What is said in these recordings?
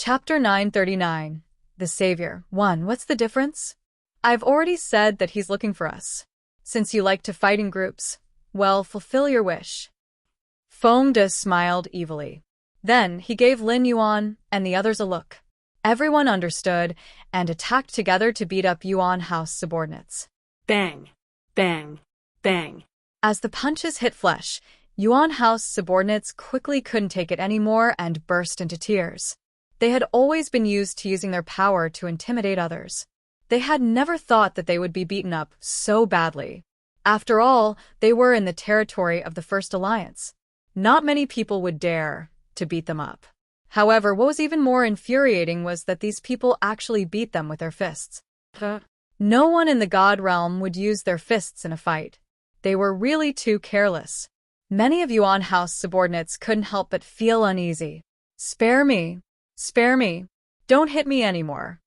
Chapter 939. The Savior. 1. What's the difference? I've already said that he's looking for us. Since you like to fight in groups, well, fulfill your wish. Feng De smiled evilly. Then he gave Lin Yuan and the others a look. Everyone understood and attacked together to beat up Yuan House subordinates. Bang, bang, bang. As the punches hit flesh, Yuan House subordinates quickly couldn't take it anymore and burst into tears. They had always been used to using their power to intimidate others. They had never thought that they would be beaten up so badly. After all, they were in the territory of the First Alliance. Not many people would dare to beat them up. However, what was even more infuriating was that these people actually beat them with their fists. No one in the God realm would use their fists in a fight. They were really too careless. Many of Yuan House subordinates couldn't help but feel uneasy. Spare me. Spare me. Don't hit me anymore.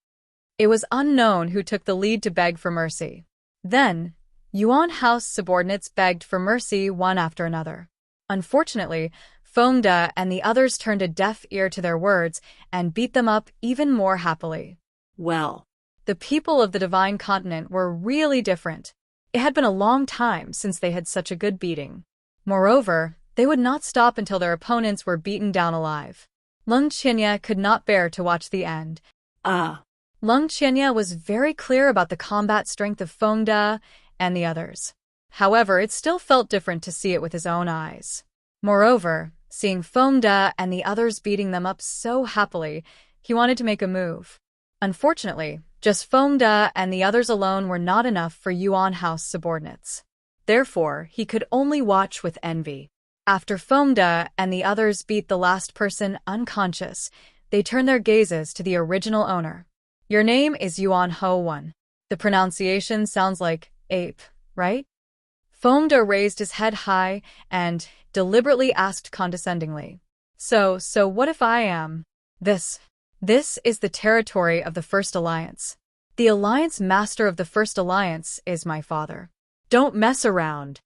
It was unknown who took the lead to beg for mercy. Then, Yuan House subordinates begged for mercy one after another. Unfortunately, Feng De and the others turned a deaf ear to their words and beat them up even more happily. Well, the people of the Divine Continent were really different. It had been a long time since they had such a good beating. Moreover, they would not stop until their opponents were beaten down alive. Lung Qinya could not bear to watch the end. Lung Qinya was very clear about the combat strength of Feng De and the others. However, it still felt different to see it with his own eyes. Moreover, seeing Feng De and the others beating them up so happily, he wanted to make a move. Unfortunately, just Feng De and the others alone were not enough for Yuan House subordinates. Therefore, he could only watch with envy. After Feng De and the others beat the last person unconscious, they turned their gazes to the original owner. Your name is Yuan Ho 1. The pronunciation sounds like ape, right? Feng De raised his head high and deliberately asked condescendingly. So what if I am? This is the territory of the First Alliance. The Alliance Master of the First Alliance is my father. Don't mess around.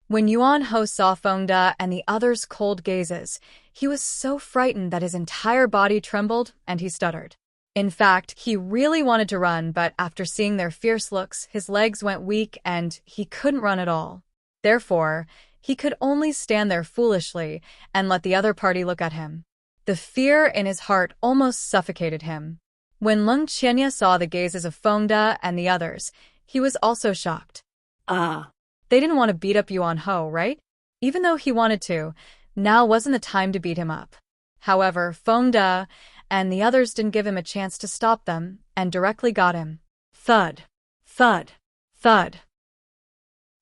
When Yuan Ho saw Feng De and the others' cold gazes, he was so frightened that his entire body trembled and he stuttered. In fact, he really wanted to run, but after seeing their fierce looks, his legs went weak and he couldn't run at all. Therefore, he could only stand there foolishly and let the other party look at him. The fear in his heart almost suffocated him. When Lung Qinya saw the gazes of Feng De and the others, he was also shocked. They didn't want to beat up Yuan Ho, right? Even though he wanted to, now wasn't the time to beat him up. However, Feng De and the others didn't give him a chance to stop them and directly got him. Thud, thud, thud.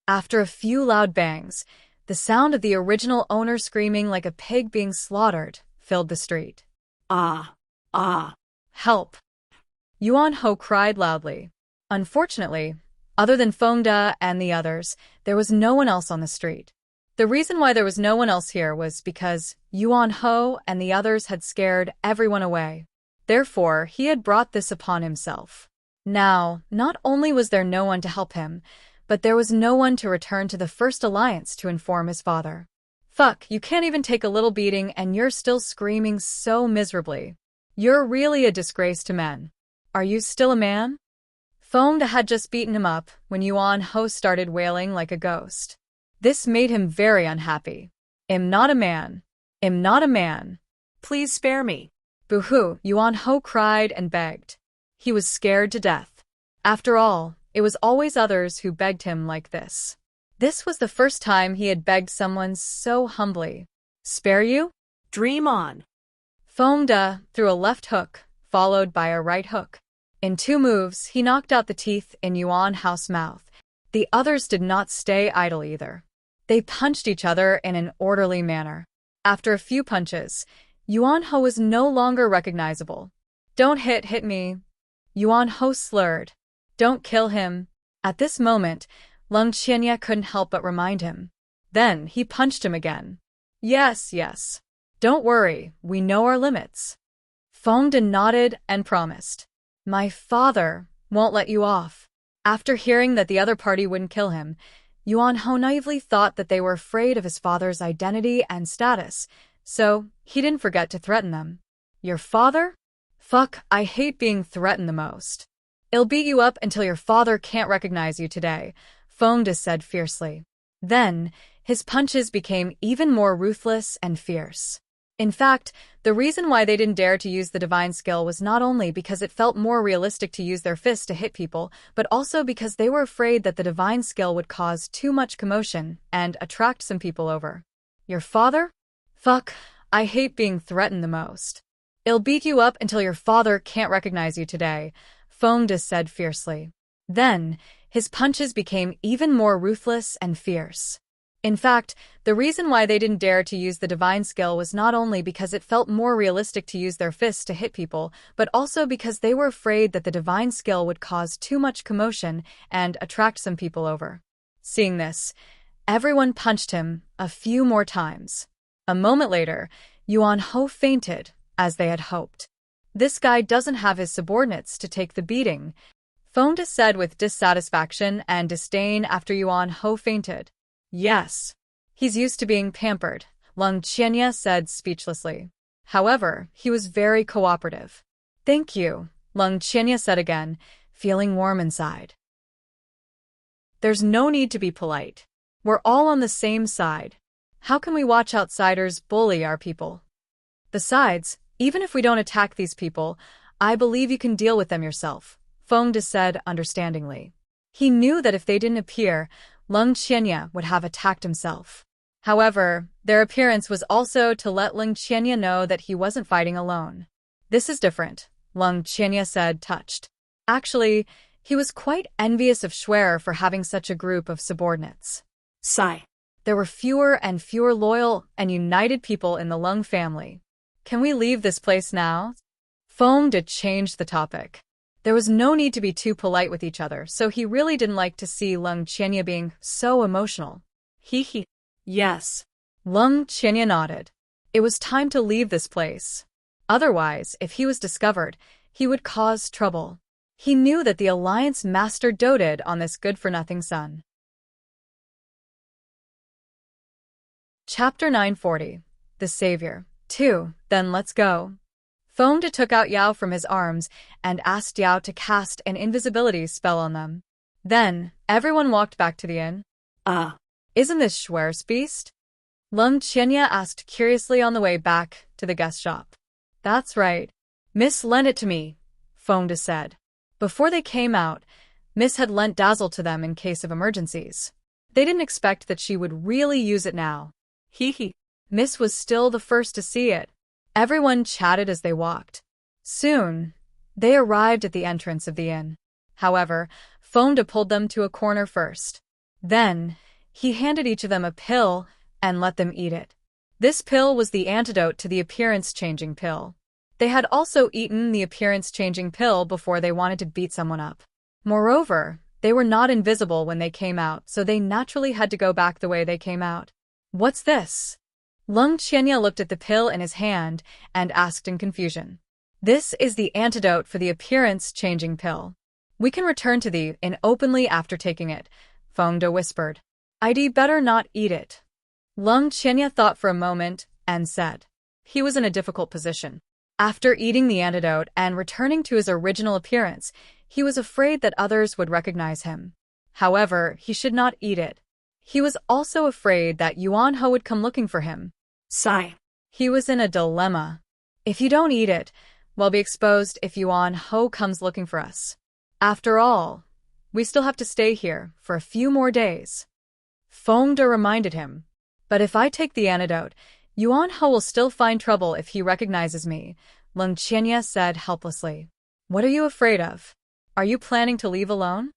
After a few loud bangs, the sound of the original owner screaming like a pig being slaughtered filled the street. Help! Yuan Ho cried loudly. Unfortunately, other than Feng De and the others, there was no one else on the street. The reason why there was no one else here was because Yuan Ho and the others had scared everyone away. Therefore, he had brought this upon himself. Now, not only was there no one to help him, but there was no one to return to the First Alliance to inform his father. Fuck, you can't even take a little beating and you're still screaming so miserably. You're really a disgrace to men. Are you still a man? Feng De had just beaten him up when Yuan Ho started wailing like a ghost. This made him very unhappy. I'm not a man. I'm not a man. Please spare me. Boo-hoo, Yuan Ho cried and begged. He was scared to death. After all, it was always others who begged him like this. This was the first time he had begged someone so humbly. Spare you? Dream on. Feng De threw a left hook, followed by a right hook. In 2 moves, he knocked out the teeth in Yuan House mouth. The others did not stay idle either. They punched each other in an orderly manner. After a few punches, Yuan Ho was no longer recognizable. Don't hit me. Yuan Ho slurred. Don't kill him. At this moment, Lung Qinya couldn't help but remind him. Then he punched him again. Yes. Don't worry, we know our limits. Feng De nodded and promised. My father won't let you off. After hearing that the other party wouldn't kill him, Yuan Ho naively thought that they were afraid of his father's identity and status, so he didn't forget to threaten them. Your father? Fuck, I hate being threatened the most. I'll beat you up until your father can't recognize you today, Fongda said fiercely. Then, his punches became even more ruthless and fierce. In fact, the reason why they didn't dare to use the divine skill was not only because it felt more realistic to use their fists to hit people, but also because they were afraid that the divine skill would cause too much commotion and attract some people over. Your father? Fuck, I hate being threatened the most. I'll beat you up until your father can't recognize you today, Fongda said fiercely. Then, his punches became even more ruthless and fierce. In fact, the reason why they didn't dare to use the divine skill was not only because it felt more realistic to use their fists to hit people, but also because they were afraid that the divine skill would cause too much commotion and attract some people over. Seeing this, everyone punched him a few more times. A moment later, Yuan Ho fainted, as they had hoped. This guy doesn't have his subordinates to take the beating, Fongda said with dissatisfaction and disdain after Yuan Ho fainted. Yes. He's used to being pampered, Lung Qianya said speechlessly. However, he was very cooperative. Thank you, Lung Qianya said again, feeling warm inside. There's no need to be polite. We're all on the same side. How can we watch outsiders bully our people? Besides, even if we don't attack these people, I believe you can deal with them yourself, Fongda said understandingly. He knew that if they didn't appear, Lung Qianya would have attacked himself. However, their appearance was also to let Lung Qianya know that he wasn't fighting alone. This is different, Lung Qianya said, touched. Actually, he was quite envious of Schwer for having such a group of subordinates. Sigh. There were fewer and fewer loyal and united people in the Lung family. Can we leave this place now? Fongda changed the topic. There was no need to be too polite with each other, so he really didn't like to see Lung Qianya being so emotional. He. Yes. Lung Qianya nodded. It was time to leave this place. Otherwise, if he was discovered, he would cause trouble. He knew that the Alliance Master doted on this good-for-nothing son. Chapter 940. The Savior. 2. Then let's go. Fongda took out Yao from his arms and asked Yao to cast an invisibility spell on them. Then, everyone walked back to the inn. Isn't this Schwer's beast? Lung Qianya asked curiously on the way back to the guest shop. That's right. Miss lent it to me, Fongda said. Before they came out, Miss had lent Dazzle to them in case of emergencies. They didn't expect that she would really use it now. Miss was still the first to see it. Everyone chatted as they walked. Soon, they arrived at the entrance of the inn. However, Fongda pulled them to a corner first. Then, he handed each of them a pill and let them eat it. This pill was the antidote to the appearance-changing pill. They had also eaten the appearance-changing pill before they wanted to beat someone up. Moreover, they were not invisible when they came out, so they naturally had to go back the way they came out. What's this? Lung Qianya looked at the pill in his hand and asked in confusion. This is the antidote for the appearance-changing pill. We can return to the inn openly after taking it, Fongda whispered. I'd better not eat it. Lung Qianya thought for a moment and said. He was in a difficult position. After eating the antidote and returning to his original appearance, he was afraid that others would recognize him. However, he should not eat it. He was also afraid that Yuan Ho would come looking for him. Sigh. He was in a dilemma. If you don't eat it, we'll be exposed if Yuan Ho comes looking for us. After all, we still have to stay here for a few more days. Fongda reminded him. But if I take the antidote, Yuan Ho will still find trouble if he recognizes me, Lung Qianya said helplessly. What are you afraid of? Are you planning to leave alone?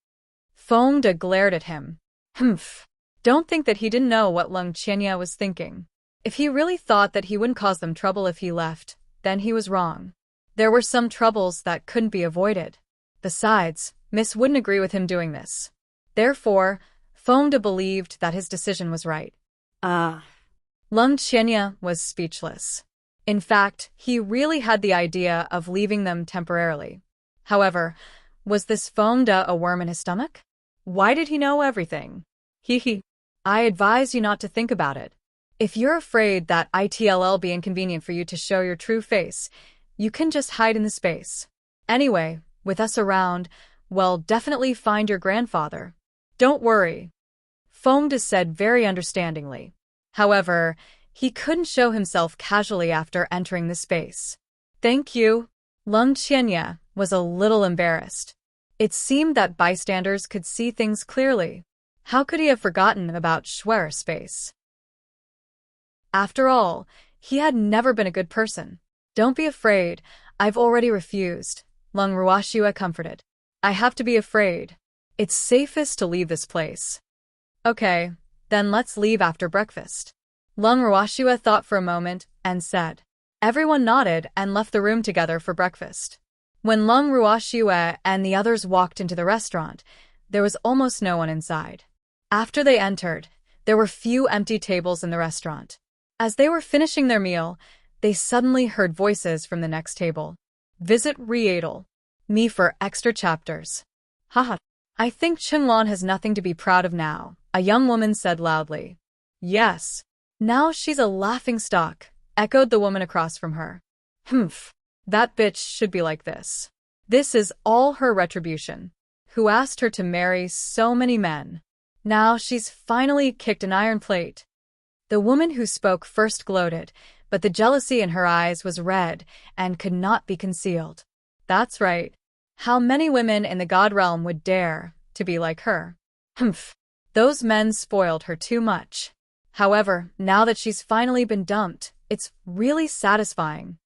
Fongda glared at him. Humph. Don't think that he didn't know what Lung Qianya was thinking. If he really thought that he wouldn't cause them trouble if he left, then he was wrong. There were some troubles that couldn't be avoided. Besides, Miss wouldn't agree with him doing this. Therefore, Fongda believed that his decision was right. Lung Qianya was speechless. In fact, he really had the idea of leaving them temporarily. However, was this Fongda a worm in his stomach? Why did he know everything? I advise you not to think about it. If you're afraid that it'll be inconvenient for you to show your true face, You can just hide in the space. Anyway, with us around, well, definitely find your grandfather. Don't worry. Fongda said very understandingly. However, he couldn't show himself casually after entering the space. Thank you. Lung Qianya was a little embarrassed. It seemed that bystanders could see things clearly. How could he have forgotten about Schwer space? After all, he had never been a good person. Don't be afraid, I've already refused, Lung Ruoxue comforted. I have to be afraid. It's safest to leave this place. Okay, then let's leave after breakfast. Lung Ruoxue thought for a moment and said. Everyone nodded and left the room together for breakfast. When Lung Ruoxue and the others walked into the restaurant, there was almost no one inside. After they entered, there were few empty tables in the restaurant. As they were finishing their meal, they suddenly heard voices from the next table. Visit Riedel. Me for extra chapters. Haha. I think Qinglong has nothing to be proud of now, a young woman said loudly. Yes. Now she's a laughingstock, echoed the woman across from her. Humph. That bitch should be like this. This is all her retribution. Who asked her to marry so many men? Now she's finally kicked an iron plate. The woman who spoke first gloated, but the jealousy in her eyes was red and could not be concealed. That's right. How many women in the god realm would dare to be like her? Humph. Those men spoiled her too much. However, now that she's finally been dumped, it's really satisfying.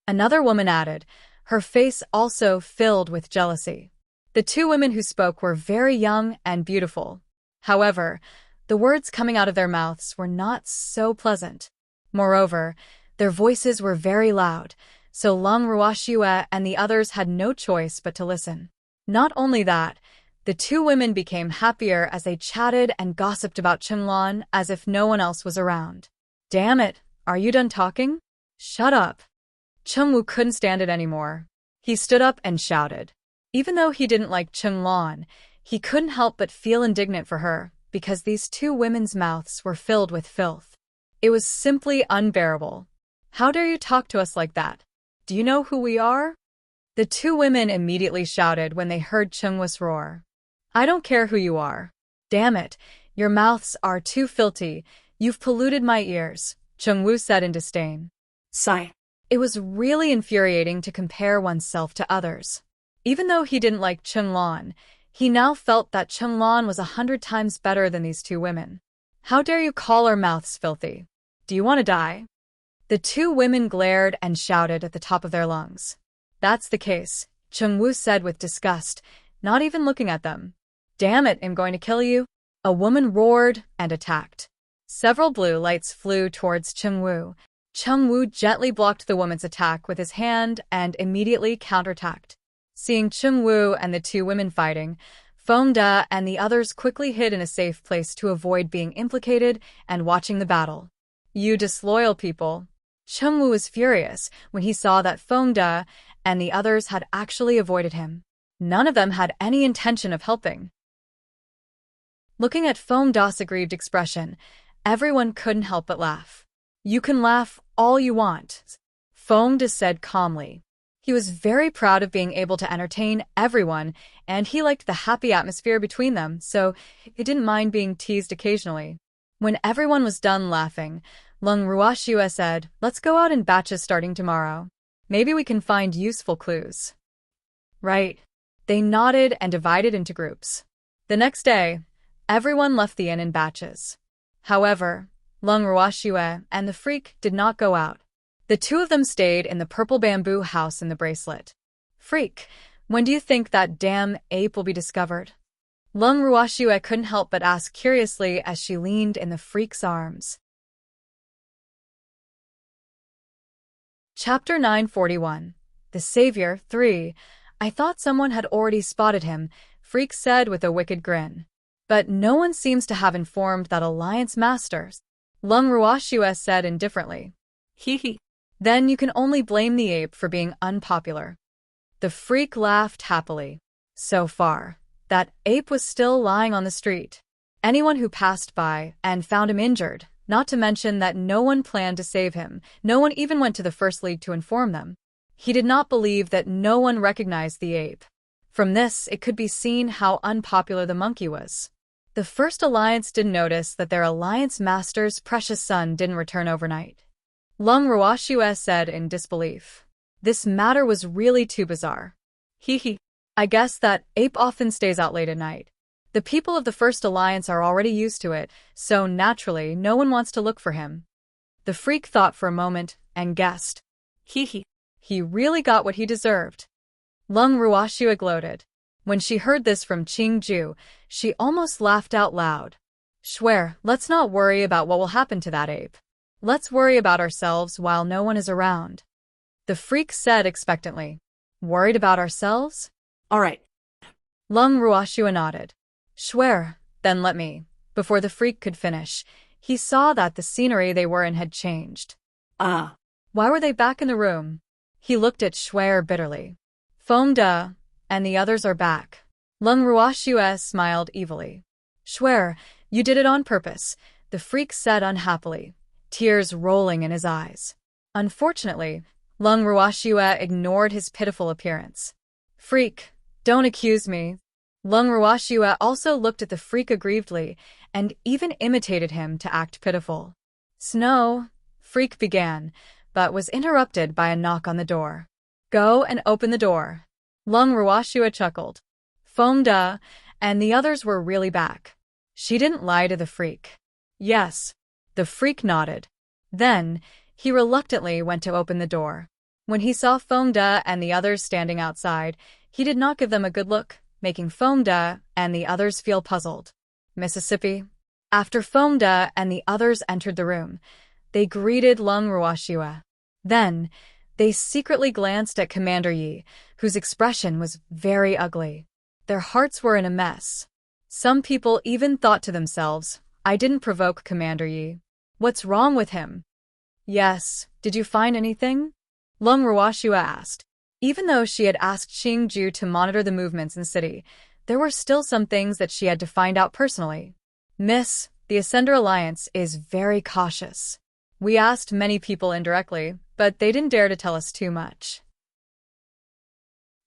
Another woman added, her face also filled with jealousy. The two women who spoke were very young and beautiful. However, the words coming out of their mouths were not so pleasant. Moreover, their voices were very loud, so Lung Ruoxue and the others had no choice but to listen. Not only that, the two women became happier as they chatted and gossiped about Qinglong as if no one else was around. Damn it, are you done talking? Shut up. Chengwu couldn't stand it anymore. He stood up and shouted. Even though he didn't like Qinglong, he couldn't help but feel indignant for her, because these two women's mouths were filled with filth. It was simply unbearable. How dare you talk to us like that? Do you know who we are? The two women immediately shouted when they heard Chengwu's roar. I don't care who you are. Damn it, your mouths are too filthy. You've polluted my ears, Chengwu said in disdain. Sigh. It was really infuriating to compare oneself to others. Even though he didn't like Qinglong, he now felt that Qinglong was 100 times better than these two women. How dare you call our mouths filthy? Do you want to die? The two women glared and shouted at the top of their lungs. That's the case, Chengwu said with disgust, not even looking at them. Damn it, I'm going to kill you. A woman roared and attacked. Several blue lights flew towards Chengwu. Chengwu gently blocked the woman's attack with his hand and immediately counterattacked. Seeing Chengwu and the two women fighting, Fengda and the others quickly hid in a safe place to avoid being implicated and watching the battle. You disloyal people. Chengwu was furious when he saw that Fengda and the others had actually avoided him. None of them had any intention of helping. Looking at Fengda's aggrieved expression, everyone couldn't help but laugh. You can laugh all you want, Fengda said calmly. He was very proud of being able to entertain everyone, and he liked the happy atmosphere between them, so he didn't mind being teased occasionally. When everyone was done laughing, Lung Ruoxue said, let's go out in batches starting tomorrow. Maybe we can find useful clues. Right. They nodded and divided into groups. The next day, everyone left the inn in batches. However, Lung Ruoxue and the freak did not go out. The two of them stayed in the purple bamboo house in the bracelet. Freak, when do you think that damn ape will be discovered? Lung Ruoxue couldn't help but ask curiously as she leaned in the freak's arms. Chapter 941. The Savior 3. I thought someone had already spotted him, Freak said with a wicked grin. But no one seems to have informed that Alliance Masters. Lung Ruoxue said indifferently. Hee. Then you can only blame the ape for being unpopular. The freak laughed happily. So far, that ape was still lying on the street. Anyone who passed by and found him injured, not to mention that no one planned to save him, no one even went to the First League to inform them. He did not believe that no one recognized the ape. From this, it could be seen how unpopular the monkey was. The First Alliance didn't notice that their alliance master's precious son didn't return overnight. Lung Ruoshue said in disbelief. This matter was really too bizarre. Hee. I guess that ape often stays out late at night. The people of the First Alliance are already used to it, so naturally no one wants to look for him. The freak thought for a moment and guessed. Hee. He really got what he deserved. Lung Ruoshue gloated. When she heard this from Qingju, she almost laughed out loud. Swear, let's not worry about what will happen to that ape. Let's worry about ourselves while no one is around. The freak said expectantly. Worried about ourselves? All right. Lung Ruoshue nodded. Swear, then let me. Before the freak could finish, he saw that the scenery they were in had changed. Why were they back in the room? He looked at Swear bitterly. Foam duh. And the others are back. Lung Ruoshue smiled evilly. Swear, you did it on purpose, the freak said unhappily, tears rolling in his eyes. Unfortunately, Lung Ruoshue ignored his pitiful appearance. Freak, don't accuse me. Lung Ruoshue also looked at the freak aggrievedly and even imitated him to act pitiful. Snow, freak began, but was interrupted by a knock on the door. Go and open the door. Lung Ruoshue chuckled. Foam duh, and the others were really back. She didn't lie to the freak. Yes. The freak nodded. Then, he reluctantly went to open the door. When he saw Foam duh and the others standing outside, he did not give them a good look, making Foam duh and the others feel puzzled. Mississippi. After Foam duh and the others entered the room, they greeted Lung Ruoshue. Then, they secretly glanced at Commander Yi, whose expression was very ugly. Their hearts were in a mess. Some people even thought to themselves, I didn't provoke Commander Yi. What's wrong with him? Yes, did you find anything? Lung Ruoshue asked. Even though she had asked Qingju to monitor the movements in the city, there were still some things that she had to find out personally. Miss, the Ascender Alliance is very cautious. We asked many people indirectly, but they didn't dare to tell us too much.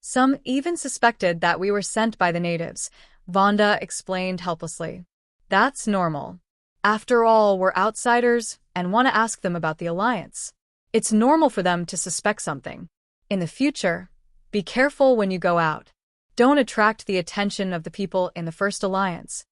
Some even suspected that we were sent by the natives, Vonda explained helplessly. That's normal. After all, we're outsiders and want to ask them about the Alliance. It's normal for them to suspect something. In the future, be careful when you go out. Don't attract the attention of the people in the First Alliance.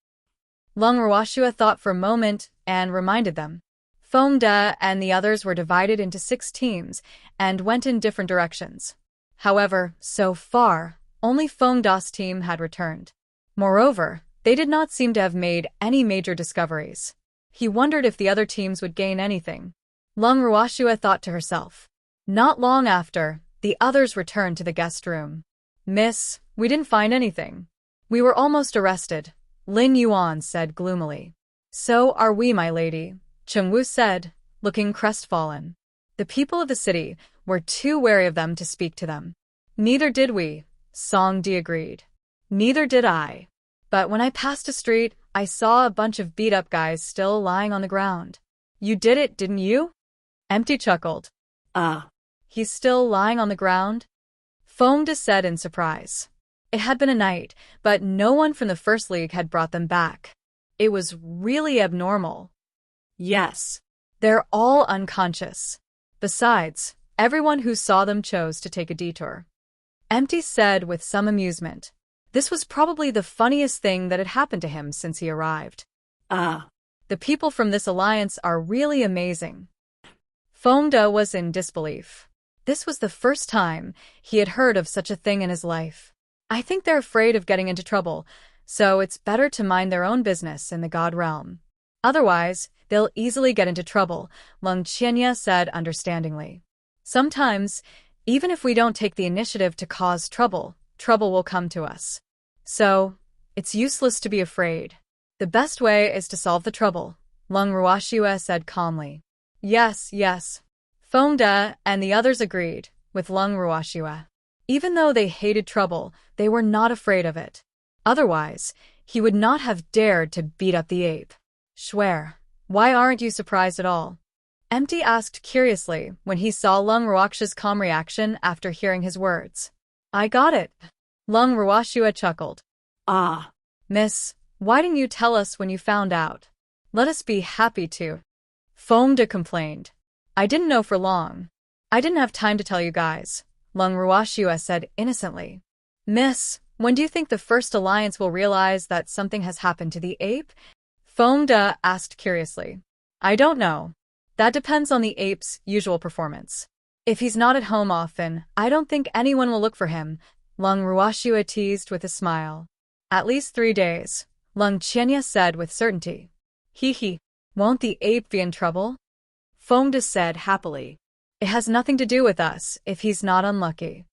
Lung Ruoshue thought for a moment and reminded them. Foam duh and the others were divided into 6 teams and went in different directions. However, so far, only Foam duh's team had returned. Moreover, they did not seem to have made any major discoveries. He wondered if the other teams would gain anything. Lung Ruoshue thought to herself. Not long after, the others returned to the guest room. Miss, we didn't find anything. We were almost arrested, Lin Yuan said gloomily. So are we, my lady, Chengwu said, looking crestfallen. The people of the city were too wary of them to speak to them. Neither did we, Song Di agreed. Neither did I. But when I passed a street, I saw a bunch of beat-up guys still lying on the ground. You did it, didn't you? Empty chuckled. He's still lying on the ground? Foam duh said in surprise. It had been a night, but no one from the First League had brought them back. It was really abnormal. Yes. They're all unconscious. Besides, everyone who saw them chose to take a detour. Empty said with some amusement. This was probably the funniest thing that had happened to him since he arrived. The people from this alliance are really amazing. Foam duh was in disbelief. This was the first time he had heard of such a thing in his life. I think they're afraid of getting into trouble, so it's better to mind their own business in the God realm. Otherwise, they'll easily get into trouble, Lung Qianya said understandingly. Sometimes, even if we don't take the initiative to cause trouble, trouble will come to us. So, it's useless to be afraid. The best way is to solve the trouble, Lung Ruoshue said calmly. Yes, yes. Foam duh and the others agreed, with Lung Ruoshue. Even though they hated trouble, they were not afraid of it. Otherwise, he would not have dared to beat up the ape. Swear, why aren't you surprised at all? Empty asked curiously when he saw Lung Ruoxia's calm reaction after hearing his words. I got it. Lung Ruoxia chuckled. Ah. Miss, why didn't you tell us when you found out? Let us be happy to. Foamda complained. I didn't know for long. I didn't have time to tell you guys, Lung Ruoxia said innocently. Miss, when do you think the First Alliance will realize that something has happened to the ape? Foamda asked curiously. I don't know. That depends on the ape's usual performance. If he's not at home often, I don't think anyone will look for him, Lung Ruoxia teased with a smile. At least 3 days, Lung Qianya said with certainty. Hee. Won't the ape be in trouble? Foamda said happily. It has nothing to do with us if he's not unlucky.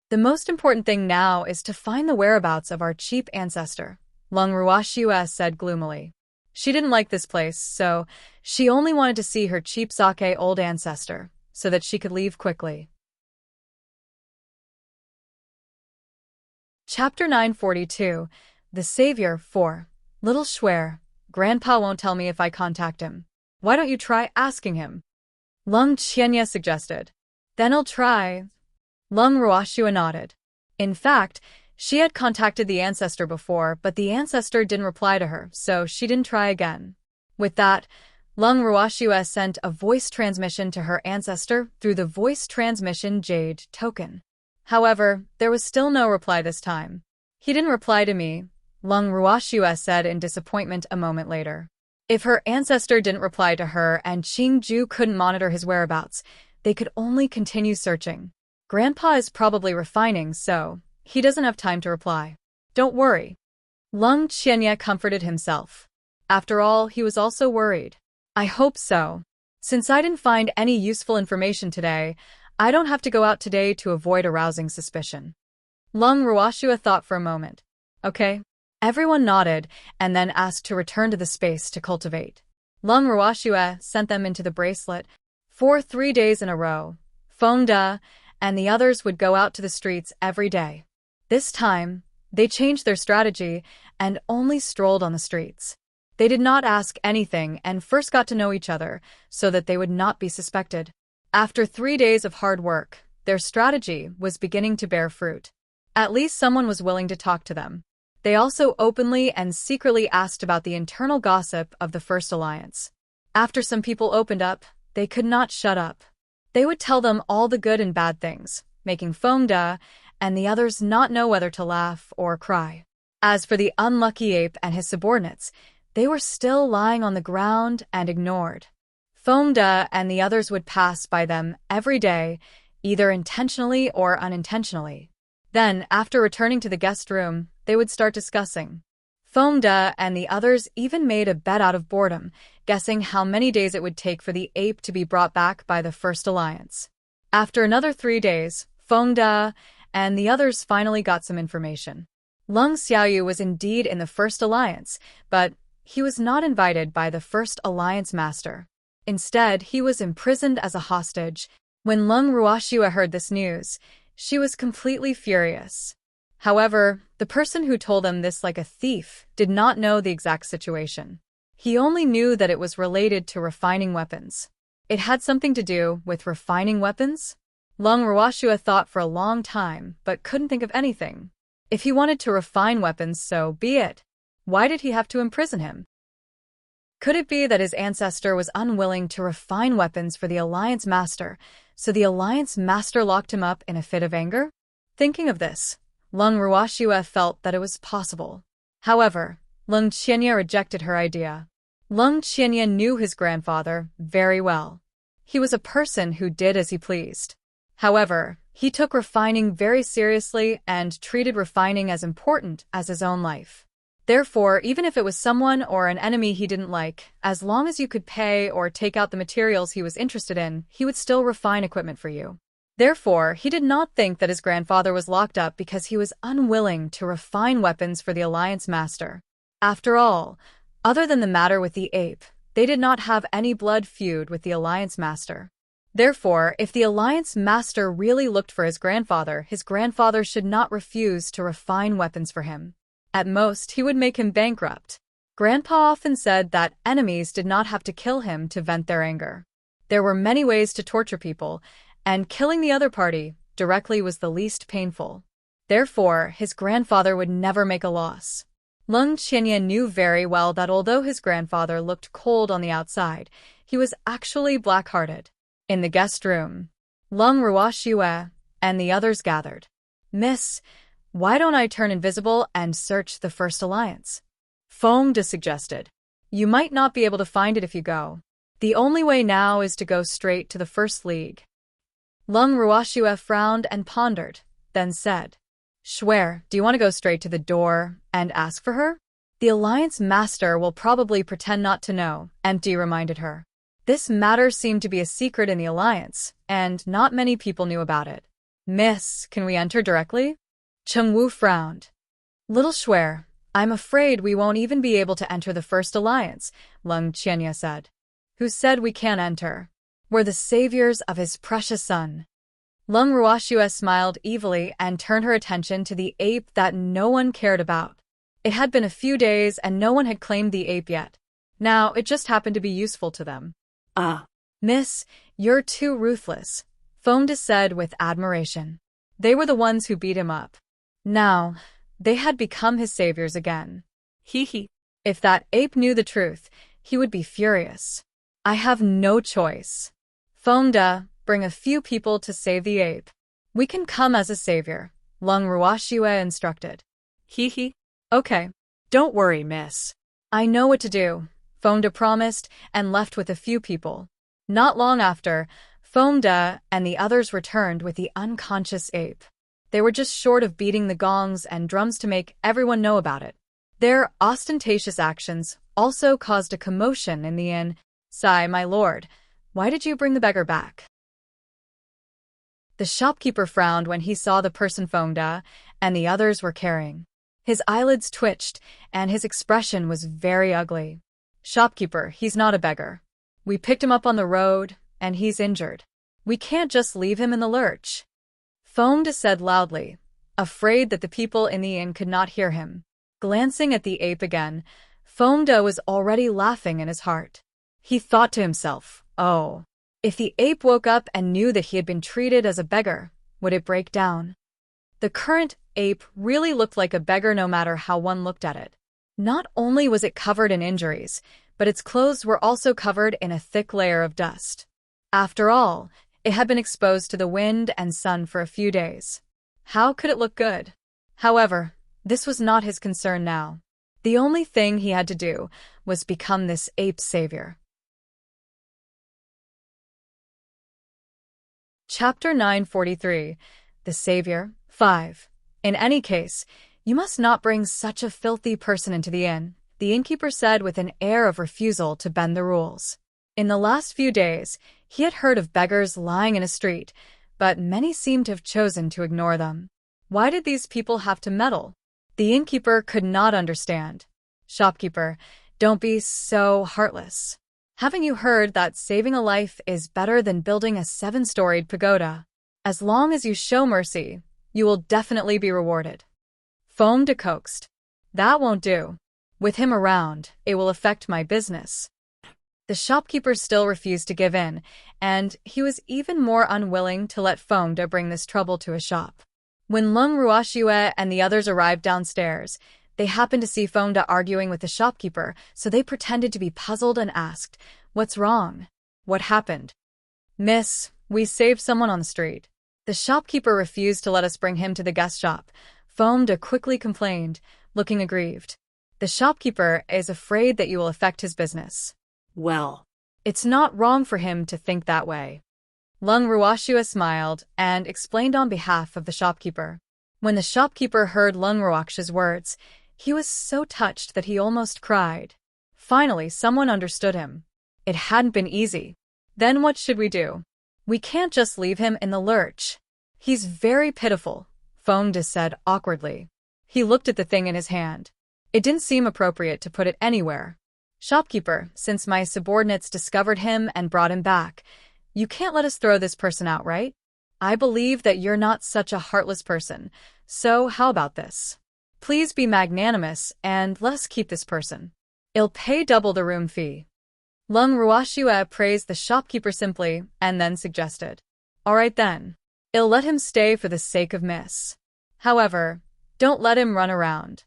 The most important thing now is to find the whereabouts of our cheap ancestor, Lung Ruoxia said gloomily. She didn't like this place, so she only wanted to see her cheap sake old ancestor, so that she could leave quickly. Chapter 942, The Savior 4. Little Schwer, Grandpa won't tell me if I contact him. Why don't you try asking him? Lung Qianya suggested. Then I'll try. Lung Ruoxia nodded. In fact, she had contacted the ancestor before, but the ancestor didn't reply to her, so she didn't try again. With that, Lung Ruoxia sent a voice transmission to her ancestor through the voice transmission Jade token. However, there was still no reply this time. He didn't reply to me, Lung Ruoxia said in disappointment a moment later. If her ancestor didn't reply to her and Qingju couldn't monitor his whereabouts, they could only continue searching. Grandpa is probably refining, so he doesn't have time to reply. Don't worry. Lung Qianya comforted himself. After all, he was also worried. I hope so. Since I didn't find any useful information today, I don't have to go out today to avoid arousing suspicion. Lung Ruoxia thought for a moment. Okay. Everyone nodded and then asked to return to the space to cultivate. Lung Ruoxia sent them into the bracelet. For 3 days in a row, Foamda and the others would go out to the streets every day. This time, they changed their strategy and only strolled on the streets. They did not ask anything and first got to know each other so that they would not be suspected. After 3 days of hard work, their strategy was beginning to bear fruit. At least someone was willing to talk to them. They also openly and secretly asked about the internal gossip of the First Alliance. After some people opened up, they could not shut up. They would tell them all the good and bad things, making Foamda and the others not know whether to laugh or cry. As for the unlucky ape and his subordinates, they were still lying on the ground and ignored. Foamda and the others would pass by them every day, either intentionally or unintentionally. Then, after returning to the guest room, they would start discussing. Foamda and the others even made a bet out of boredom, guessing how many days it would take for the ape to be brought back by the First Alliance. After another 3 days, Foamda and the others finally got some information. Lung Xiaoyu was indeed in the First Alliance, but he was not invited by the First Alliance master. Instead, he was imprisoned as a hostage. When Lung Ruoxia heard this news, she was completely furious. However, the person who told him this like a thief did not know the exact situation. He only knew that it was related to refining weapons. It had something to do with refining weapons? Lung Ruoxia thought for a long time, but couldn't think of anything. If he wanted to refine weapons, so be it. Why did he have to imprison him? Could it be that his ancestor was unwilling to refine weapons for the Alliance Master, so the Alliance Master locked him up in a fit of anger? Thinking of this, Lung Ruoxia felt that it was possible. However, Lung Qianya rejected her idea. Lung Qianya knew his grandfather very well. He was a person who did as he pleased. However, he took refining very seriously and treated refining as important as his own life. Therefore, even if it was someone or an enemy he didn't like, as long as you could pay or take out the materials he was interested in, he would still refine equipment for you. Therefore, he did not think that his grandfather was locked up because he was unwilling to refine weapons for the Alliance Master. After all, other than the matter with the ape, they did not have any blood feud with the Alliance Master. Therefore, if the Alliance Master really looked for his grandfather should not refuse to refine weapons for him. At most, he would make him bankrupt. Grandpa often said that enemies did not have to kill him to vent their anger. There were many ways to torture people, and killing the other party directly was the least painful. Therefore, his grandfather would never make a loss. Lung Qianyan knew very well that although his grandfather looked cold on the outside, he was actually black-hearted. In the guest room, Lung Ruoxue and the others gathered. "Miss, why don't I turn invisible and search the First Alliance?" Feng De suggested. "You might not be able to find it if you go. The only way now is to go straight to the First League." Lung Ruoxue frowned and pondered, then said, "Shuer, do you want to go straight to the door and ask for her?" "The Alliance Master will probably pretend not to know," Empty reminded her. This matter seemed to be a secret in the Alliance, and not many people knew about it. "Miss, can we enter directly?" Cheng Wu frowned. "Little Shuer, I'm afraid we won't even be able to enter the First Alliance," Lung Qianya said. "Who said we can't enter? We're the saviors of his precious son." Lung Ruoxue smiled evilly and turned her attention to the ape that no one cared about. It had been a few days and no one had claimed the ape yet. Now it just happened to be useful to them. "Miss, you're too ruthless," Feng De said with admiration. They were the ones who beat him up. Now, they had become his saviors again. Hee. If that ape knew the truth, he would be furious. "I have no choice. Feng De, bring a few people to save the ape." "We can come as a savior," Lung Ruoxue instructed. Hee. "Okay. Don't worry, miss. I know what to do," Feng De promised and left with a few people. Not long after, Feng De and the others returned with the unconscious ape. They were just short of beating the gongs and drums to make everyone know about it. Their ostentatious actions also caused a commotion in the inn. "Sai, my lord, why did you bring the beggar back?" The shopkeeper frowned when he saw the person Feng De and the others were carrying. His eyelids twitched, and his expression was very ugly. "Shopkeeper, he's not a beggar. We picked him up on the road, and he's injured. We can't just leave him in the lurch," Feng De said loudly, afraid that the people in the inn could not hear him. Glancing at the ape again, Feng De was already laughing in his heart. He thought to himself, "Oh, if the ape woke up and knew that he had been treated as a beggar, would it break down?" The current ape really looked like a beggar no matter how one looked at it. Not only was it covered in injuries, but its clothes were also covered in a thick layer of dust. After all, it had been exposed to the wind and sun for a few days. How could it look good? However, this was not his concern now. The only thing he had to do was become this ape's savior. Chapter 943. The Savior. 5. In any case, you must not bring such a filthy person into the inn, the innkeeper said with an air of refusal to bend the rules. In the last few days, he had heard of beggars lying in a street, but many seemed to have chosen to ignore them. Why did these people have to meddle? The innkeeper could not understand. "Shopkeeper, don't be so heartless. Haven't you heard that saving a life is better than building a 7-storied pagoda? As long as you show mercy, you will definitely be rewarded." Feng De coaxed. "That won't do. With him around, it will affect my business." The shopkeeper still refused to give in, and he was even more unwilling to let Feng De bring this trouble to his shop. When Lung Ruoxue and the others arrived downstairs, they happened to see Feng De arguing with the shopkeeper, so they pretended to be puzzled and asked, "What's wrong? What happened?" "Miss, we saved someone on the street. The shopkeeper refused to let us bring him to the guest shop," Feng De quickly complained, looking aggrieved. "The shopkeeper is afraid that you will affect his business." "Well, "It's not wrong for him to think that way." Lung Ruoxue smiled and explained on behalf of the shopkeeper. When the shopkeeper heard Lung Ruoxue's words, he was so touched that he almost cried. Finally, someone understood him. It hadn't been easy. "Then what should we do? We can't just leave him in the lurch. He's very pitiful," Feng De said awkwardly. He looked at the thing in his hand. It didn't seem appropriate to put it anywhere. "Shopkeeper, since my subordinates discovered him and brought him back, you can't let us throw this person out, right? I believe that you're not such a heartless person, so how about this? Please be magnanimous and let us keep this person." "I'll pay double the room fee." Lung Ruoxue praised the shopkeeper simply and then suggested, "All right then. I'll let him stay for the sake of Miss. However, don't let him run around.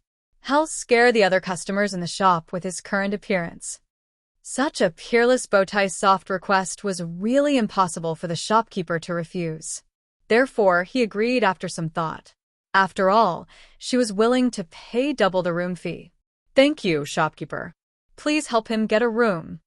He'll scare the other customers in the shop with his current appearance." Such a peerless bowtie soft request was really impossible for the shopkeeper to refuse. Therefore, he agreed after some thought. After all, she was willing to pay double the room fee. "Thank you, shopkeeper. Please help him get a room,"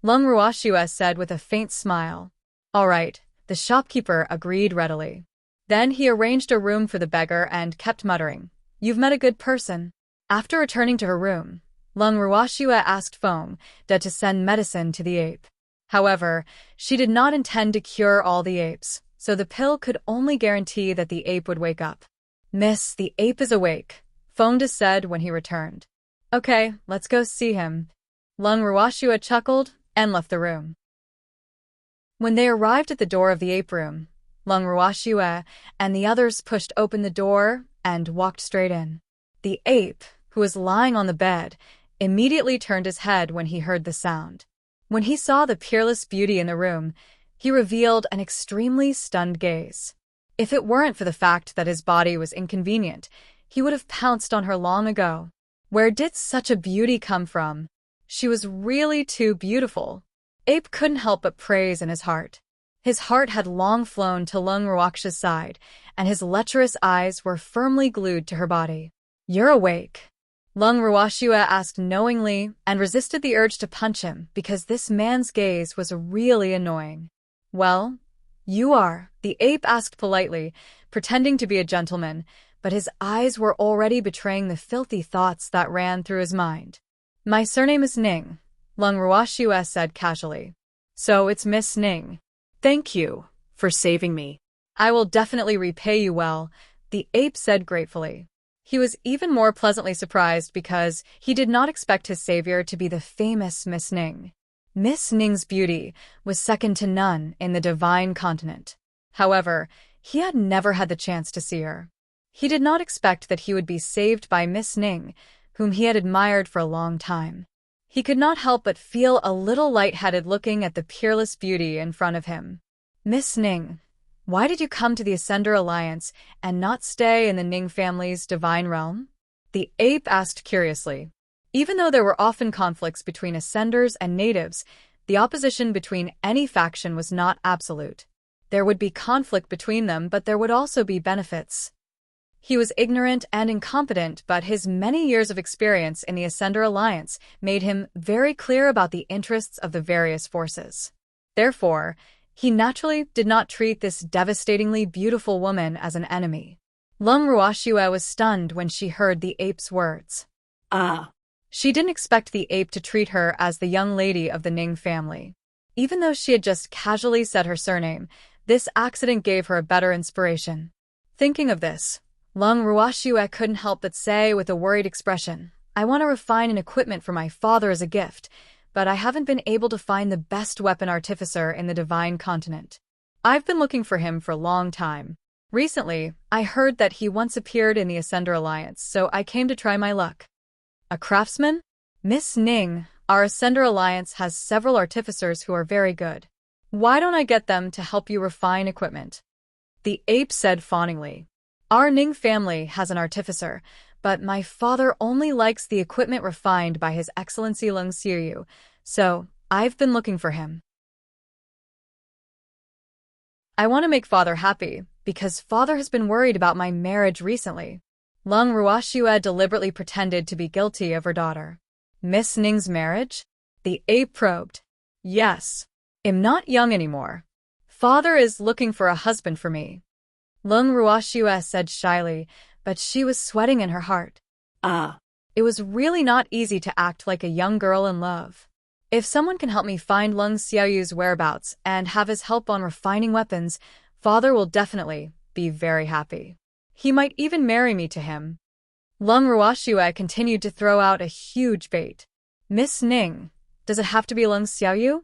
Lung Ruoxue said with a faint smile. "All right," the shopkeeper agreed readily. Then he arranged a room for the beggar and kept muttering, "You've met a good person." After returning to her room, Lung Ruoxue asked Feng De to send medicine to the ape. However, she did not intend to cure all the apes, so the pill could only guarantee that the ape would wake up. "Miss, the ape is awake," Feng De said when he returned. "Okay, let's go see him." Lung Ruoxue chuckled and left the room. When they arrived at the door of the ape room, Lung Ruoxue and the others pushed open the door and walked straight in. The ape, who was lying on the bed, immediately turned his head when he heard the sound. When he saw the peerless beauty in the room, he revealed an extremely stunned gaze. If it weren't for the fact that his body was inconvenient, he would have pounced on her long ago. Where did such a beauty come from? She was really too beautiful. Ape couldn't help but praise in his heart. His heart had long flown to Lung Ruoxue's side, and his lecherous eyes were firmly glued to her body. "You're awake?" Lung Ruoxue asked knowingly and resisted the urge to punch him because this man's gaze was really annoying. "Well, you are," the ape asked politely, pretending to be a gentleman, but his eyes were already betraying the filthy thoughts that ran through his mind. "My surname is Ning," Lung Ruoxue said casually. "So it's Miss Ning. Thank you for saving me. I will definitely repay you well," the ape said gratefully. He was even more pleasantly surprised because he did not expect his savior to be the famous Miss Ning. Miss Ning's beauty was second to none in the divine continent. However, he had never had the chance to see her. He did not expect that he would be saved by Miss Ning, whom he had admired for a long time. He could not help but feel a little lightheaded looking at the peerless beauty in front of him. "Miss Ning, why did you come to the Ascender Alliance and not stay in the Ning family's divine realm?" the ape asked curiously. Even though there were often conflicts between Ascenders and natives, the opposition between any faction was not absolute. There would be conflict between them, but there would also be benefits. He was ignorant and incompetent, but his many years of experience in the Ascender Alliance made him very clear about the interests of the various forces. Therefore, he naturally did not treat this devastatingly beautiful woman as an enemy. Lung Ruoxue was stunned when she heard the ape's words. She didn't expect the ape to treat her as the young lady of the Ning family. Even though she had just casually said her surname, this accident gave her a better inspiration. Thinking of this, Lung Ruoxue couldn't help but say with a worried expression, "I want to refine an equipment for my father as a gift, but I haven't been able to find the best weapon artificer in the divine continent. I've been looking for him for a long time. Recently, I heard that he once appeared in the Ascender Alliance, so I came to try my luck." "A craftsman?" "Miss Ning, our Ascender Alliance has several artificers who are very good. Why don't I get them to help you refine equipment?" the ape said fawningly. "Our Ning family has an artificer, but my father only likes the equipment refined by His Excellency Lung Xiaoyu, so I've been looking for him. I want to make father happy, because father has been worried about my marriage recently." Lung Ruoxue deliberately pretended to be guilty of her daughter. "Miss Ning's marriage?" the ape probed. "Yes. I'm not young anymore. Father is looking for a husband for me," Lung Ruoxue said shyly, but she was sweating in her heart. It was really not easy to act like a young girl in love. If someone can help me find Lung Xiaoyu's whereabouts and have his help on refining weapons, father will definitely be very happy. He might even marry me to him. Lung Ruoxue continued to throw out a huge bait. "Miss Ning, does it have to be Lung Xiaoyu?"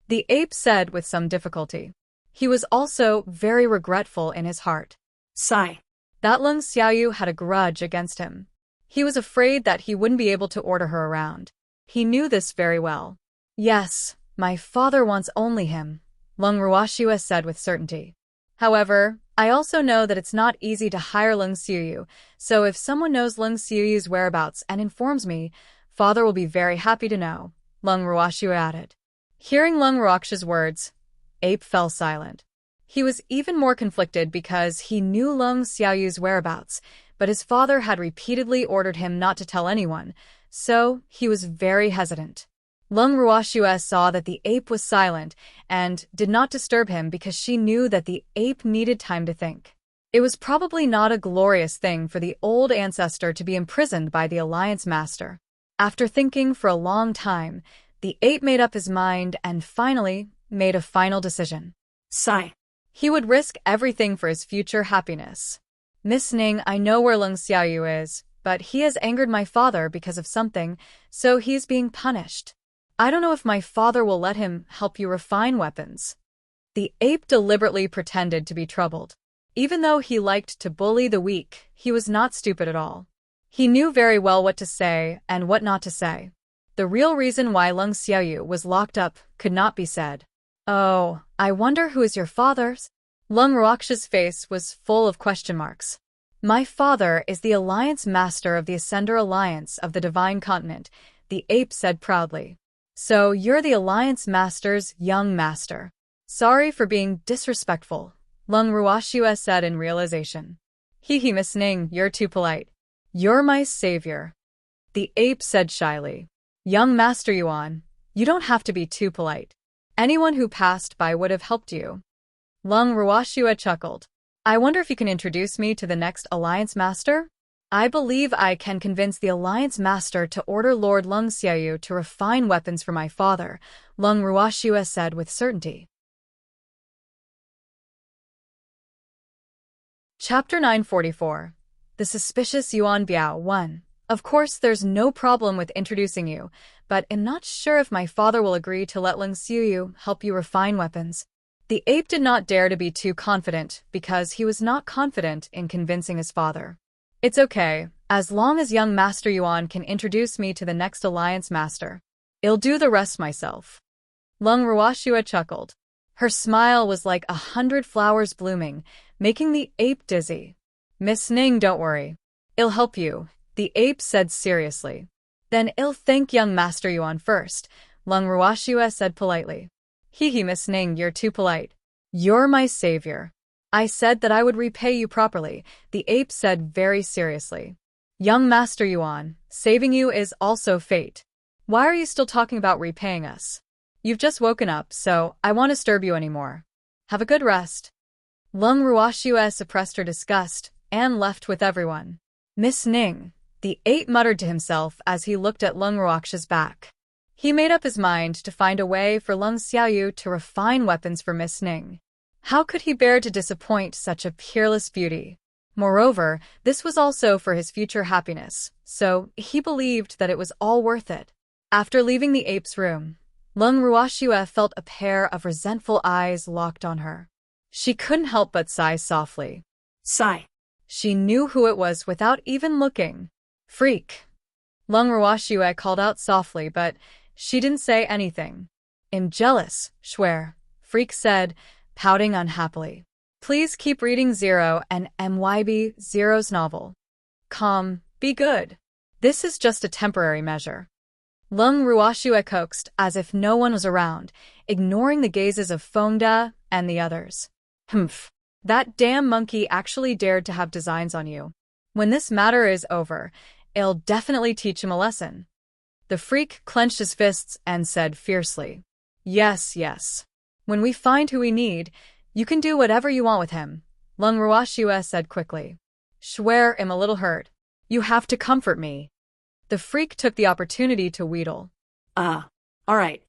the ape said with some difficulty. He was also very regretful in his heart. Sigh. That Lung Xiaoyu had a grudge against him. He was afraid that he wouldn't be able to order her around. He knew this very well. Yes, my father wants only him, Lung Ruoxue said with certainty. However, I also know that it's not easy to hire Lung Xiuyu, so if someone knows Lung Xiuyu's whereabouts and informs me, father will be very happy to know, Lung Ruoxue added. Hearing Lung Ruoxue's words, Ape fell silent. He was even more conflicted because he knew Lung Xiaoyu's whereabouts, but his father had repeatedly ordered him not to tell anyone, so he was very hesitant. Lung Ruoxue saw that the ape was silent and did not disturb him because she knew that the ape needed time to think. It was probably not a glorious thing for the old ancestor to be imprisoned by the Alliance Master. After thinking for a long time, the ape made up his mind and finally made a final decision. Sigh. He would risk everything for his future happiness. Miss Ning, I know where Lung Xiaoyu is, but he has angered my father because of something, so he is being punished. I don't know if my father will let him help you refine weapons. The ape deliberately pretended to be troubled. Even though he liked to bully the weak, he was not stupid at all. He knew very well what to say and what not to say. The real reason why Lung Xiaoyu was locked up could not be said. Oh, I wonder who is your father's? Lung Ruoxue's face was full of question marks. My father is the Alliance Master of the Ascender Alliance of the Divine Continent, the ape said proudly. So you're the Alliance Master's young master. Sorry for being disrespectful, Lung Ruoxue said in realization. Hee Miss Ning, you're too polite. You're my savior. The ape said shyly. Young Master Yuan, you don't have to be too polite. Anyone who passed by would have helped you. Lung Ruoxue chuckled. I wonder if you can introduce me to the next Alliance Master? I believe I can convince the Alliance Master to order Lord Lung Xiaoyu to refine weapons for my father, Lung Ruoxue said with certainty. Chapter 944. The Suspicious Yuan Biao 1. Of course, there's no problem with introducing you, but I'm not sure if my father will agree to let Lung Xiuyu help you refine weapons. The ape did not dare to be too confident because he was not confident in convincing his father. It's okay, as long as young Master Yuan can introduce me to the next Alliance Master. I'll do the rest myself. Lung Ruoxue chuckled. Her smile was like 100 flowers blooming, making the ape dizzy. Miss Ning, don't worry. I'll help you, the ape said seriously. Then I'll thank young Master Yuan first, Lung Ruoxue said politely. Hee Miss Ning, you're too polite. You're my savior. I said that I would repay you properly, the ape said very seriously. Young Master Yuan, saving you is also fate. Why are you still talking about repaying us? You've just woken up, so I won't disturb you anymore. Have a good rest. Lung Ruoxue suppressed her disgust and left with everyone. Miss Ning, the ape muttered to himself as he looked at Lung Ruoxue's back. He made up his mind to find a way for Lung Xiaoyu to refine weapons for Miss Ning. How could he bear to disappoint such a peerless beauty? Moreover, this was also for his future happiness, so he believed that it was all worth it. After leaving the ape's room, Lung Ruoxue felt a pair of resentful eyes locked on her. She couldn't help but sigh softly. Sigh. She knew who it was without even looking. Freak. Lung Ruoxue called out softly, but she didn't say anything. I'm jealous, Schwer, Freak said, pouting unhappily. Please keep reading Zero and MYB Zero's novel. Calm, be good. This is just a temporary measure. Lung Ruoxue coaxed as if no one was around, ignoring the gazes of Fengda and the others. Humph. That damn monkey actually dared to have designs on you. When this matter is over, I'll definitely teach him a lesson. The freak clenched his fists and said fiercely. Yes, yes. When we find who we need, you can do whatever you want with him, Lung Ruoxue said quickly. Schwer, I'm a little hurt. You have to comfort me. The freak took the opportunity to wheedle. All right.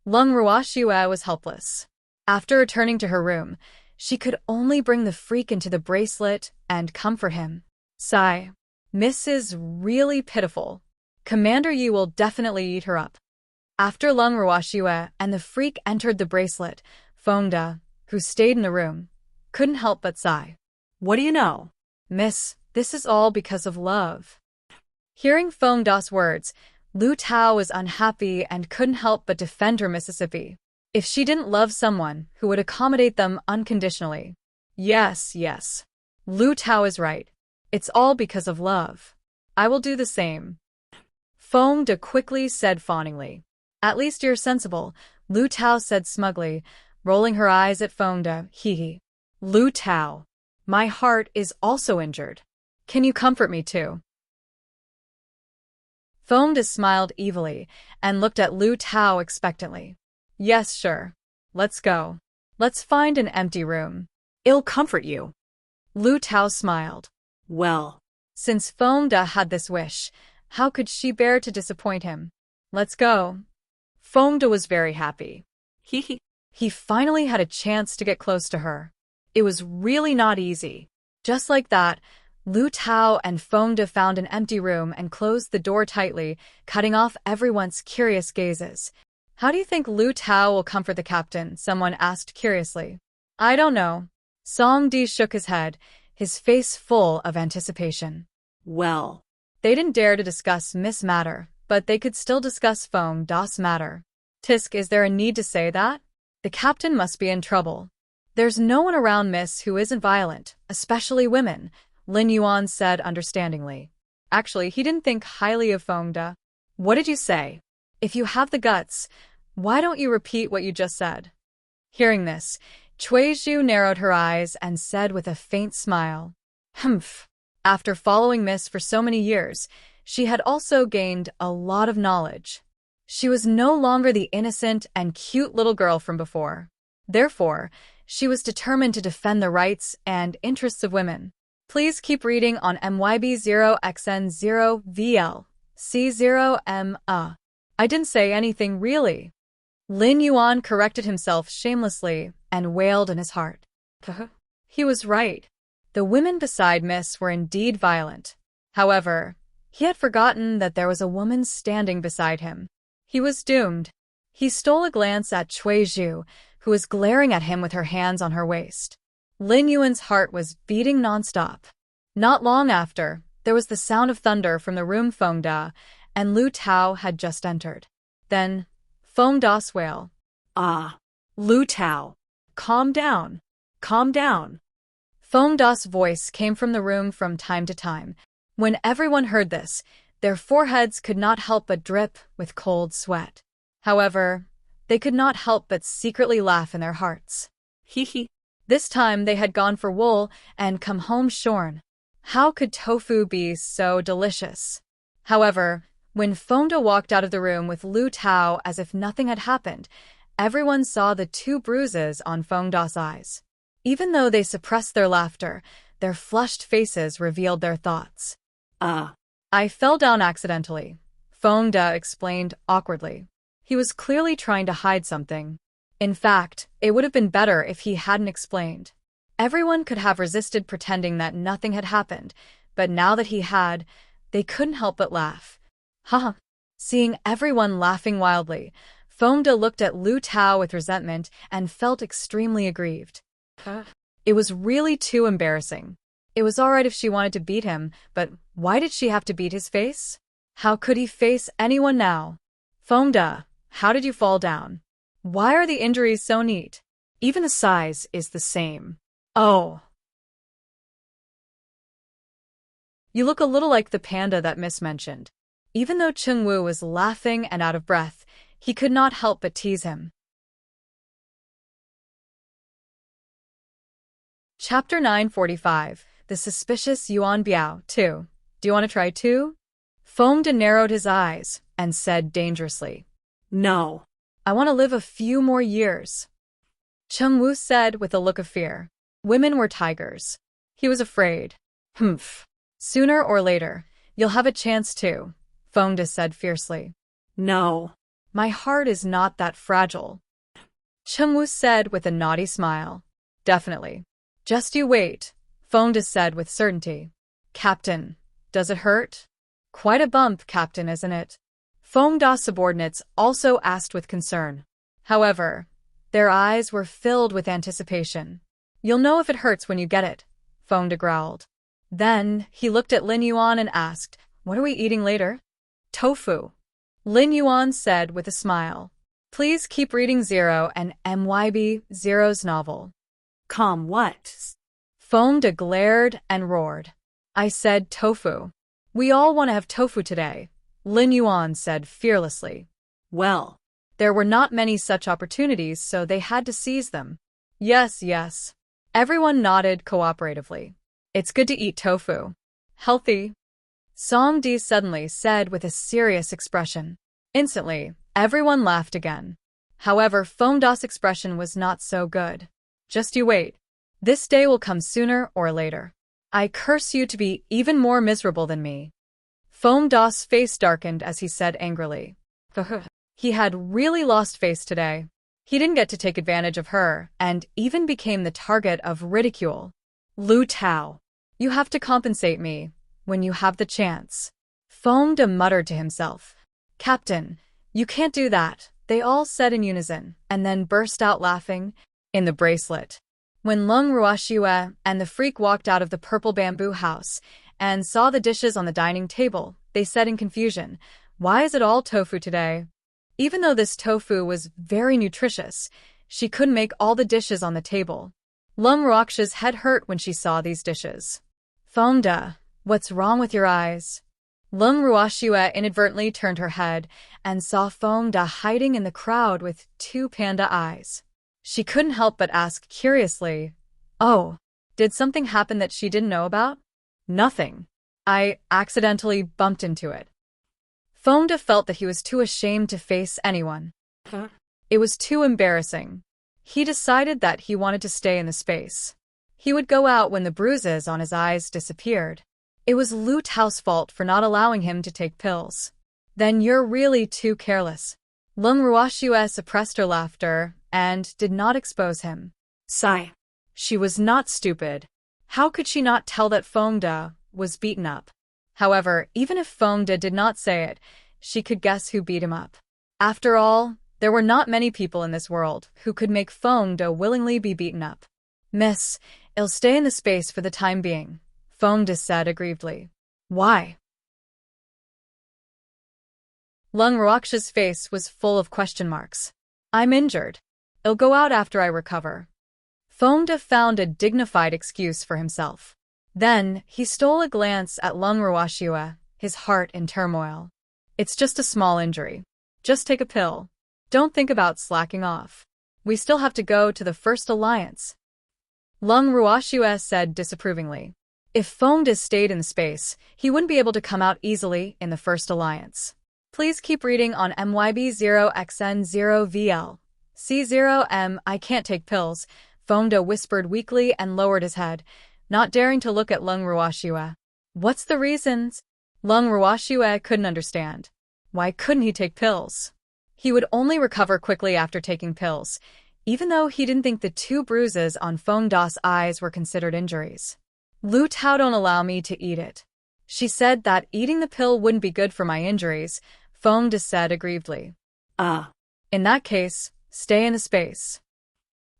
Lung Ruoxue was helpless. After returning to her room, she could only bring the freak into the bracelet and comfort him. Sigh. Miss is really pitiful. Commander Yi will definitely eat her up. After Lung Ruoxue and the freak entered the bracelet, Fengda, who stayed in the room, couldn't help but sigh. What do you know? Miss, this is all because of love. Hearing Fengda's words, Lu Tao was unhappy and couldn't help but defend her Mississippi. If she didn't love someone who would accommodate them unconditionally. Yes, yes. Lu Tao is right. It's all because of love. I will do the same. Feng De quickly said fawningly. At least you're sensible, Lu Tao said smugly, rolling her eyes at Feng De. Hee. Lu Tao. My heart is also injured. Can you comfort me too? Feng De smiled evilly and looked at Lu Tao expectantly. Yes, sure. Let's go. Let's find an empty room. I'll comfort you. Lu Tao smiled. Well. Since Feng De had this wish, how could she bear to disappoint him? Let's go. Feng De was very happy. He finally had a chance to get close to her. It was really not easy. Just like that, Lu Tao and Feng De found an empty room and closed the door tightly, cutting off everyone's curious gazes. How do you think Lu Tao will comfort the captain? Someone asked curiously. I don't know. Song Di shook his head, his face full of anticipation. Well. They didn't dare to discuss Miss Matter, but they could still discuss Feng Das Matter. Tisk, is there a need to say that? The captain must be in trouble. There's no one around Miss who isn't violent, especially women, Lin Yuan said understandingly. Actually, he didn't think highly of Feng De. What did you say? If you have the guts, why don't you repeat what you just said? Hearing this, Cui Zhu narrowed her eyes and said with a faint smile. Humph. After following Miss for so many years, she had also gained a lot of knowledge. She was no longer the innocent and cute little girl from before. Therefore, she was determined to defend the rights and interests of women. Please keep reading on MYB0XN0VL C0M. I didn't say anything really. Lin Yuan corrected himself shamelessly and wailed in his heart. He was right. The women beside Miss were indeed violent. However, he had forgotten that there was a woman standing beside him. He was doomed. He stole a glance at Cui Zhu, who was glaring at him with her hands on her waist. Lin Yuan's heart was beating nonstop. Not long after, there was the sound of thunder from the room Feng De and Lu Tao had just entered. Then, Feng Da's wail. Ah. Lu Tao. Calm down. Calm down. Feng Da's voice came from the room from time to time. When everyone heard this, their foreheads could not help but drip with cold sweat. However, they could not help but secretly laugh in their hearts. This time they had gone for wool and come home shorn. How could tofu be so delicious? However, when Feng De walked out of the room with Lu Tao as if nothing had happened, everyone saw the 2 bruises on Feng Da's eyes. Even though they suppressed their laughter, their flushed faces revealed their thoughts. I fell down accidentally, Feng De explained awkwardly. He was clearly trying to hide something. In fact, it would have been better if he hadn't explained. Everyone could have resisted pretending that nothing had happened, but now that he had, they couldn't help but laugh. Haha. Seeing everyone laughing wildly, Feng De looked at Lu Tao with resentment and felt extremely aggrieved. It was really too embarrassing. It was alright if she wanted to beat him, but why did she have to beat his face? How could he face anyone now? Feng De, how did you fall down? Why are the injuries so neat? Even the size is the same. Oh. You look a little like the panda that Miss mentioned. Even though Chung Wu was laughing and out of breath, he could not help but tease him. Chapter 945, The Suspicious Yuan Biao 2. Do you want to try too? Feng De narrowed his eyes and said dangerously. No. I want to live a few more years. Chung Wu said with a look of fear. Women were tigers. He was afraid. Humph. Sooner or later, you'll have a chance too, Feng De said fiercely. No. My heart is not that fragile. Chung Wu said with a naughty smile. Definitely. Just you wait, Feng De said with certainty. Captain, does it hurt? Quite a bump, Captain, isn't it? Feng Da's subordinates also asked with concern. However, their eyes were filled with anticipation. You'll know if it hurts when you get it, Feng De growled. Then, he looked at Lin Yuan and asked, What are we eating later? Tofu. Lin Yuan said with a smile. Please keep reading Zero and MYB Zero's novel. Calm what? Foamed glared and roared. I said tofu. We all want to have tofu today, Lin Yuan said fearlessly. Well, there were not many such opportunities, so they had to seize them. Yes, yes. Everyone nodded cooperatively. It's good to eat tofu. Healthy. Song Di suddenly said with a serious expression. Instantly, everyone laughed again. However, Foamda's expression was not so good. Just you wait. This day will come sooner or later. I curse you to be even more miserable than me. Foamda's face darkened as he said angrily. He had really lost face today. He didn't get to take advantage of her, and even became the target of ridicule. Lu Tao, you have to compensate me, when you have the chance. Foamda muttered to himself. Captain, you can't do that, they all said in unison, and then burst out laughing. In the bracelet. When Lung Ruoxue and the freak walked out of the purple bamboo house and saw the dishes on the dining table, they said in confusion, why is it all tofu today? Even though this tofu was very nutritious, she couldn't make all the dishes on the table. Lung Ruoxue's head hurt when she saw these dishes. Foamda, what's wrong with your eyes? Lung Ruoxue inadvertently turned her head and saw Foamda hiding in the crowd with two panda eyes. She couldn't help but ask curiously, oh, did something happen that she didn't know about? Nothing. I accidentally bumped into it. Foamda felt that he was too ashamed to face anyone. It was too embarrassing. He decided that he wanted to stay in the space. He would go out when the bruises on his eyes disappeared. It was Lu Tao's fault for not allowing him to take pills. Then you're really too careless. Lung Ruoxue suppressed her laughter and did not expose him. Sigh. She was not stupid. How could she not tell that Foamda was beaten up? However, even if Foamda did not say it, she could guess who beat him up. After all, there were not many people in this world who could make Foamda willingly be beaten up. Miss, I'll stay in the space for the time being, Foamda said aggrievedly. Why? Lung Ruoxue's face was full of question marks. I'm injured. I'll go out after I recover. Foamda found a dignified excuse for himself. Then, he stole a glance at Lung Ruoxue, his heart in turmoil. It's just a small injury. Just take a pill. Don't think about slacking off. We still have to go to the First Alliance. Lung Ruoxue said disapprovingly. If Foamda stayed in space, he wouldn't be able to come out easily in the First Alliance. Please keep reading on MYB0XN0VL. C0M, I can't take pills, Foamda whispered weakly and lowered his head, not daring to look at Lung Ruoxue. What's the reasons? Lung Ruoxue couldn't understand. Why couldn't he take pills? He would only recover quickly after taking pills, even though he didn't think the two bruises on Foamda's eyes were considered injuries. Lu Tao don't allow me to eat it. She said that eating the pill wouldn't be good for my injuries, Foamda said aggrievedly. In that case, stay in the space.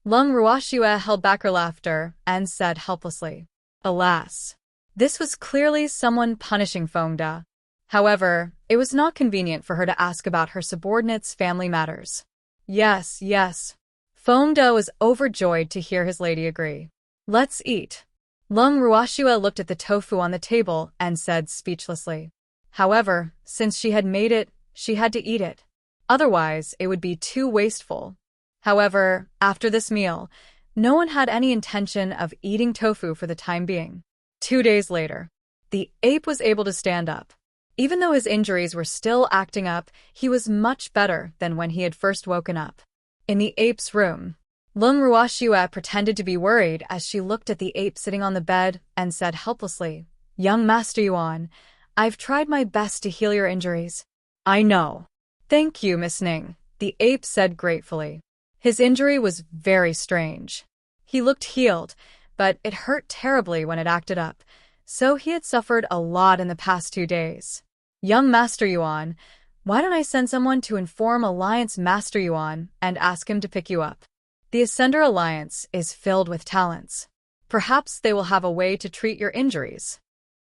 Lung Ruoxue held back her laughter and said helplessly. Alas. This was clearly someone punishing Foamda. However, it was not convenient for her to ask about her subordinates' family matters. Yes, yes. Foamda was overjoyed to hear his lady agree. Let's eat. Lung Ruoxue looked at the tofu on the table and said speechlessly. However, since she had made it, she had to eat it. Otherwise, it would be too wasteful. However, after this meal, no one had any intention of eating tofu for the time being. 2 days later, the ape was able to stand up. Even though his injuries were still acting up, he was much better than when he had first woken up. In the ape's room, Lung Ruoxue pretended to be worried as she looked at the ape sitting on the bed and said helplessly, Young Master Yuan, I've tried my best to heal your injuries. I know. Thank you, Miss Ning, the ape said gratefully. His injury was very strange. He looked healed, but it hurt terribly when it acted up, so he had suffered a lot in the past 2 days. Young Master Yuan, why don't I send someone to inform Alliance Master Yuan and ask him to pick you up? The Ascender Alliance is filled with talents. Perhaps they will have a way to treat your injuries.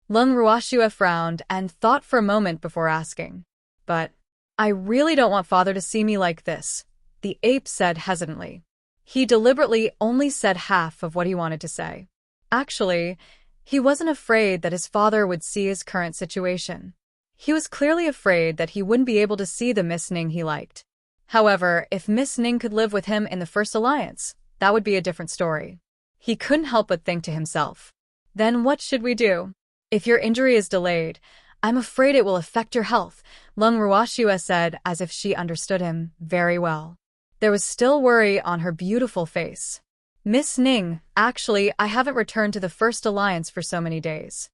Lung Ruoxue frowned and thought for a moment before asking. But I really don't want father to see me like this, the ape said hesitantly. He deliberately only said half of what he wanted to say. Actually, he wasn't afraid that his father would see his current situation. He was clearly afraid that he wouldn't be able to see the Miss Ning he liked. However, if Miss Ning could live with him in the First Alliance, that would be a different story. He couldn't help but think to himself, then what should we do? If your injury is delayed, I'm afraid it will affect your health, Lung Ruoxue said as if she understood him very well. There was still worry on her beautiful face. Miss Ning, actually, I haven't returned to the First Alliance for so many days.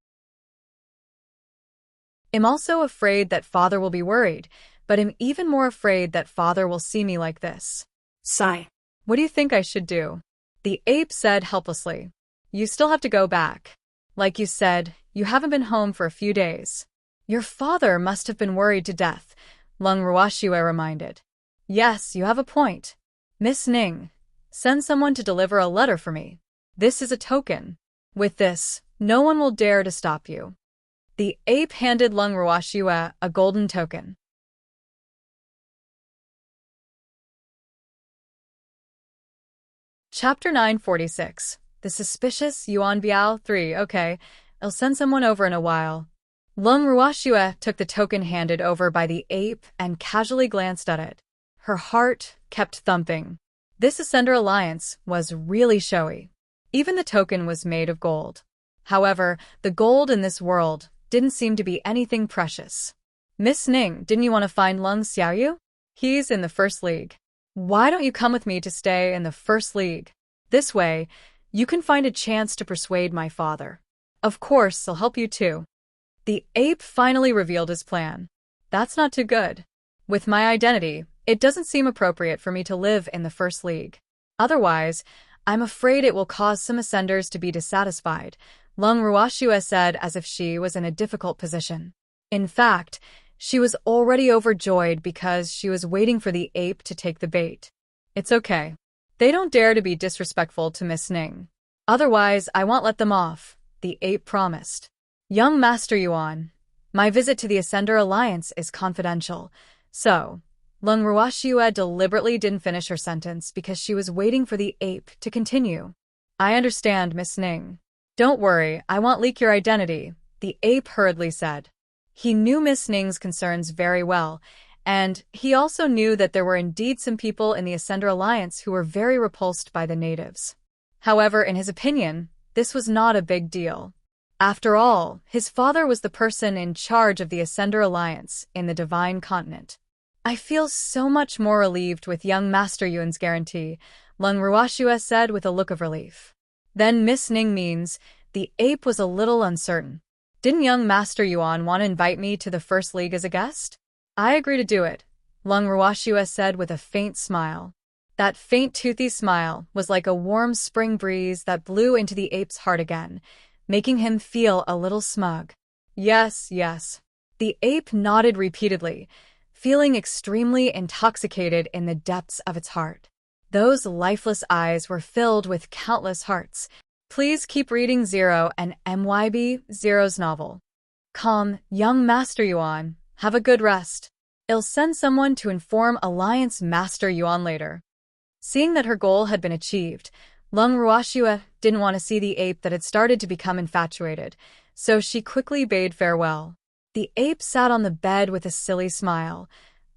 I'm also afraid that father will be worried, but I'm even more afraid that father will see me like this. Sigh. What do you think I should do? The ape said helplessly. You still have to go back. Like you said, you haven't been home for a few days. Your father must have been worried to death, Lung Ruoxue reminded. Yes, you have a point. Miss Ning, send someone to deliver a letter for me. This is a token. With this, no one will dare to stop you. The ape handed Lung Ruoxue a golden token. Chapter 946. The Suspicious Yuan Biao 3. Okay, I'll send someone over in a while. Lung Ruoxue took the token handed over by the ape and casually glanced at it. Her heart kept thumping. This Ascender Alliance was really showy. Even the token was made of gold. However, the gold in this world didn't seem to be anything precious. Miss Ning, didn't you want to find Lung Xiaoyu? He's in the First League. Why don't you come with me to stay in the First League? This way, you can find a chance to persuade my father. Of course, I'll help you too. The ape finally revealed his plan. That's not too good. With my identity, it doesn't seem appropriate for me to live in the First League. Otherwise, I'm afraid it will cause some Ascenders to be dissatisfied, Lung Ruoxue said as if she was in a difficult position. In fact, she was already overjoyed because she was waiting for the ape to take the bait. It's okay. They don't dare to be disrespectful to Miss Ning. Otherwise, I won't let them off, the ape promised. Young Master Yuan, my visit to the Ascender Alliance is confidential, so Lung Ruoxue deliberately didn't finish her sentence because she was waiting for the ape to continue. I understand, Miss Ning. Don't worry, I won't leak your identity, the ape hurriedly said. He knew Miss Ning's concerns very well, and he also knew that there were indeed some people in the Ascender Alliance who were very repulsed by the natives. However, in his opinion, this was not a big deal. After all, his father was the person in charge of the Ascender Alliance in the Divine Continent. I feel so much more relieved with young Master Yuan's guarantee, Lung Ruoxue said with a look of relief. Then Miss Ning means, the ape was a little uncertain. Didn't young Master Yuan want to invite me to the First League as a guest? I agree to do it, Lung Ruoxue said with a faint smile. That faint toothy smile was like a warm spring breeze that blew into the ape's heart again, making him feel a little smug. Yes, yes. The ape nodded repeatedly, feeling extremely intoxicated in the depths of its heart. Those lifeless eyes were filled with countless hearts. Please keep reading Zero and MYB Zero's novel. Calm, young Master Yuan. Have a good rest. I'll send someone to inform Alliance Master Yuan later. Seeing that her goal had been achieved, Lung Ruoxue didn't want to see the ape that had started to become infatuated, so she quickly bade farewell. The ape sat on the bed with a silly smile,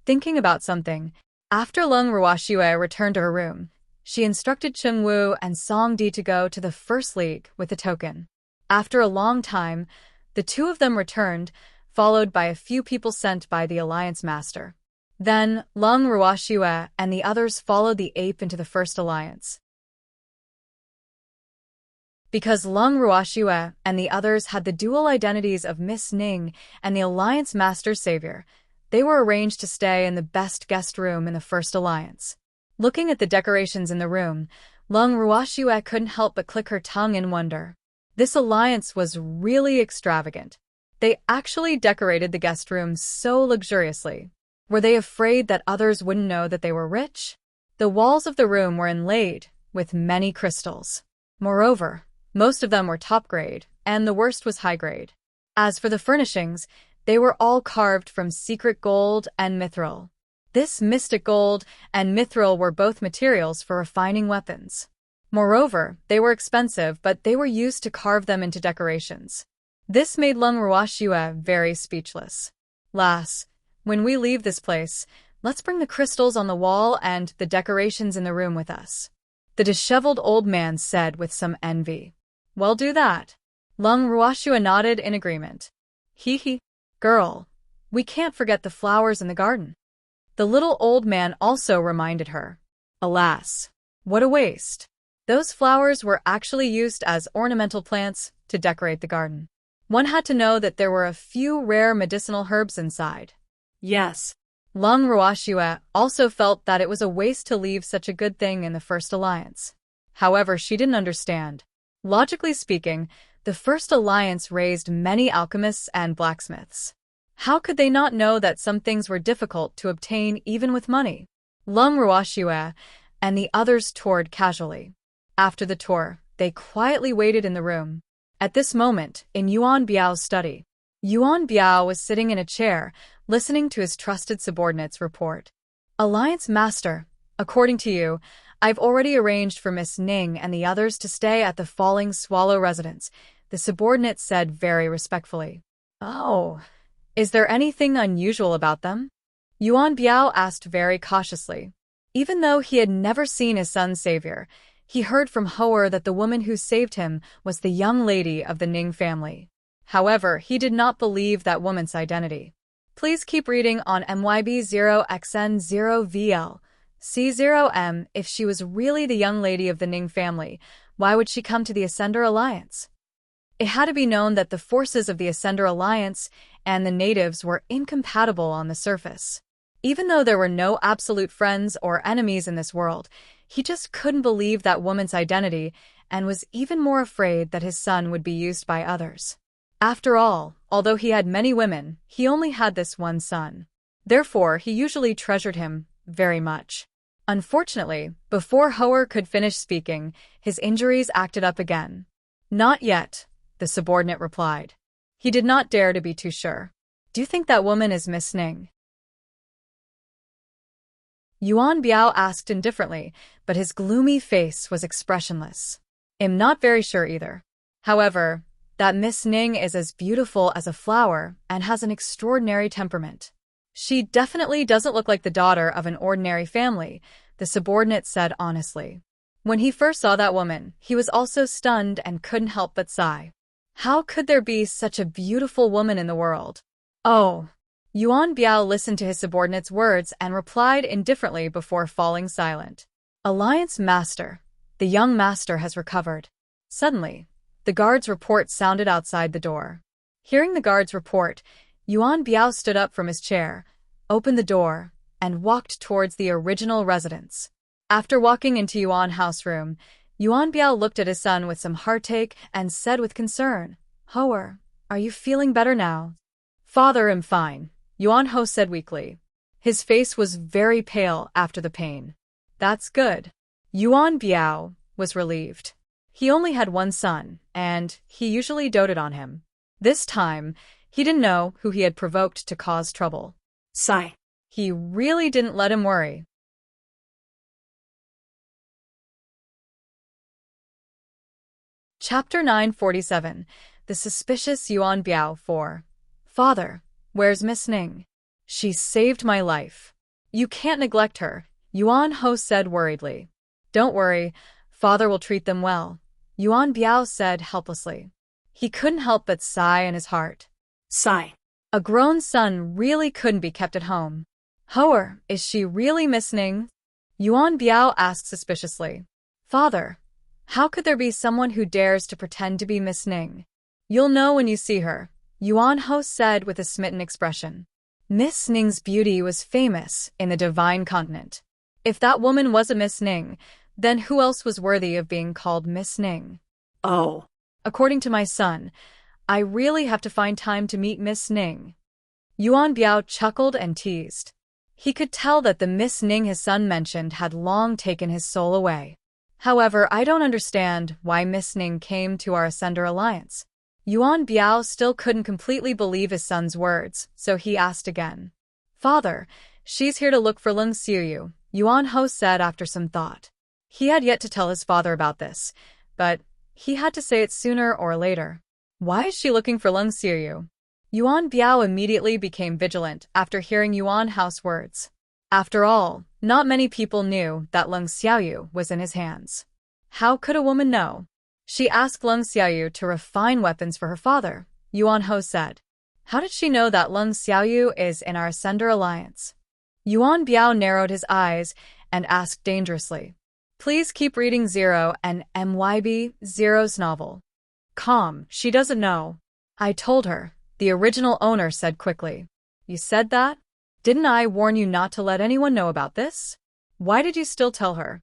thinking about something. After Lung Ruoxue returned to her room, she instructed Cheng Wu and Song Di to go to the First League with the token. After a long time, the two of them returned, followed by a few people sent by the Alliance Master. Then, Lung Ruoxue and the others followed the ape into the First Alliance. Because Lung Ruoxue and the others had the dual identities of Miss Ning and the Alliance Master's savior, they were arranged to stay in the best guest room in the First Alliance. Looking at the decorations in the room, Lung Ruoxue couldn't help but click her tongue in wonder. This alliance was really extravagant. They actually decorated the guest room so luxuriously. Were they afraid that others wouldn't know that they were rich? The walls of the room were inlaid with many crystals. Moreover, most of them were top grade, and the worst was high grade. As for the furnishings, They were all carved from secret gold and mithril. This mystic gold and mithril were both materials for refining weapons. Moreover, they were expensive, but they were used to carve them into decorations. This made Lung Ruoxue very speechless. Lass, when we leave this place, let's bring the crystals on the wall and the decorations in the room with us. The disheveled old man said with some envy. Well, do that. Lung Ruoxue nodded in agreement. Hee. Girl, we can't forget the flowers in the garden. The little old man also reminded her. Alas, what a waste. Those flowers were actually used as ornamental plants to decorate the garden. One had to know that there were a few rare medicinal herbs inside. Yes. Lung Ruoxue also felt that it was a waste to leave such a good thing in the First Alliance. However, she didn't understand. Logically speaking, the First Alliance raised many alchemists and blacksmiths. How could they not know that some things were difficult to obtain even with money? Lung Ruoxue and the others toured casually. After the tour, they quietly waited in the room. At this moment, in Yuan Biao's study, Yuan Biao was sitting in a chair, listening to his trusted subordinate's report. Alliance Master, according to you, I've already arranged for Miss Ning and the others to stay at the Falling Swallow residence, the subordinate said very respectfully. Oh, is there anything unusual about them? Yuan Biao asked very cautiously. Even though he had never seen his son's savior, he heard from Hoer that the woman who saved him was the young lady of the Ning family. However, he did not believe that woman's identity. Please keep reading on MYB0XN0VL. C0M. If she was really the young lady of the Ning family, why would she come to the Ascender Alliance? It had to be known that the forces of the Ascender Alliance and the natives were incompatible on the surface. Even though there were no absolute friends or enemies in this world, he just couldn't believe that woman's identity and was even more afraid that his son would be used by others. After all, although he had many women, he only had this one son. Therefore, he usually treasured him very much. Unfortunately, before Hoer could finish speaking, his injuries acted up again. Not yet, the subordinate replied. He did not dare to be too sure. Do you think that woman is Miss Ning? Yuan Biao asked indifferently, but his gloomy face was expressionless. I'm not very sure either. However, that Miss Ning is as beautiful as a flower and has an extraordinary temperament. She definitely doesn't look like the daughter of an ordinary family, the subordinate said honestly. When he first saw that woman, he was also stunned and couldn't help but sigh. How could there be such a beautiful woman in the world? Oh. Yuan Biao listened to his subordinate's words and replied indifferently before falling silent. Alliance Master. The young master has recovered. Suddenly, the guard's report sounded outside the door. Hearing the guard's report, Yuan Biao stood up from his chair, opened the door, and walked towards the original residence. After walking into Yuan's house room, Yuan Biao looked at his son with some heartache and said with concern, Hoer, are you feeling better now? Father, I'm fine, Yuan Ho said weakly. His face was very pale after the pain. That's good. Yuan Biao was relieved. He only had one son, and he usually doted on him. This time, he didn't know who he had provoked to cause trouble. Sigh. He really didn't let him worry. Chapter 947. The Suspicious Yuan Biao 4. Father, where's Miss Ning? She saved my life. You can't neglect her, Yuan Ho said worriedly. Don't worry, Father will treat them well, Yuan Biao said helplessly. He couldn't help but sigh in his heart. Sigh. A grown son really couldn't be kept at home. Hoer, is she really Miss Ning? Yuan Biao asked suspiciously. Father, how could there be someone who dares to pretend to be Miss Ning? You'll know when you see her, Yuan Ho said with a smitten expression. Miss Ning's beauty was famous in the Divine Continent. If that woman was a Miss Ning, then who else was worthy of being called Miss Ning? Oh. According to my son, I really have to find time to meet Miss Ning. Yuan Biao chuckled and teased. He could tell that the Miss Ning his son mentioned had long taken his soul away. However, I don't understand why Miss Ning came to our Ascender Alliance. Yuan Biao still couldn't completely believe his son's words, so he asked again. Father, she's here to look for Leng Xiuyu, Yuan Ho said after some thought. He had yet to tell his father about this, but he had to say it sooner or later. Why is she looking for Leng Xiuyu? Yuan Biao immediately became vigilant after hearing Yuan Hao's words. After all, not many people knew that Leng Xiaoyu was in his hands. How could a woman know? She asked Leng Xiaoyu to refine weapons for her father, Yuan Ho said. How did she know that Leng Xiaoyu is in our Ascender alliance? Yuan Biao narrowed his eyes and asked dangerously. Please keep reading Zero and MYB Zero's novel. Calm, she doesn't know. I told her, the original owner said quickly. You said that? Didn't I warn you not to let anyone know about this? Why did you still tell her?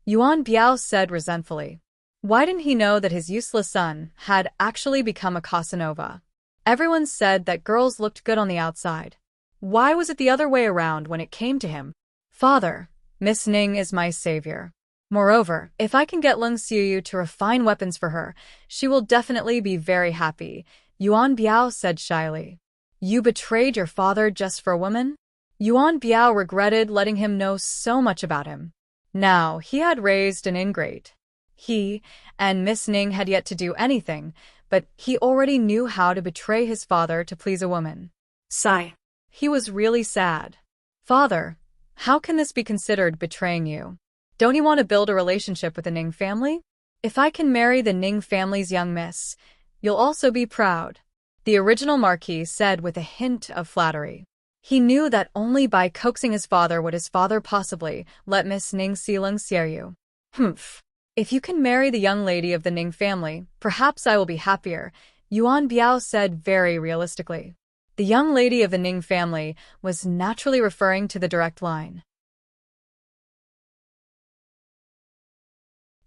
Yuan Biao said resentfully. Why didn't he know that his useless son had actually become a Casanova? Everyone said that girls looked good on the outside. Why was it the other way around when it came to him? Father, Miss Ning is my savior. Moreover, if I can get Leng Xiuyu to refine weapons for her, she will definitely be very happy, Yuan Biao said shyly. You betrayed your father just for a woman? Yuan Biao regretted letting him know so much about him. Now, he had raised an ingrate. He and Miss Ning had yet to do anything, but he already knew how to betray his father to please a woman. Sigh. He was really sad. Father, how can this be considered betraying you? Don't you want to build a relationship with the Ning family? If I can marry the Ning family's young miss, you'll also be proud, the original Marquis said with a hint of flattery. He knew that only by coaxing his father would his father possibly let Miss Ning see Leng Xiuyu. Humph. If you can marry the young lady of the Ning family, perhaps I will be happier, Yuan Biao said very realistically. The young lady of the Ning family was naturally referring to the direct line.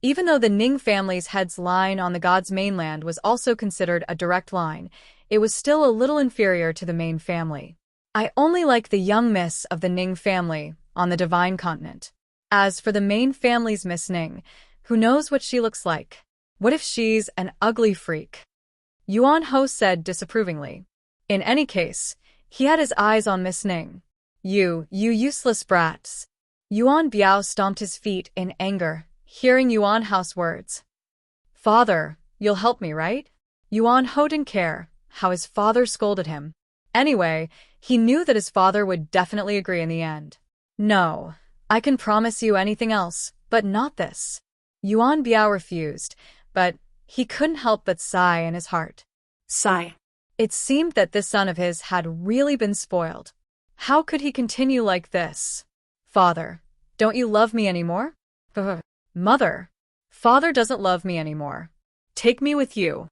Even though the Ning family's head's line on the god's mainland was also considered a direct line, it was still a little inferior to the main family. I only like the young miss of the Ning family on the divine continent. As for the main family's Miss Ning, who knows what she looks like? What if she's an ugly freak? Yuan Ho said disapprovingly. In any case, he had his eyes on Miss Ning. You useless brats. Yuan Biao stomped his feet in anger, hearing Yuan Hao's words. Father, you'll help me, right? Yuan Ho didn't care how his father scolded him. Anyway, he knew that his father would definitely agree in the end. No, I can promise you anything else, but not this. Yuan Biao refused, but he couldn't help but sigh in his heart. Sigh. It seemed that this son of his had really been spoiled. How could he continue like this? Father, don't you love me anymore? Mother, father doesn't love me anymore. Take me with you.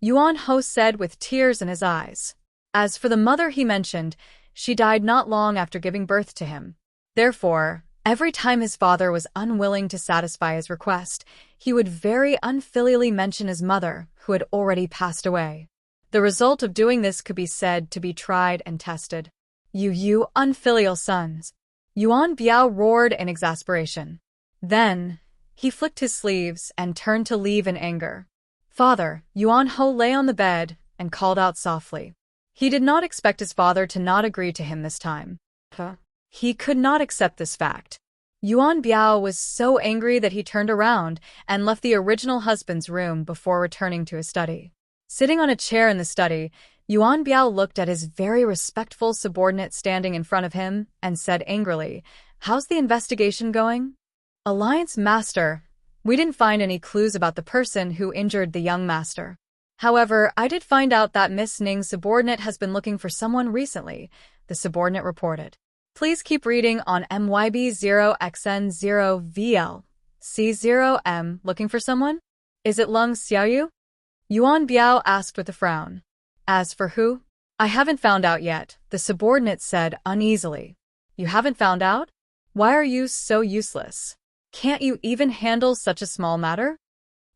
Yuan Ho said with tears in his eyes. As for the mother he mentioned, she died not long after giving birth to him. Therefore, every time his father was unwilling to satisfy his request, he would very unfilially mention his mother, who had already passed away. The result of doing this could be said to be tried and tested. You unfilial sons! Yuan Biao roared in exasperation. Then, he flicked his sleeves and turned to leave in anger. Father, Yuan Ho lay on the bed and called out softly. He did not expect his father to not agree to him this time. He could not accept this fact. Yuan Biao was so angry that he turned around and left the original husband's room before returning to his study. Sitting on a chair in the study, Yuan Biao looked at his very respectful subordinate standing in front of him and said angrily, How's the investigation going? Alliance Master, we didn't find any clues about the person who injured the young master. However, I did find out that Miss Ning's subordinate has been looking for someone recently, the subordinate reported. Please keep reading on MYB0XN0VL. C0M, looking for someone? Is it Leng Xiaoyu? Yuan Biao asked with a frown. As for who? I haven't found out yet, the subordinate said uneasily. You haven't found out? Why are you so useless? Can't you even handle such a small matter?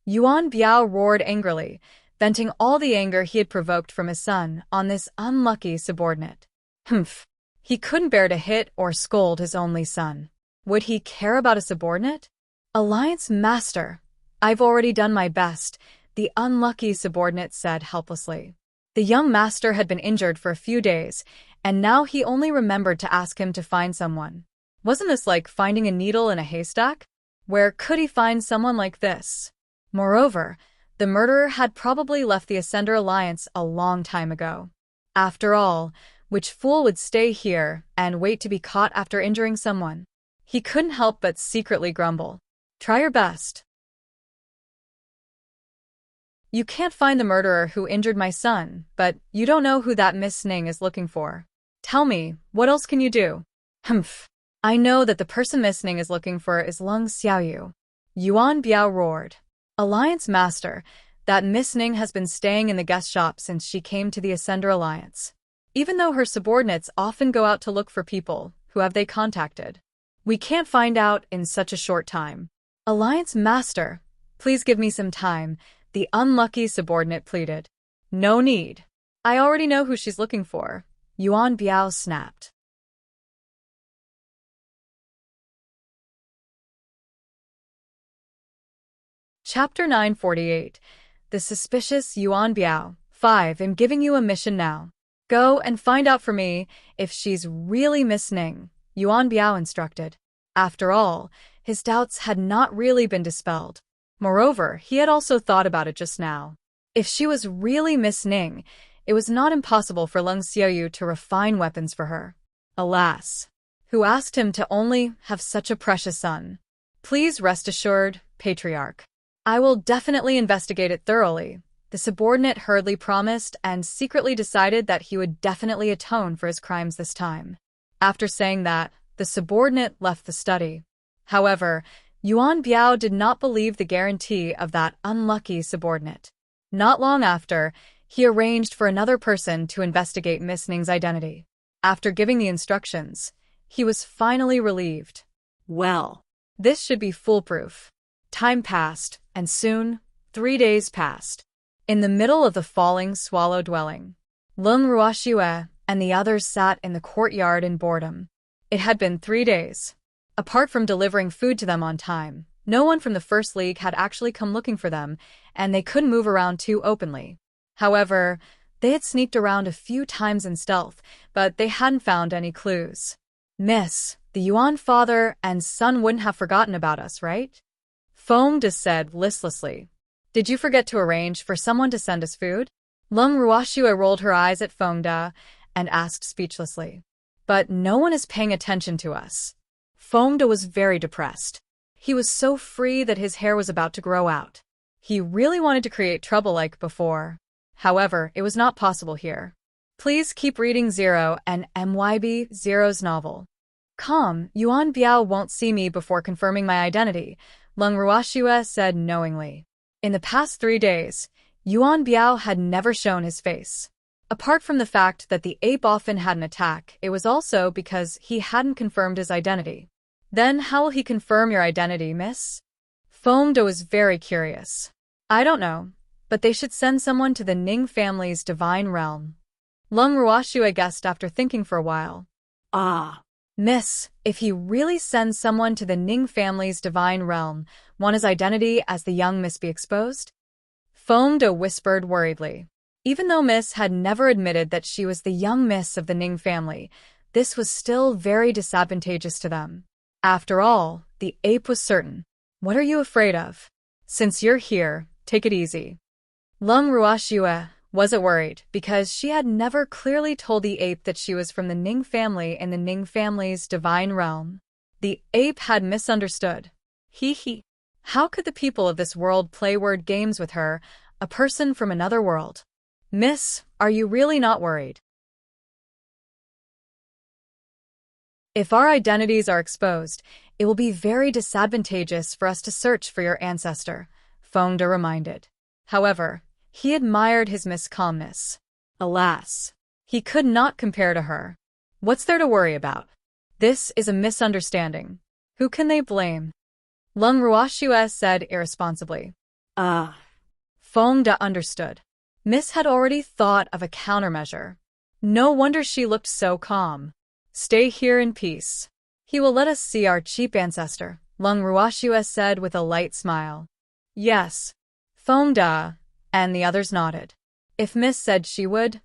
Yuan Biao roared angrily, venting all the anger he had provoked from his son on this unlucky subordinate. Humph. He couldn't bear to hit or scold his only son. Would he care about a subordinate? Alliance Master, I've already done my best, the unlucky subordinate said helplessly. The young master had been injured for a few days, and now he only remembered to ask him to find someone. Wasn't this like finding a needle in a haystack? Where could he find someone like this? Moreover, the murderer had probably left the Ascender Alliance a long time ago. After all, which fool would stay here and wait to be caught after injuring someone? He couldn't help but secretly grumble. Try your best. You can't find the murderer who injured my son, but you don't know who that Miss Ning is looking for. Tell me, what else can you do? Humph. I know that the person Miss Ning is looking for is Lung Xiaoyu. Yuan Biao roared. Alliance Master, that Miss Ning has been staying in the guest shop since she came to the Ascender Alliance. Even though her subordinates often go out to look for people, who have they contacted? We can't find out in such a short time. Alliance Master, please give me some time, the unlucky subordinate pleaded. No need. I already know who she's looking for, Yuan Biao snapped. Chapter 948. The Suspicious Yuan Biao. 5. I'm giving you a mission now. Go and find out for me if she's really Miss Ning, Yuan Biao instructed. After all, his doubts had not really been dispelled. Moreover, he had also thought about it just now. If she was really Miss Ning, it was not impossible for Lung Xiaoyu to refine weapons for her. Alas, who asked him to only have such a precious son? Please rest assured, Patriarch. I will definitely investigate it thoroughly, the subordinate hurriedly promised and secretly decided that he would definitely atone for his crimes this time. After saying that, the subordinate left the study. However, Yuan Biao did not believe the guarantee of that unlucky subordinate. Not long after, he arranged for another person to investigate Miss Ning's identity. After giving the instructions, he was finally relieved. Well, this should be foolproof. Time passed, and soon, 3 days passed. In the middle of the falling swallow dwelling, Lung Ruoxue and the others sat in the courtyard in boredom. It had been 3 days. Apart from delivering food to them on time, no one from the First League had actually come looking for them, and they couldn't move around too openly. However, they had sneaked around a few times in stealth, but they hadn't found any clues. Miss, the Yuan father and son wouldn't have forgotten about us, right? Feng De said listlessly. Did you forget to arrange for someone to send us food? Lung Ruoxue rolled her eyes at Feng De and asked speechlessly. But no one is paying attention to us. Feng De was very depressed. He was so free that his hair was about to grow out. He really wanted to create trouble like before. However, it was not possible here. Please keep reading Zero and MYB Zero's novel. Come, Yuan Biao won't see me before confirming my identity, Lung Ruoxue said knowingly. In the past 3 days, Yuan Biao had never shown his face. Apart from the fact that the ape often had an attack, it was also because he hadn't confirmed his identity. Then how will he confirm your identity, miss? Feng De was very curious. I don't know, but they should send someone to the Ning family's divine realm. Lung Ruoxue guessed after thinking for a while. Ah. Miss, if he really sends someone to the Ning family's divine realm, won't his identity as the young miss be exposed? Feng De whispered worriedly. Even though Miss had never admitted that she was the young miss of the Ning family, this was still very disadvantageous to them. After all, the ape was certain. What are you afraid of? Since you're here, take it easy. Lung Ruoxue wasn't worried because she had never clearly told the ape that she was from the Ning family in the Ning family's divine realm. The ape had misunderstood. Hee. How could the people of this world play word games with her, a person from another world? Miss, are you really not worried? If our identities are exposed, it will be very disadvantageous for us to search for your ancestor, Feng De reminded. However, he admired his Miss calmness. Alas, he could not compare to her. What's there to worry about? This is a misunderstanding. Who can they blame? Lung Ruoxue said irresponsibly. Feng De understood. Miss had already thought of a countermeasure. No wonder she looked so calm. Stay here in peace. He will let us see our cheap ancestor, Lung Ruoxue said with a light smile. Yes. Feng De, And the others nodded. If Miss said she would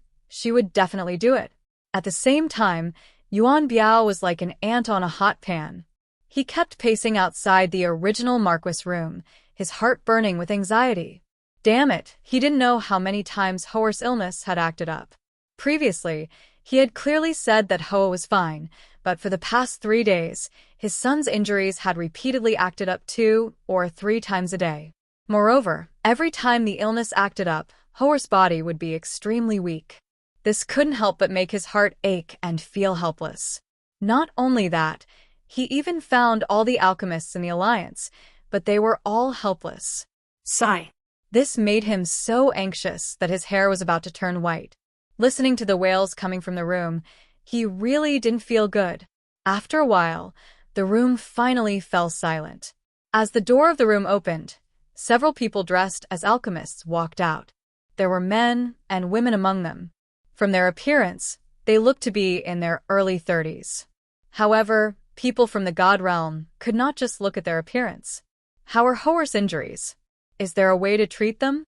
definitely do it. At the same time, Yuan Biao was like an ant on a hot pan. He kept pacing outside the original Marquis room, his heart burning with anxiety. Damn it, he didn't know how many times Hoer's illness had acted up. Previously, he had clearly said that Hoa was fine, but for the past 3 days, his son's injuries had repeatedly acted up 2 or 3 times a day. Moreover, every time the illness acted up, Hoer's body would be extremely weak. This couldn't help but make his heart ache and feel helpless. Not only that, he even found all the alchemists in the Alliance, but they were all helpless. Sigh. This made him so anxious that his hair was about to turn white. Listening to the wails coming from the room, he really didn't feel good. After a while, the room finally fell silent. As the door of the room opened, several people dressed as alchemists walked out. There were men and women among them. From their appearance, they looked to be in their early 30s. However, people from the God Realm could not just look at their appearance. How are Hoer's injuries? Is there a way to treat them?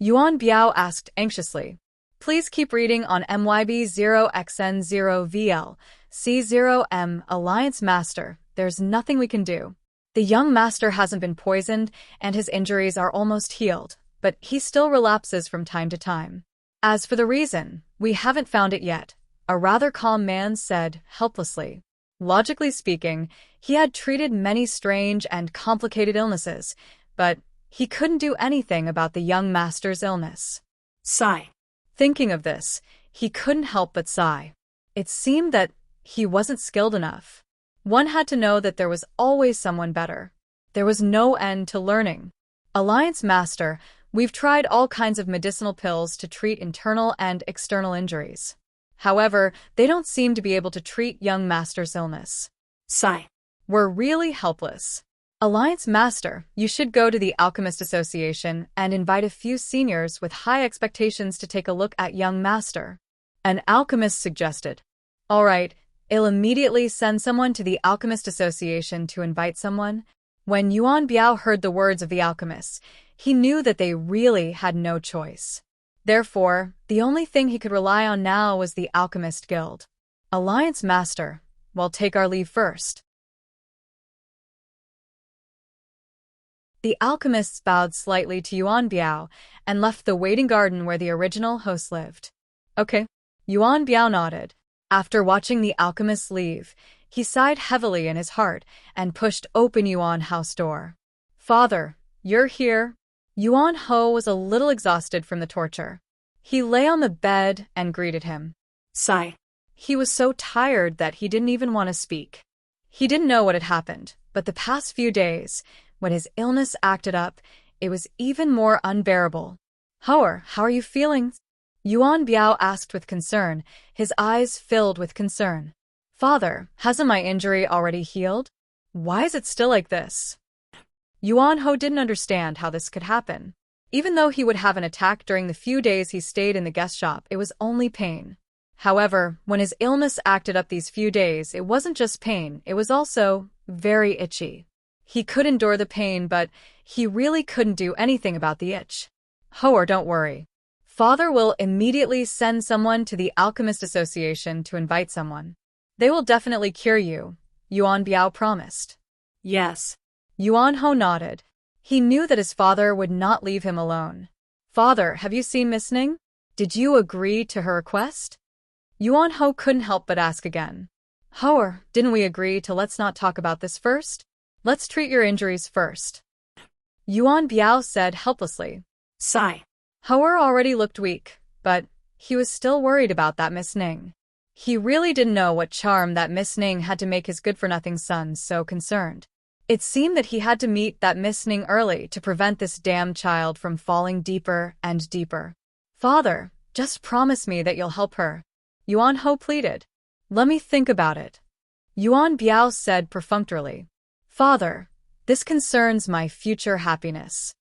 Yuan Biao asked anxiously. Please keep reading on MYB0XN0VL, C0M, Alliance Master. There's nothing we can do. The young master hasn't been poisoned, and his injuries are almost healed, but he still relapses from time to time. As for the reason, we haven't found it yet, a rather calm man said, helplessly. Logically speaking, he had treated many strange and complicated illnesses, but he couldn't do anything about the young master's illness. Sigh. Thinking of this, he couldn't help but sigh. It seemed that he wasn't skilled enough. One had to know that there was always someone better. There was no end to learning. Alliance Master, we've tried all kinds of medicinal pills to treat internal and external injuries. However, they don't seem to be able to treat young Master's illness. Sigh. We're really helpless. Alliance Master, you should go to the Alchemist Association and invite a few seniors with high expectations to take a look at young Master. An alchemist suggested. All right, I'll immediately send someone to the Alchemist Association to invite someone. When Yuan Biao heard the words of the alchemists, he knew that they really had no choice. Therefore, the only thing he could rely on now was the Alchemist Guild. Alliance Master, we'll take our leave first. The alchemists bowed slightly to Yuan Biao and left the waiting garden where the original host lived. Okay. Yuan Biao nodded. After watching the alchemists leave, he sighed heavily in his heart and pushed open Yuan Hao's door. Father, you're here. Yuan Hao was a little exhausted from the torture. He lay on the bed and greeted him. Sigh. He was so tired that he didn't even want to speak. He didn't know what had happened, but the past few days, when his illness acted up, it was even more unbearable. Hoer, how are you feeling? Yuan Biao asked with concern, his eyes filled with concern. Father, hasn't my injury already healed? Why is it still like this? Yuan Hao didn't understand how this could happen. Even though he would have an attack during the few days he stayed in the guest shop, it was only pain. However, when his illness acted up these few days, it wasn't just pain, it was also very itchy. He could endure the pain, but he really couldn't do anything about the itch. Hoer, don't worry. Father will immediately send someone to the Alchemist Association to invite someone. They will definitely cure you, Yuan Biao promised. Yes. Yuan Hao nodded. He knew that his father would not leave him alone. Father, have you seen Miss Ning? Did you agree to her request? Yuan Hao couldn't help but ask again. Hoer, didn't we agree to let's not talk about this first? Let's treat your injuries first. Yuan Biao said helplessly. Sigh. Hoer already looked weak, but he was still worried about that Miss Ning. He really didn't know what charm that Miss Ning had to make his good-for-nothing son so concerned. It seemed that he had to meet that Miss Ning early to prevent this damned child from falling deeper and deeper. Father, just promise me that you'll help her. Yuan Hao pleaded. Let me think about it. Yuan Biao said perfunctorily. Father, this concerns my future happiness.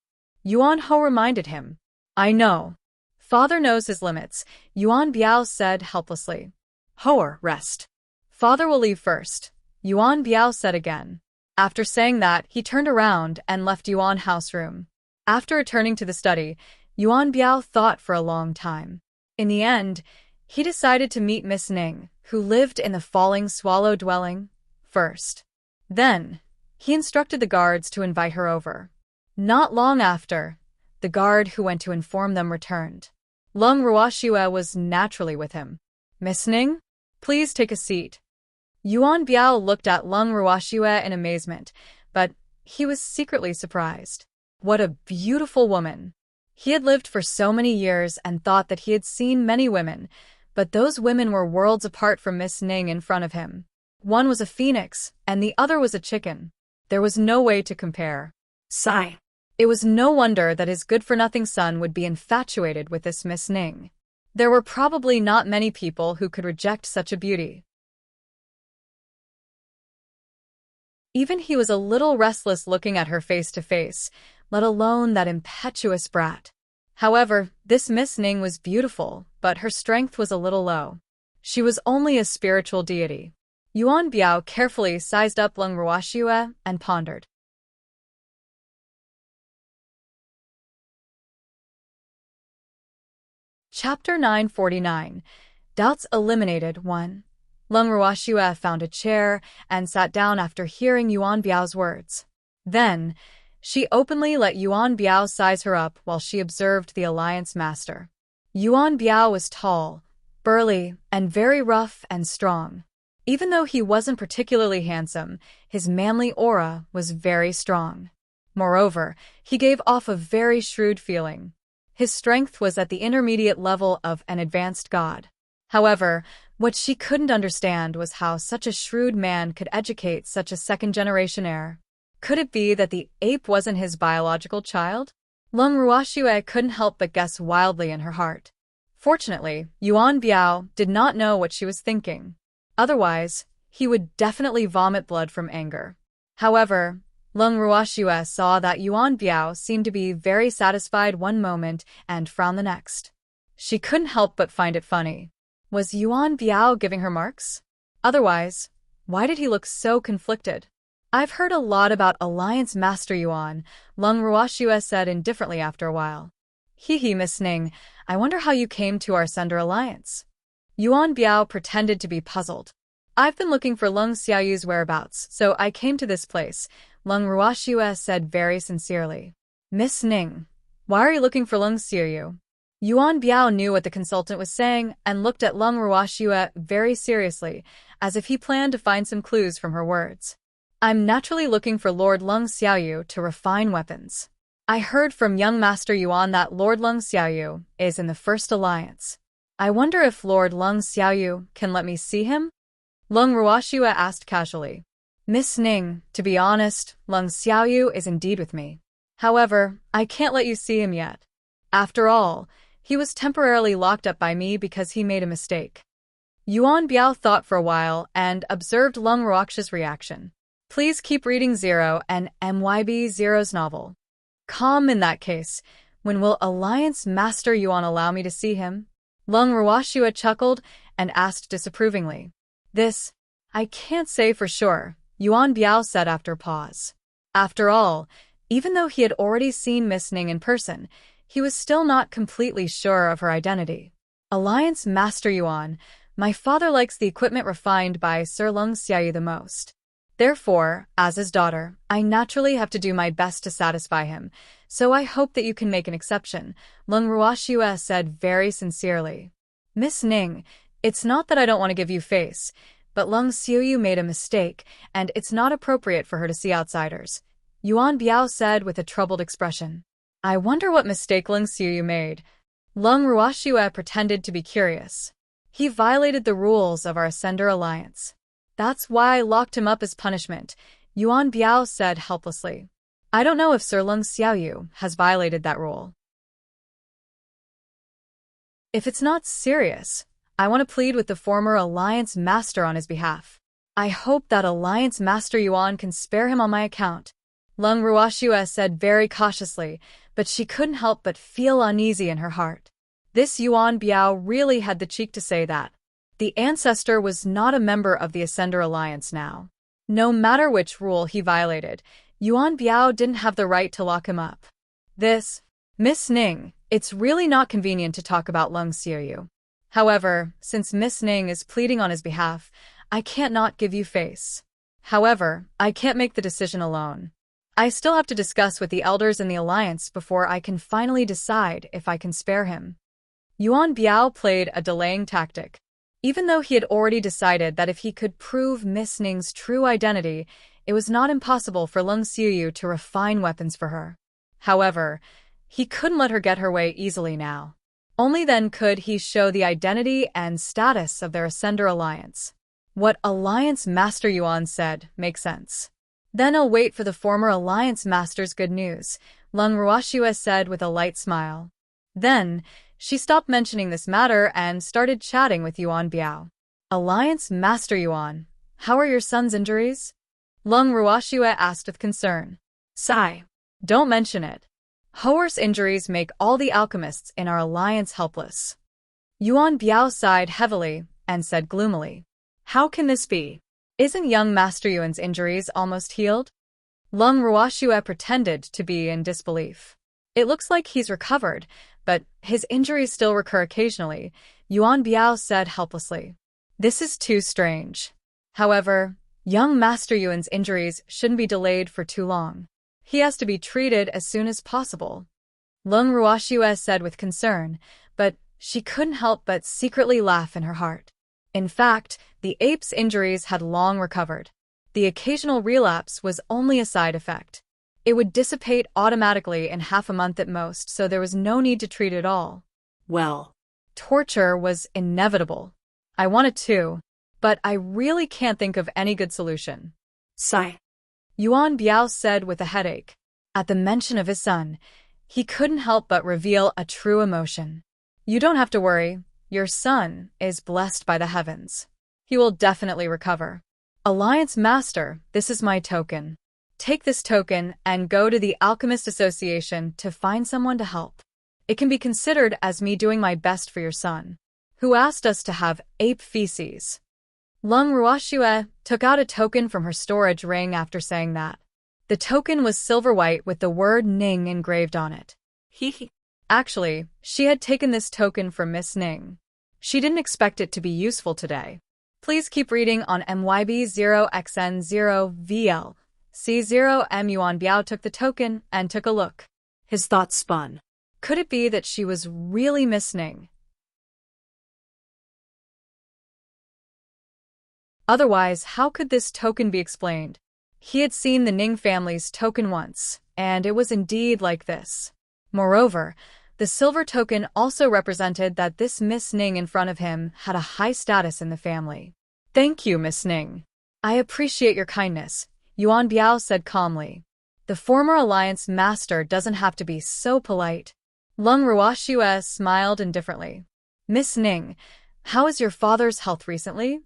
Yuan Hao reminded him. I know. Father knows his limits, Yuan Biao said helplessly. Hoer, rest. Father will leave first, Yuan Biao said again. After saying that, he turned around and left Yuan Hao's room. After returning to the study, Yuan Biao thought for a long time. In the end, he decided to meet Miss Ning, who lived in the falling swallow dwelling, first. Then, he instructed the guards to invite her over. Not long after, the guard who went to inform them returned. Lung Ruoxue was naturally with him. "Miss Ning, please take a seat." Yuan Biao looked at Lung Ruoxue in amazement, but he was secretly surprised. What a beautiful woman! He had lived for so many years and thought that he had seen many women, but those women were worlds apart from Miss Ning in front of him. One was a phoenix, and the other was a chicken. There was no way to compare. Sigh. It was no wonder that his good-for-nothing son would be infatuated with this Miss Ning. There were probably not many people who could reject such a beauty. Even he was a little restless looking at her face to face, let alone that impetuous brat. However, this Miss Ning was beautiful, but her strength was a little low. She was only a spiritual deity. Yuan Biao carefully sized up Lung Ruoxue and pondered. Chapter 949. Doubts Eliminated 1. Lung Ruoxue found a chair and sat down after hearing Yuan Biao's words. Then, she openly let Yuan Biao size her up while she observed the Alliance Master. Yuan Biao was tall, burly, and very rough and strong. Even though he wasn't particularly handsome, his manly aura was very strong. Moreover, he gave off a very shrewd feeling. His strength was at the intermediate level of an advanced god. However, what she couldn't understand was how such a shrewd man could educate such a second-generation heir. Could it be that the ape wasn't his biological child? Lung Ruoxue couldn't help but guess wildly in her heart. Fortunately, Yuan Biao did not know what she was thinking. Otherwise, he would definitely vomit blood from anger. However, Lung Ruoxue saw that Yuan Biao seemed to be very satisfied one moment and frown the next. She couldn't help but find it funny. Was Yuan Biao giving her marks? Otherwise, why did he look so conflicted? "I've heard a lot about Alliance Master Yuan," Lung Ruoxue said indifferently after a while. "Hee, Miss Ning, I wonder how you came to our Sender Alliance." Yuan Biao pretended to be puzzled. "I've been looking for Lung Xiaoyu's whereabouts, so I came to this place," Lung Ruoxue said very sincerely. "Miss Ning, why are you looking for Lung Xiaoyu?" Yuan Biao knew what the consultant was saying and looked at Lung Ruoxue very seriously, as if he planned to find some clues from her words. "I'm naturally looking for Lord Lung Xiaoyu to refine weapons. I heard from young Master Yuan that Lord Lung Xiaoyu is in the First Alliance. I wonder if Lord Lung Xiaoyu can let me see him?" Lung Ruoxue asked casually. "Miss Ning, to be honest, Lung Xiaoyu is indeed with me. However, I can't let you see him yet. After all, he was temporarily locked up by me because he made a mistake." Yuan Biao thought for a while and observed Lung Ruoxue's reaction. "Please keep reading Zero and MYB Zero's novel." "Calm in that case. When will Alliance Master Yuan allow me to see him?" Lung Ruoxue chuckled and asked disapprovingly. "This, I can't say for sure," Yuan Biao said after a pause. After all, even though he had already seen Miss Ning in person, he was still not completely sure of her identity. "Alliance Master Yuan, my father likes the equipment refined by Sir Lung Xiaoyu the most. Therefore, as his daughter, I naturally have to do my best to satisfy him, so I hope that you can make an exception," Lung Ruoxue said very sincerely. "Miss Ning, it's not that I don't want to give you face, but Lung Xiaoyu made a mistake, and it's not appropriate for her to see outsiders," Yuan Biao said with a troubled expression. "I wonder what mistake Lung Xiaoyu made." Lung Ruoxue pretended to be curious. "He violated the rules of our Ascender Alliance. That's why I locked him up as punishment," Yuan Biao said helplessly. "I don't know if Sir Lung Xiaoyu has violated that rule. If it's not serious, I want to plead with the former Alliance Master on his behalf. I hope that Alliance Master Yuan can spare him on my account," Lung Ruoxue said very cautiously, but she couldn't help but feel uneasy in her heart. This Yuan Biao really had the cheek to say that. The ancestor was not a member of the Ascender Alliance now. No matter which rule he violated, Yuan Biao didn't have the right to lock him up. "This, Miss Ning, It's really not convenient to talk about Lung Xiaoyu. However, since Miss Ning is pleading on his behalf, I can't not give you face. However, I can't make the decision alone. I still have to discuss with the elders in the alliance before I can finally decide if I can spare him. Yuan Biao played a delaying tactic. Even though he had already decided that if he could prove Miss Ning's true identity, it was not impossible for Lung Xiaoyu to refine weapons for her. However, he couldn't let her get her way easily now. Only then could he show the identity and status of their Ascender alliance. What Alliance Master Yuan said makes sense. Then I'll wait for the former Alliance Master's good news, Lung Ruoxue said with a light smile. Then, she stopped mentioning this matter and started chatting with Yuan Biao. Alliance Master Yuan, how are your son's injuries? Lung Ruoxue asked with concern. Sigh. Don't mention it. Hoer's injuries make all the alchemists in our alliance helpless. Yuan Biao sighed heavily and said gloomily. How can this be? Isn't young Master Yuan's injuries almost healed? Lung Ruoxue pretended to be in disbelief. It looks like he's recovered, but his injuries still recur occasionally, Yuan Biao said helplessly. This is too strange. However, young Master Yuan's injuries shouldn't be delayed for too long. He has to be treated as soon as possible. Lung Ruoxue said with concern, but she couldn't help but secretly laugh in her heart. In fact, the ape's injuries had long recovered. The occasional relapse was only a side effect. It would dissipate automatically in half a month at most, so there was no need to treat it all. Well, torture was inevitable. I wanted to, but I really can't think of any good solution. Sigh. Yuan Biao said with a headache. At the mention of his son, he couldn't help but reveal a true emotion. You don't have to worry. Your son is blessed by the heavens. He will definitely recover. Alliance Master, this is my token. Take this token and go to the Alchemist Association to find someone to help. It can be considered as me doing my best for your son, who asked us to have ape feces. Lung Ruoxue took out a token from her storage ring after saying that. The token was silver-white with the word Ning engraved on it. Hee. Actually, she had taken this token from Miss Ning. She didn't expect it to be useful today. Please keep reading on MYB0XN0VL. C0M Yuan Biao took the token and took a look. His thoughts spun. Could it be that she was really Miss Ning? Otherwise, how could this token be explained? He had seen the Ning family's token once, and it was indeed like this. Moreover, the silver token also represented that this Miss Ning in front of him had a high status in the family. Thank you, Miss Ning. I appreciate your kindness, Yuan Biao said calmly. The former alliance master doesn't have to be so polite. Lung Ruoxue smiled indifferently. Miss Ning, how is your father's health recently?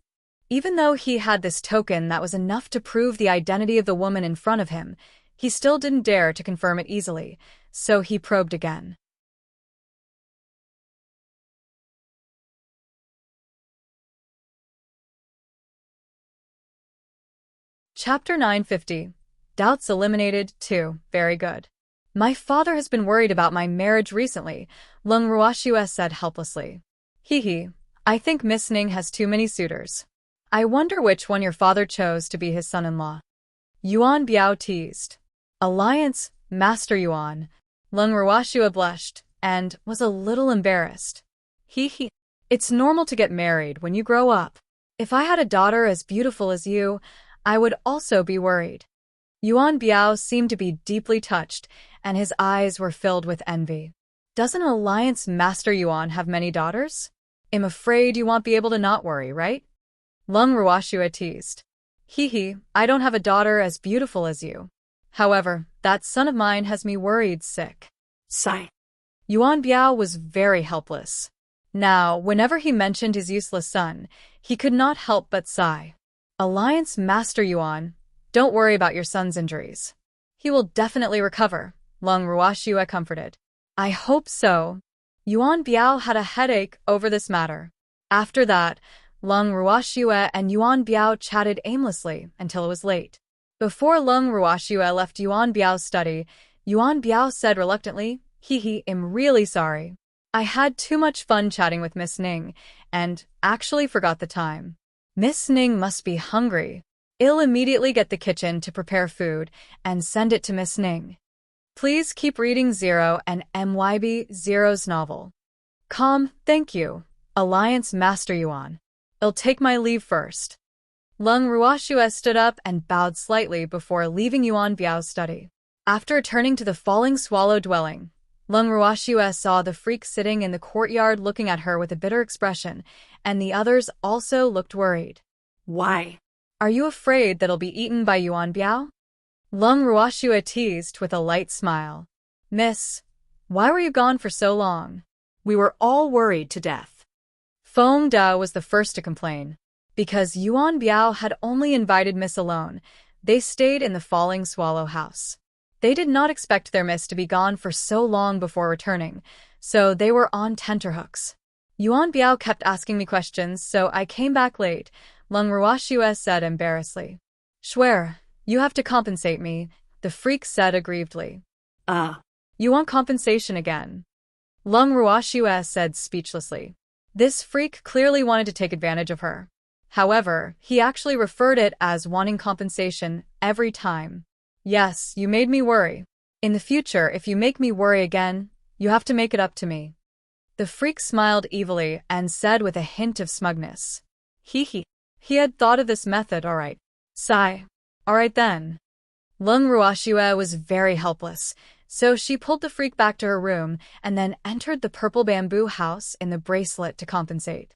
Even though he had this token that was enough to prove the identity of the woman in front of him, he still didn't dare to confirm it easily, so he probed again. Chapter 950. Doubts Eliminated 2. Very good. My father has been worried about my marriage recently, Lung Ruoxue said helplessly. Hee. I think Miss Ning has too many suitors. I wonder which one your father chose to be his son-in-law. Yuan Biao teased. Alliance, Master Yuan. Lung Ruoxue blushed and was a little embarrassed. Hee. It's normal to get married when you grow up. If I had a daughter as beautiful as you, I would also be worried. Yuan Biao seemed to be deeply touched, and his eyes were filled with envy. Doesn't Alliance Master Yuan have many daughters? I'm afraid you won't be able to not worry, right? Lung Ruoxue teased. Hee, I don't have a daughter as beautiful as you. However, that son of mine has me worried sick. Sigh. Yuan Biao was very helpless. Now, whenever he mentioned his useless son, he could not help but sigh. Alliance Master Yuan, don't worry about your son's injuries. He will definitely recover, Lung Ruoxue comforted. I hope so. Yuan Biao had a headache over this matter. After that, Lung Ruoxue and Yuan Biao chatted aimlessly until it was late. Before Lung Ruoxue left Yuan Biao's study, Yuan Biao said reluctantly, I'm really sorry. I had too much fun chatting with Miss Ning, and actually forgot the time. Miss Ning must be hungry. I'll immediately get the kitchen to prepare food and send it to Miss Ning. Please keep reading Zero and MYB Zero's novel. Thank you. Alliance Master Yuan. I'll take my leave first. Lung Ruoxue stood up and bowed slightly before leaving Yuan Biao's study. After turning to the falling swallow dwelling, Lung Ruoxue saw the freak sitting in the courtyard looking at her with a bitter expression, and the others also looked worried. Why? Are you afraid that I'll be eaten by Yuan Biao? Lung Ruoxue teased with a light smile. Miss, why were you gone for so long? We were all worried to death. Feng Da was the first to complain. Because Yuan Biao had only invited Miss alone, they stayed in the falling swallow house. They did not expect their miss to be gone for so long before returning, so they were on tenterhooks. Yuan Biao kept asking me questions, so I came back late, Lung Ruoxue said embarrassedly. Swear, you have to compensate me, the freak said aggrievedly. You want compensation again? Lung Ruoxue said speechlessly. This freak clearly wanted to take advantage of her. However, he actually referred it as wanting compensation every time. Yes, you made me worry. In the future, if you make me worry again, you have to make it up to me. The freak smiled evilly and said with a hint of smugness. He had thought of this method, all right. Sigh. All right then. Lung Ruoxue was very helpless, so she pulled the freak back to her room and then entered the purple bamboo house in the bracelet to compensate.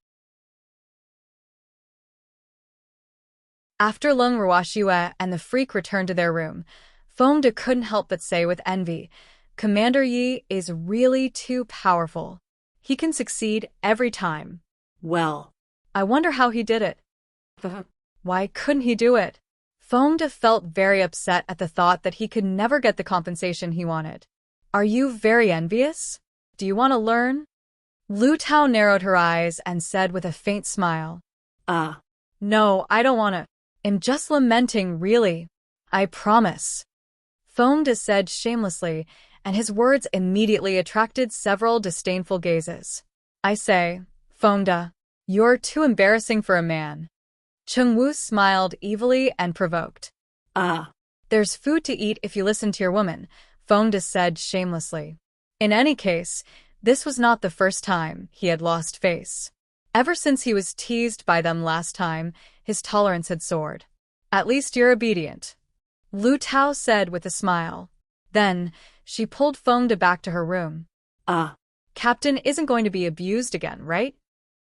After Lung Ruoxue and the freak returned to their room, Feng De couldn't help but say with envy, Commander Yi is really too powerful. He can succeed every time. Well, I wonder how he did it. Why couldn't he do it? Feng De felt very upset at the thought that he could never get the compensation he wanted. Are you very envious? Do you want to learn? Lu Tao narrowed her eyes and said with a faint smile. No, I don't want to. I'm just lamenting, really. I promise. Feng De said shamelessly, and his words immediately attracted several disdainful gazes. I say, Feng De, you're too embarrassing for a man. Cheng Wu smiled evilly and provoked. There's food to eat if you listen to your woman, Feng De said shamelessly. In any case, this was not the first time he had lost face. Ever since he was teased by them last time, his tolerance had soared. At least you're obedient, Lu Tao said with a smile. Then, she pulled Feng De back to her room. Captain isn't going to be abused again, right?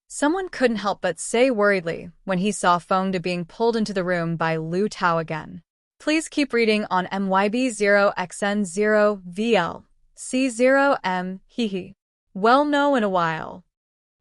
Someone couldn't help but say worriedly when he saw Feng De being pulled into the room by Lu Tao again. Please keep reading on MYB0XN0VL. C0M, Well, no, in a while.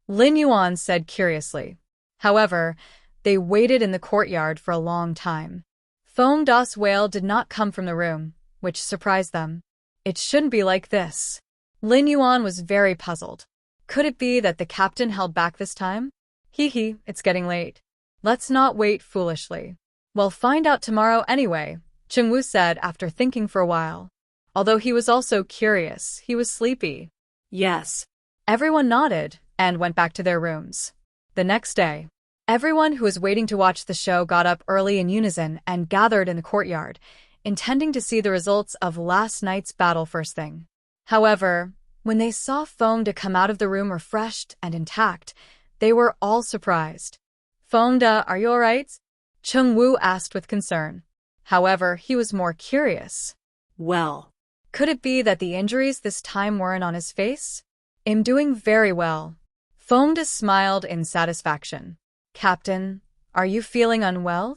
Lin Yuan said curiously. However, they waited in the courtyard for a long time. Feng Da's wail did not come from the room, which surprised them. It shouldn't be like this. Lin Yuan was very puzzled. Could it be that the captain held back this time? It's getting late. Let's not wait foolishly. We'll find out tomorrow anyway, Cheng Wu said after thinking for a while. Although he was also curious, he was sleepy. Yes. Everyone nodded and went back to their rooms. The next day, everyone who was waiting to watch the show got up early in unison and gathered in the courtyard, intending to see the results of last night's battle first thing. However, when they saw Feng De come out of the room refreshed and intact, they were all surprised. Feng De, are you all right? Cheng Wu asked with concern. However, he was more curious. Well, could it be that the injuries this time weren't on his face? I'm doing very well. Feng De smiled in satisfaction. Captain, are you feeling unwell?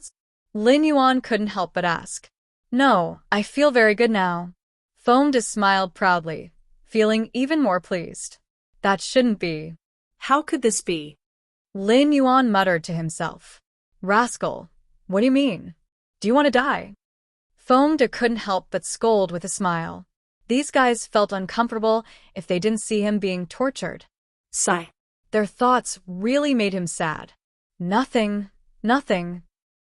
Lin Yuan couldn't help but ask. No, I feel very good now. Feng De smiled proudly, feeling even more pleased. That shouldn't be. How could this be? Lin Yuan muttered to himself. Rascal, what do you mean? Do you want to die? Feng De couldn't help but scold with a smile. These guys felt uncomfortable if they didn't see him being tortured. Sigh. Their thoughts really made him sad. Nothing.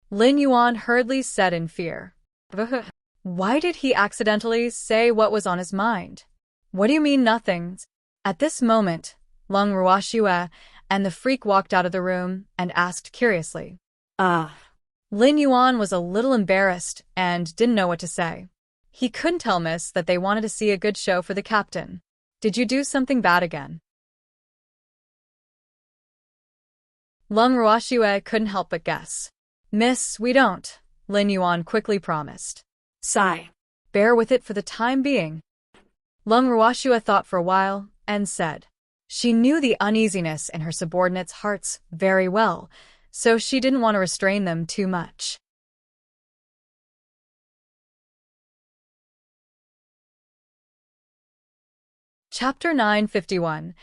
Lin Yuan hurriedly said in fear. Why did he accidentally say what was on his mind? What do you mean nothing? At this moment, Lung Ruoxue and the freak walked out of the room and asked curiously. Lin Yuan was a little embarrassed and didn't know what to say. He couldn't tell Miss that they wanted to see a good show for the captain. Did you do something bad again? Lung Ruoxue couldn't help but guess. Miss, we don't, Lin Yuan quickly promised. Sigh. Bear with it for the time being. Lung Ruoxue thought for a while and said. She knew the uneasiness in her subordinates' hearts very well, so she didn't want to restrain them too much. Chapter 951.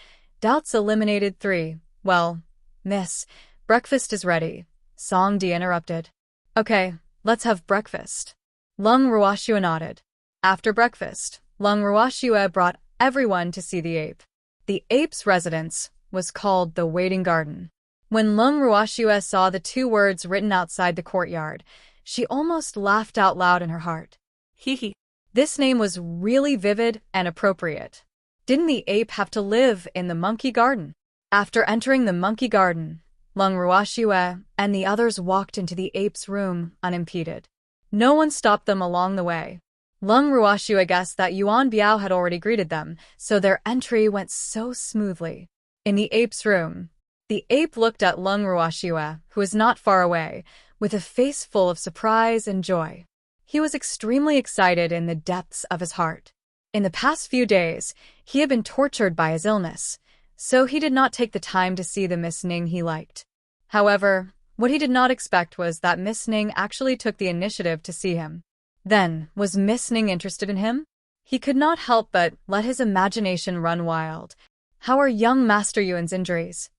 Doubts Eliminated 3. Well, Miss, breakfast is ready. Song D interrupted. Okay, let's have breakfast. Lung Ruoxue nodded. After breakfast, Lung Ruoxue brought everyone to see the ape. The ape's residence was called the Waiting Garden. When Lung Ruoxue saw the two words written outside the courtyard, she almost laughed out loud in her heart. Hee. This name was really vivid and appropriate. Didn't the ape have to live in the monkey garden? After entering the monkey garden, Lung Ruoxue and the others walked into the ape's room unimpeded. No one stopped them along the way. Lung Ruoxue guessed that Yuan Biao had already greeted them, so their entry went so smoothly. In the ape's room, the ape looked at Lung Ruoxue, who was not far away, with a face full of surprise and joy. He was extremely excited in the depths of his heart. In the past few days, he had been tortured by his illness, so he did not take the time to see the Miss Ning he liked. However, what he did not expect was that Miss Ning actually took the initiative to see him. Then, was Miss Ning interested in him? He could not help but let his imagination run wild. How are young Master Yuan's injuries?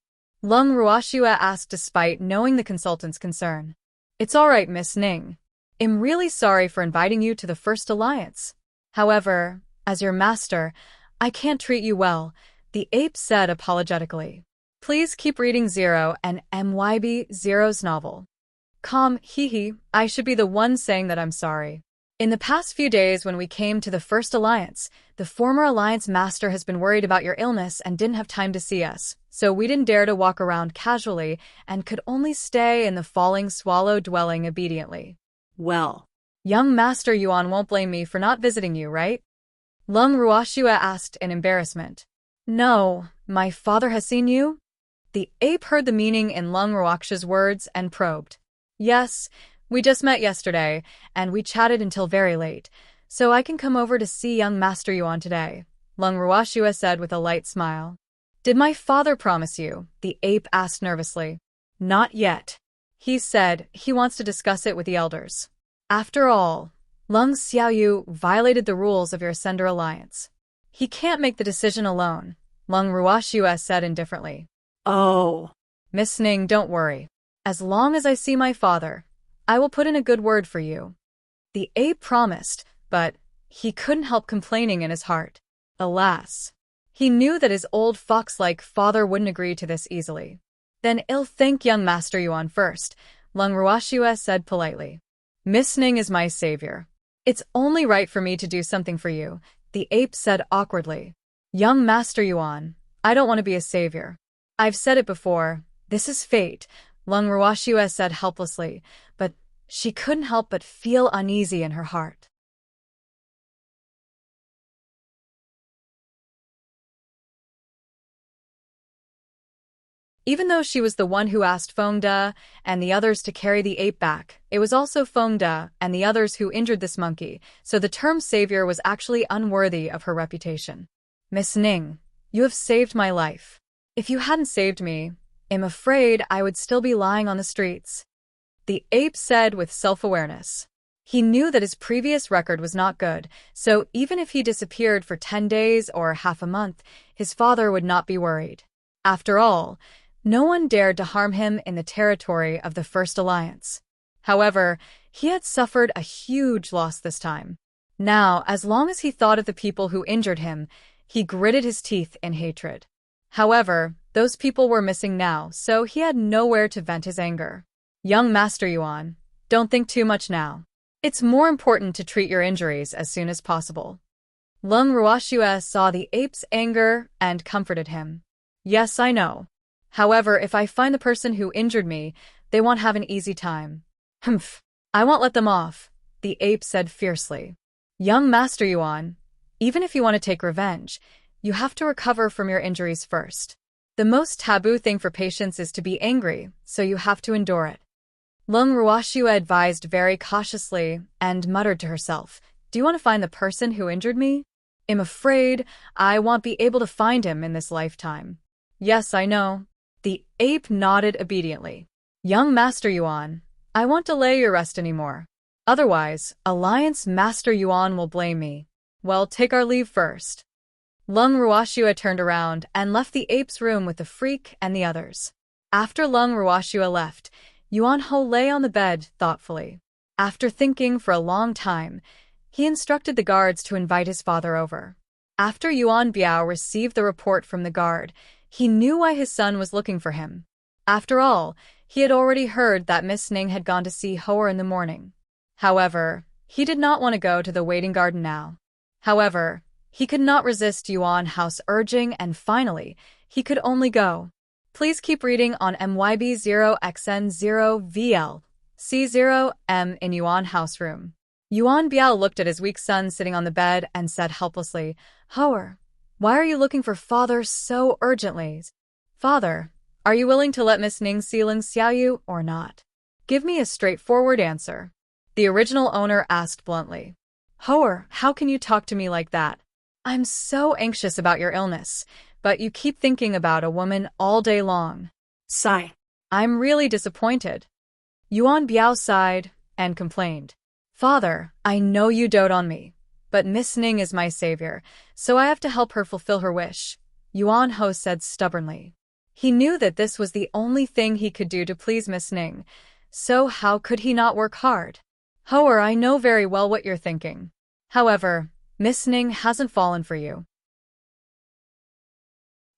Lung Ruoxue asked despite knowing the consultant's concern. It's all right, Miss Ning. I'm really sorry for inviting you to the First Alliance. However, as your master, I can't treat you well, the ape said apologetically. Please keep reading Zero and MYB Zero's novel. Calm, hee, I should be the one saying that I'm sorry. In the past few days when we came to the First Alliance, the former Alliance Master has been worried about your illness and didn't have time to see us, so we didn't dare to walk around casually and could only stay in the Falling Swallow dwelling obediently. Well, young Master Yuan won't blame me for not visiting you, right? Lung Ruoxue asked in embarrassment. No, my father has seen you? The ape heard the meaning in Lung Ruoxue's words and probed. Yes, we just met yesterday, and we chatted until very late, so I can come over to see young Master Yuan today, Lung Ruoxue said with a light smile. Did my father promise you? The ape asked nervously. Not yet. He said he wants to discuss it with the elders. After all, Lung Xiaoyu violated the rules of your Ascender Alliance. He can't make the decision alone, Lung Ruoxue said indifferently. Oh. Miss Ning, don't worry. As long as I see my father, I will put in a good word for you. The ape promised, but he couldn't help complaining in his heart. Alas, he knew that his old fox-like father wouldn't agree to this easily. Then I'll thank young Master Yuan first, Lung Ruoxue said politely. Miss Ning is my savior. It's only right for me to do something for you, the ape said awkwardly. Young Master Yuan, I don't want to be a savior. I've said it before, this is fate, Lung Ruoxue said helplessly, but she couldn't help but feel uneasy in her heart. Even though she was the one who asked Feng De and the others to carry the ape back, it was also Feng De and the others who injured this monkey, so the term savior was actually unworthy of her reputation. Miss Ning, you have saved my life. If you hadn't saved me, I'm afraid I would still be lying on the streets. The ape said with self-awareness. He knew that his previous record was not good, so even if he disappeared for 10 days or half a month, his father would not be worried. After all, no one dared to harm him in the territory of the First Alliance. However, he had suffered a huge loss this time. Now, as long as he thought of the people who injured him, he gritted his teeth in hatred. However, those people were missing now, so he had nowhere to vent his anger. Young Master Yuan, don't think too much now. It's more important to treat your injuries as soon as possible. Lung Ruoxue saw the ape's anger and comforted him. Yes, I know. However, if I find the person who injured me, they won't have an easy time. Humph. I won't let them off, the ape said fiercely. Young Master Yuan, even if you want to take revenge, you have to recover from your injuries first. The most taboo thing for patients is to be angry, so you have to endure it. Lung Ruoxue advised very cautiously and muttered to herself, Do you want to find the person who injured me? I'm afraid I won't be able to find him in this lifetime. Yes, I know. The ape nodded obediently. Young Master Yuan, I won't delay your rest anymore. Otherwise, Alliance Master Yuan will blame me. Well, take our leave first. Lung Ruoxue turned around and left the ape's room with the freak and the others. After Lung Ruoxue left, Yuan Ho lay on the bed thoughtfully. After thinking for a long time, he instructed the guards to invite his father over. After Yuan Biao received the report from the guard, he knew why his son was looking for him. After all, he had already heard that Miss Ning had gone to see Hoer in the morning. However, he did not want to go to the waiting garden now. However, he could not resist Yuan Hao's urging and finally, he could only go. Please keep reading on MYB0XN0VL, C0M in Yuan Hao's room. Yuan Biao looked at his weak son sitting on the bed and said helplessly, Hoer, why are you looking for father so urgently? Father, are you willing to let Miss Ning see Ling Xiaoyu or not? Give me a straightforward answer. The original owner asked bluntly. Hoer, how can you talk to me like that? I'm so anxious about your illness, but you keep thinking about a woman all day long. Sigh. I'm really disappointed. Yuan Biao sighed and complained. Father, I know you dote on me, but Miss Ning is my savior, so I have to help her fulfill her wish, Yuan Ho said stubbornly. He knew that this was the only thing he could do to please Miss Ning, so how could he not work hard? Hoer, I know very well what you're thinking. However, Miss Ning hasn't fallen for you.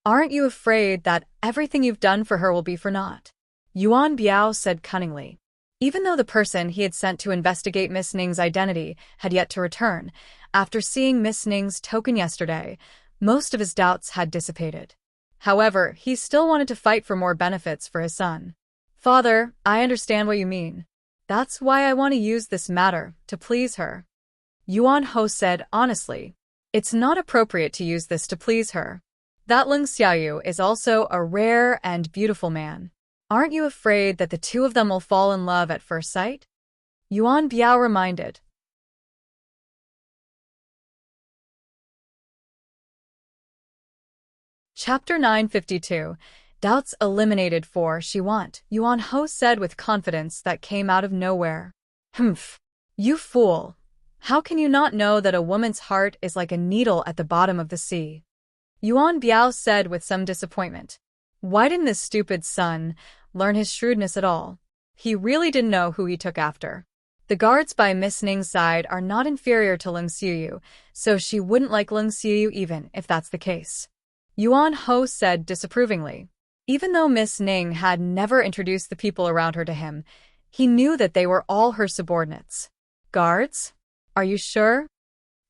Aren't you afraid that everything you've done for her will be for naught? Yuan Biao said cunningly. Even though the person he had sent to investigate Miss Ning's identity had yet to return, after seeing Miss Ning's token yesterday, most of his doubts had dissipated. However, he still wanted to fight for more benefits for his son. Father, I understand what you mean. That's why I want to use this matter to please her. Yuan Ho said honestly, It's not appropriate to use this to please her. That Ling Xiaoyu is also a rare and beautiful man. Aren't you afraid that the two of them will fall in love at first sight? Yuan Biao reminded. Chapter 952. Doubts eliminated for she want, Yuan Ho said with confidence that came out of nowhere. Humph. You fool. How can you not know that a woman's heart is like a needle at the bottom of the sea? Yuan Biao said with some disappointment. Why didn't this stupid son learn his shrewdness at all? He really didn't know who he took after. The guards by Miss Ning's side are not inferior to Ling Xiaoyu, so she wouldn't like Ling Xiaoyu even if that's the case. Yuan Ho said disapprovingly. Even though Miss Ning had never introduced the people around her to him, he knew that they were all her subordinates. Guards? Are you sure?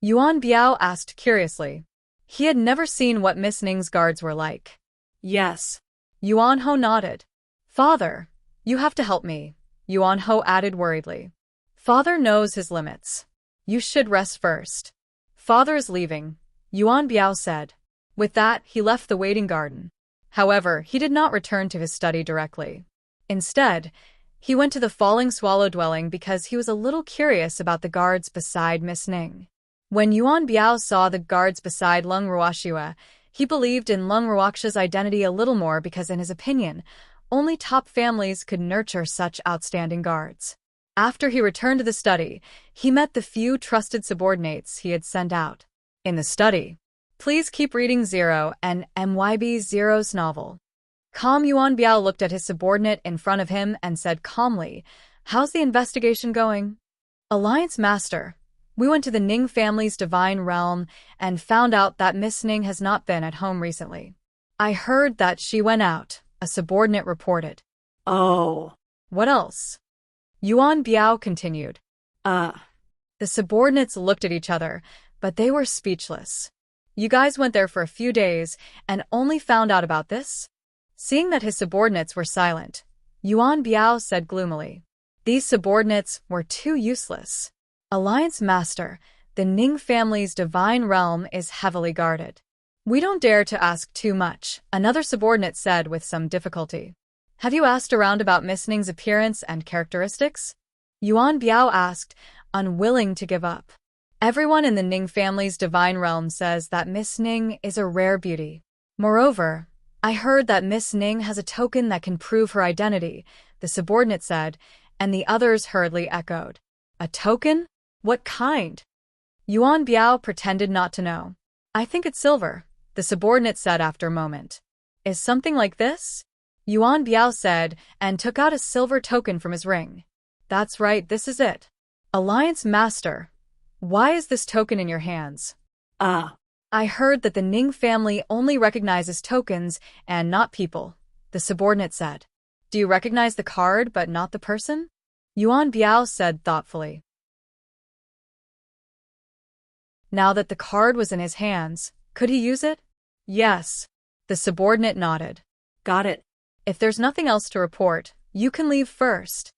Yuan Biao asked curiously. He had never seen what Miss Ning's guards were like. Yes. Yuan Ho nodded. Father, you have to help me, Yuan Ho added worriedly. Father knows his limits. You should rest first. Father is leaving, Yuan Biao said. With that, he left the waiting garden. However, he did not return to his study directly. Instead, he went to the falling swallow dwelling because he was a little curious about the guards beside Miss Ning. When Yuan Biao saw the guards beside Lung Ruoxue, he believed in Lung Ruoxue's identity a little more because in his opinion, only top families could nurture such outstanding guards. After he returned to the study, he met the few trusted subordinates he had sent out. In the study, please keep reading Zero and MYB Zero's novel. Calm Yuan Biao looked at his subordinate in front of him and said calmly, How's the investigation going? Alliance Master, we went to the Ning family's divine realm and found out that Miss Ning has not been at home recently. I heard that she went out, a subordinate reported. Oh. What else? Yuan Biao continued. The subordinates looked at each other, but they were speechless. You guys went there for a few days and only found out about this? Seeing that his subordinates were silent, Yuan Biao said gloomily. These subordinates were too useless. Alliance Master, the Ning family's divine realm is heavily guarded. We don't dare to ask too much, another subordinate said with some difficulty. Have you asked around about Miss Ning's appearance and characteristics? Yuan Biao asked, unwilling to give up. Everyone in the Ning family's divine realm says that Miss Ning is a rare beauty. Moreover, I heard that Miss Ning has a token that can prove her identity, the subordinate said, and the others hurriedly echoed. A token? What kind? Yuan Biao pretended not to know. I think it's silver, the subordinate said after a moment. Is something like this? Yuan Biao said and took out a silver token from his ring. That's right, this is it. Alliance Master, why is this token in your hands? I heard that the Ning family only recognizes tokens and not people, the subordinate said. Do you recognize the card but not the person? Yuan Biao said thoughtfully. Now that the card was in his hands, could he use it? Yes. The subordinate nodded. Got it. If there's nothing else to report, you can leave first.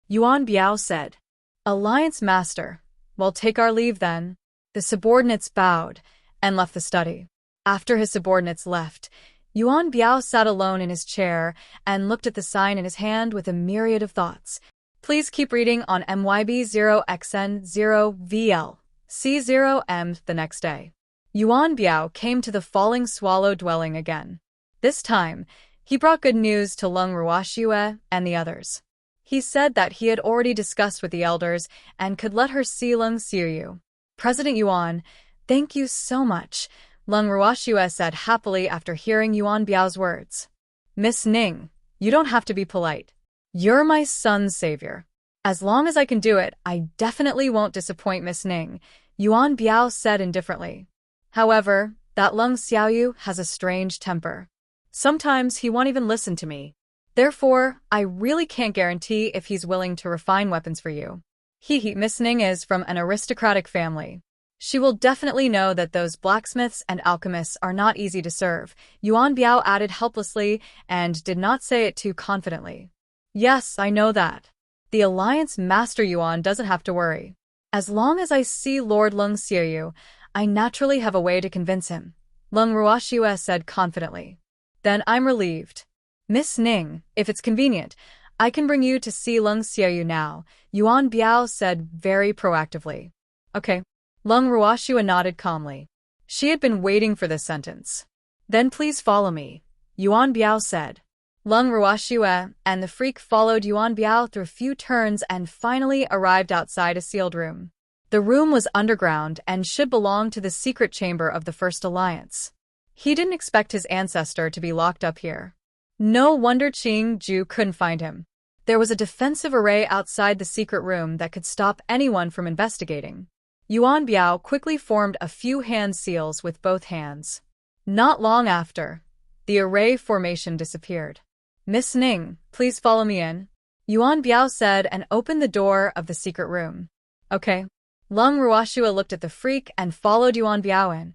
Yuan Biao said. Alliance Master, well, take our leave then. The subordinates bowed and left the study. After his subordinates left, Yuan Biao sat alone in his chair and looked at the sign in his hand with a myriad of thoughts. Please keep reading on MYB0XN0VL. C0M the next day. Yuan Biao came to the falling swallow dwelling again. This time, he brought good news to Lung Ruoxue and the others. He said that he had already discussed with the elders and could let her see Lung Xiuyu. President Yuan, thank you so much, Lung Ruoxue said happily after hearing Yuan Biao's words. Miss Ning, you don't have to be polite. You're my son's savior. As long as I can do it, I definitely won't disappoint Miss Ning, Yuan Biao said indifferently. However, that Lung Xiaoyu has a strange temper. Sometimes he won't even listen to me. Therefore, I really can't guarantee if he's willing to refine weapons for you. Miss Ning is from an aristocratic family. She will definitely know that those blacksmiths and alchemists are not easy to serve, Yuan Biao added helplessly and did not say it too confidently. Yes, I know that. The Alliance Master Yuan doesn't have to worry. As long as I see Lord Lung Xiuyu, I naturally have a way to convince him, Lung Ruoxue said confidently. Then I'm relieved. Miss Ning, if it's convenient, I can bring you to see Lung Xiuyu now, Yuan Biao said very proactively. Okay. Lung Ruoxue nodded calmly. She had been waiting for this sentence. Then please follow me, Yuan Biao said. Lung Ruoxue and the freak followed Yuan Biao through a few turns and finally arrived outside a sealed room. The room was underground and should belong to the secret chamber of the First Alliance. He didn't expect his ancestor to be locked up here. No wonder Qing Ju couldn't find him. There was a defensive array outside the secret room that could stop anyone from investigating. Yuan Biao quickly formed a few hand seals with both hands. Not long after, the array formation disappeared. Miss Ning, please follow me in, Yuan Biao said and opened the door of the secret room. Okay. Lung Ruoxue looked at the freak and followed Yuan Biao in.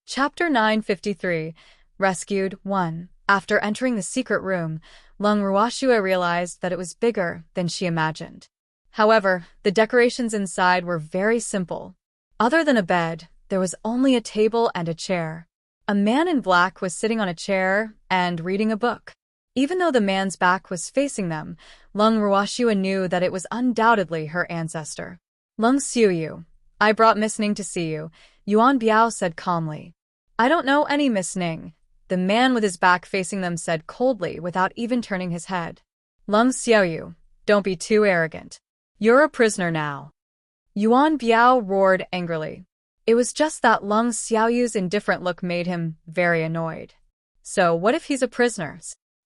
Chapter 953, Rescued 1. After entering the secret room, Lung Ruoxue realized that it was bigger than she imagined. However, the decorations inside were very simple. Other than a bed, there was only a table and a chair. A man in black was sitting on a chair and reading a book. Even though the man's back was facing them, Lung Ruoxue knew that it was undoubtedly her ancestor. Lung Xiuyu, I brought Miss Ning to see you, Yuan Biao said calmly. I don't know any Miss Ning, the man with his back facing them said coldly without even turning his head. Lung Xiuyu, don't be too arrogant. You're a prisoner now. Yuan Biao roared angrily. It was just that Lung Xiaoyu's indifferent look made him very annoyed. So what if he's a prisoner?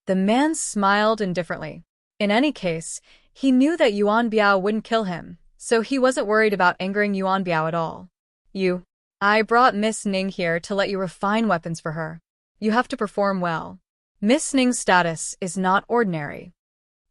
The man smiled indifferently. In any case, he knew that Yuan Biao wouldn't kill him, so he wasn't worried about angering Yuan Biao at all. I brought Miss Ning here to let you refine weapons for her. You have to perform well. Miss Ning's status is not ordinary.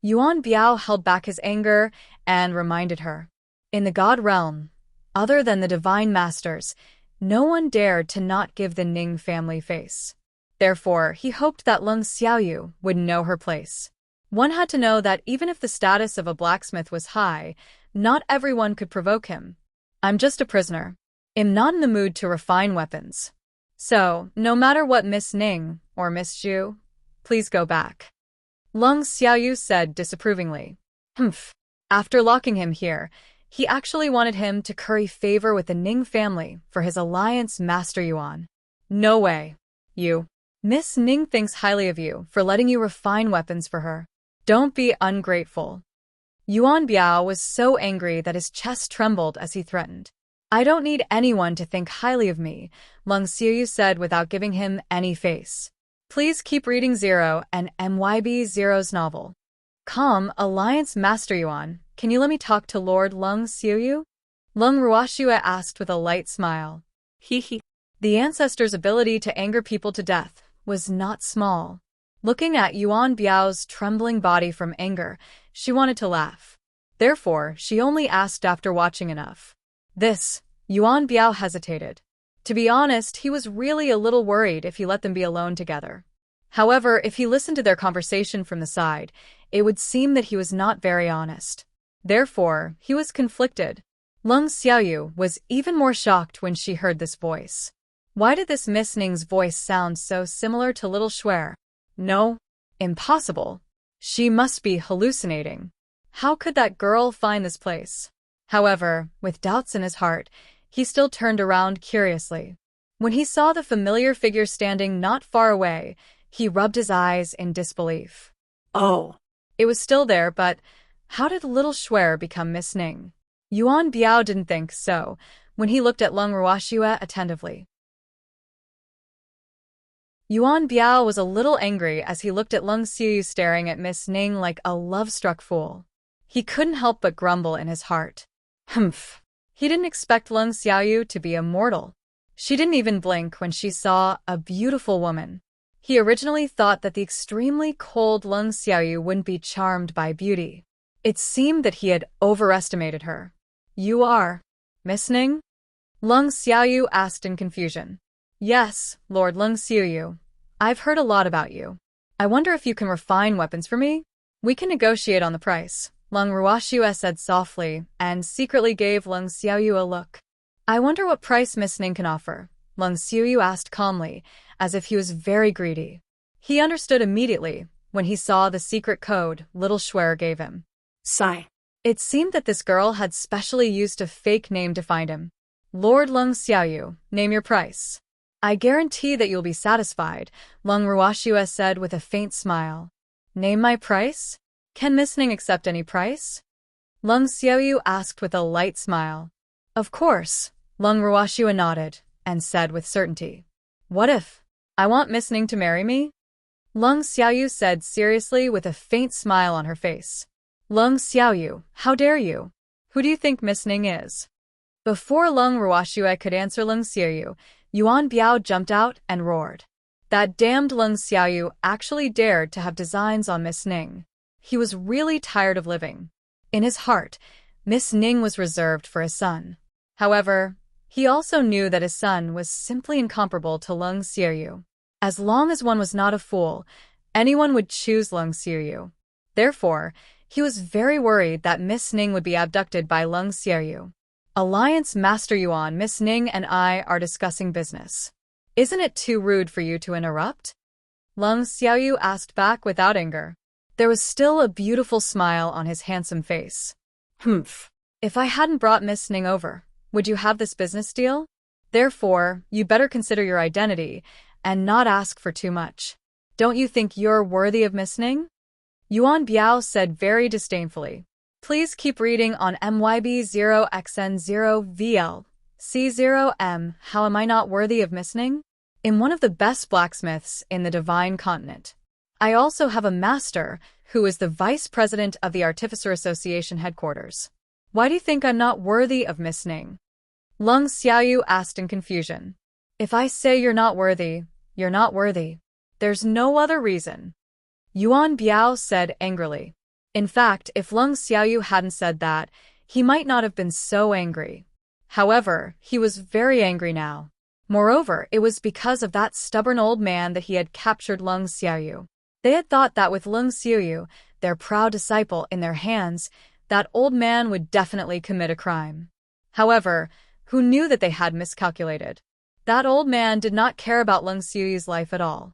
Yuan Biao held back his anger and reminded her. In the God realm, other than the divine masters, no one dared to not give the Ning family face. Therefore, he hoped that Leng Xiaoyu would know her place. One had to know that even if the status of a blacksmith was high, not everyone could provoke him. I'm just a prisoner. I'm not in the mood to refine weapons. So, no matter what Miss Ning or Miss Zhu, please go back. Leng Xiaoyu said disapprovingly. Humph. After locking him here, he actually wanted him to curry favor with the Ning family for his alliance Master Yuan. No way. You. Miss Ning thinks highly of you for letting you refine weapons for her. Don't be ungrateful. Yuan Biao was so angry that his chest trembled as he threatened. I don't need anyone to think highly of me, Leng Xiaoyu said without giving him any face. Please keep reading Zero and MYB Zero's novel. Calm, Alliance Master Yuan, can you let me talk to Lord Leng Xiaoyu? Leng Ruoxue asked with a light smile. He. The ancestor's ability to anger people to death was not small. Looking at Yuan Biao's trembling body from anger, she wanted to laugh. Therefore, she only asked after watching enough. This, Yuan Biao hesitated. To be honest, he was really a little worried if he let them be alone together. However, if he listened to their conversation from the side, it would seem that he was not very honest. Therefore, he was conflicted. Leng Xiaoyu was even more shocked when she heard this voice. Why did this Miss Ning's voice sound so similar to little Shuer? No. Impossible. She must be hallucinating. How could that girl find this place? However, with doubts in his heart, he still turned around curiously. When he saw the familiar figure standing not far away, he rubbed his eyes in disbelief. Oh. It was still there, but how did little Shuer become Miss Ning? Yuan Biao didn't think so when he looked at Leng Ruoxue attentively. Yuan Biao was a little angry as he looked at Leng Xiaoyu staring at Miss Ning like a love-struck fool. He couldn't help but grumble in his heart. Humph. He didn't expect Leng Xiaoyu to be immortal. She didn't even blink when she saw a beautiful woman. He originally thought that the extremely cold Leng Xiaoyu wouldn't be charmed by beauty. It seemed that he had overestimated her. You are Miss Ning? Leng Xiaoyu asked in confusion. Yes, Lord Leng Xiaoyu. I've heard a lot about you. I wonder if you can refine weapons for me? We can negotiate on the price, Leng Ruoxue said softly and secretly gave Leng Xiaoyu a look. I wonder what price Miss Ning can offer, Leng Xiaoyu asked calmly, as if he was very greedy. He understood immediately when he saw the secret code little Shuer gave him. Sigh. It seemed that this girl had specially used a fake name to find him. Lord Leng Xiaoyu, name your price. I guarantee that you'll be satisfied, Leng Ruoxue said with a faint smile. Name my price? Can Miss Ning accept any price? Leng Xiaoyu asked with a light smile. Of course, Leng Ruoxue nodded and said with certainty. What if I want Miss Ning to marry me? Leng Xiaoyu said seriously with a faint smile on her face. Leng Xiaoyu, how dare you? Who do you think Miss Ning is? Before Leng Ruoxue could answer Leng Xiaoyu, Yuan Biao jumped out and roared. That damned Leng Xiaoyu actually dared to have designs on Miss Ning. He was really tired of living. In his heart, Miss Ning was reserved for his son. However, he also knew that his son was simply incomparable to Leng Xiaoyu. As long as one was not a fool, anyone would choose Leng Xiaoyu. Therefore, he was very worried that Miss Ning would be abducted by Leng Xiaoyu. Alliance Master Yuan, Miss Ning and I are discussing business. Isn't it too rude for you to interrupt? Leng Xiaoyu asked back without anger. There was still a beautiful smile on his handsome face. Humph. If I hadn't brought Miss Ning over, would you have this business deal? Therefore, you better consider your identity and not ask for too much. Don't you think you're worthy of Miss Ning? Yuan Biao said very disdainfully. Please keep reading on MYB0XN0VL. C0M, how am I not worthy of Miss Ning? I'm one of the best blacksmiths in the Divine Continent. I also have a master who is the vice president of the Artificer Association headquarters. Why do you think I'm not worthy of Miss Ning? Leng Xiaoyu asked in confusion. If I say you're not worthy, you're not worthy. There's no other reason. Yuan Biao said angrily. In fact, if Leng Xiaoyu hadn't said that, he might not have been so angry. However, he was very angry now. Moreover, it was because of that stubborn old man that he had captured Leng Xiaoyu. They had thought that with Leng Xiaoyu, their proud disciple, in their hands, that old man would definitely commit a crime. However, who knew that they had miscalculated? That old man did not care about Leng Xiaoyu's life at all.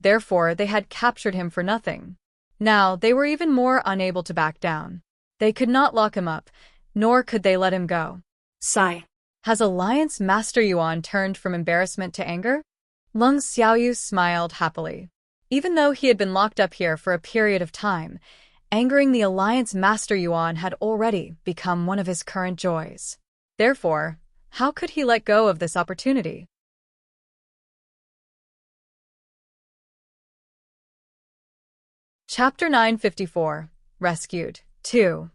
Therefore, they had captured him for nothing. Now, they were even more unable to back down. They could not lock him up, nor could they let him go. Sigh. Has Alliance Master Yuan turned from embarrassment to anger? Leng Xiaoyu smiled happily. Even though he had been locked up here for a period of time, angering the Alliance Master Yuan had already become one of his current joys. Therefore, how could he let go of this opportunity? Chapter 954. Rescued. 2.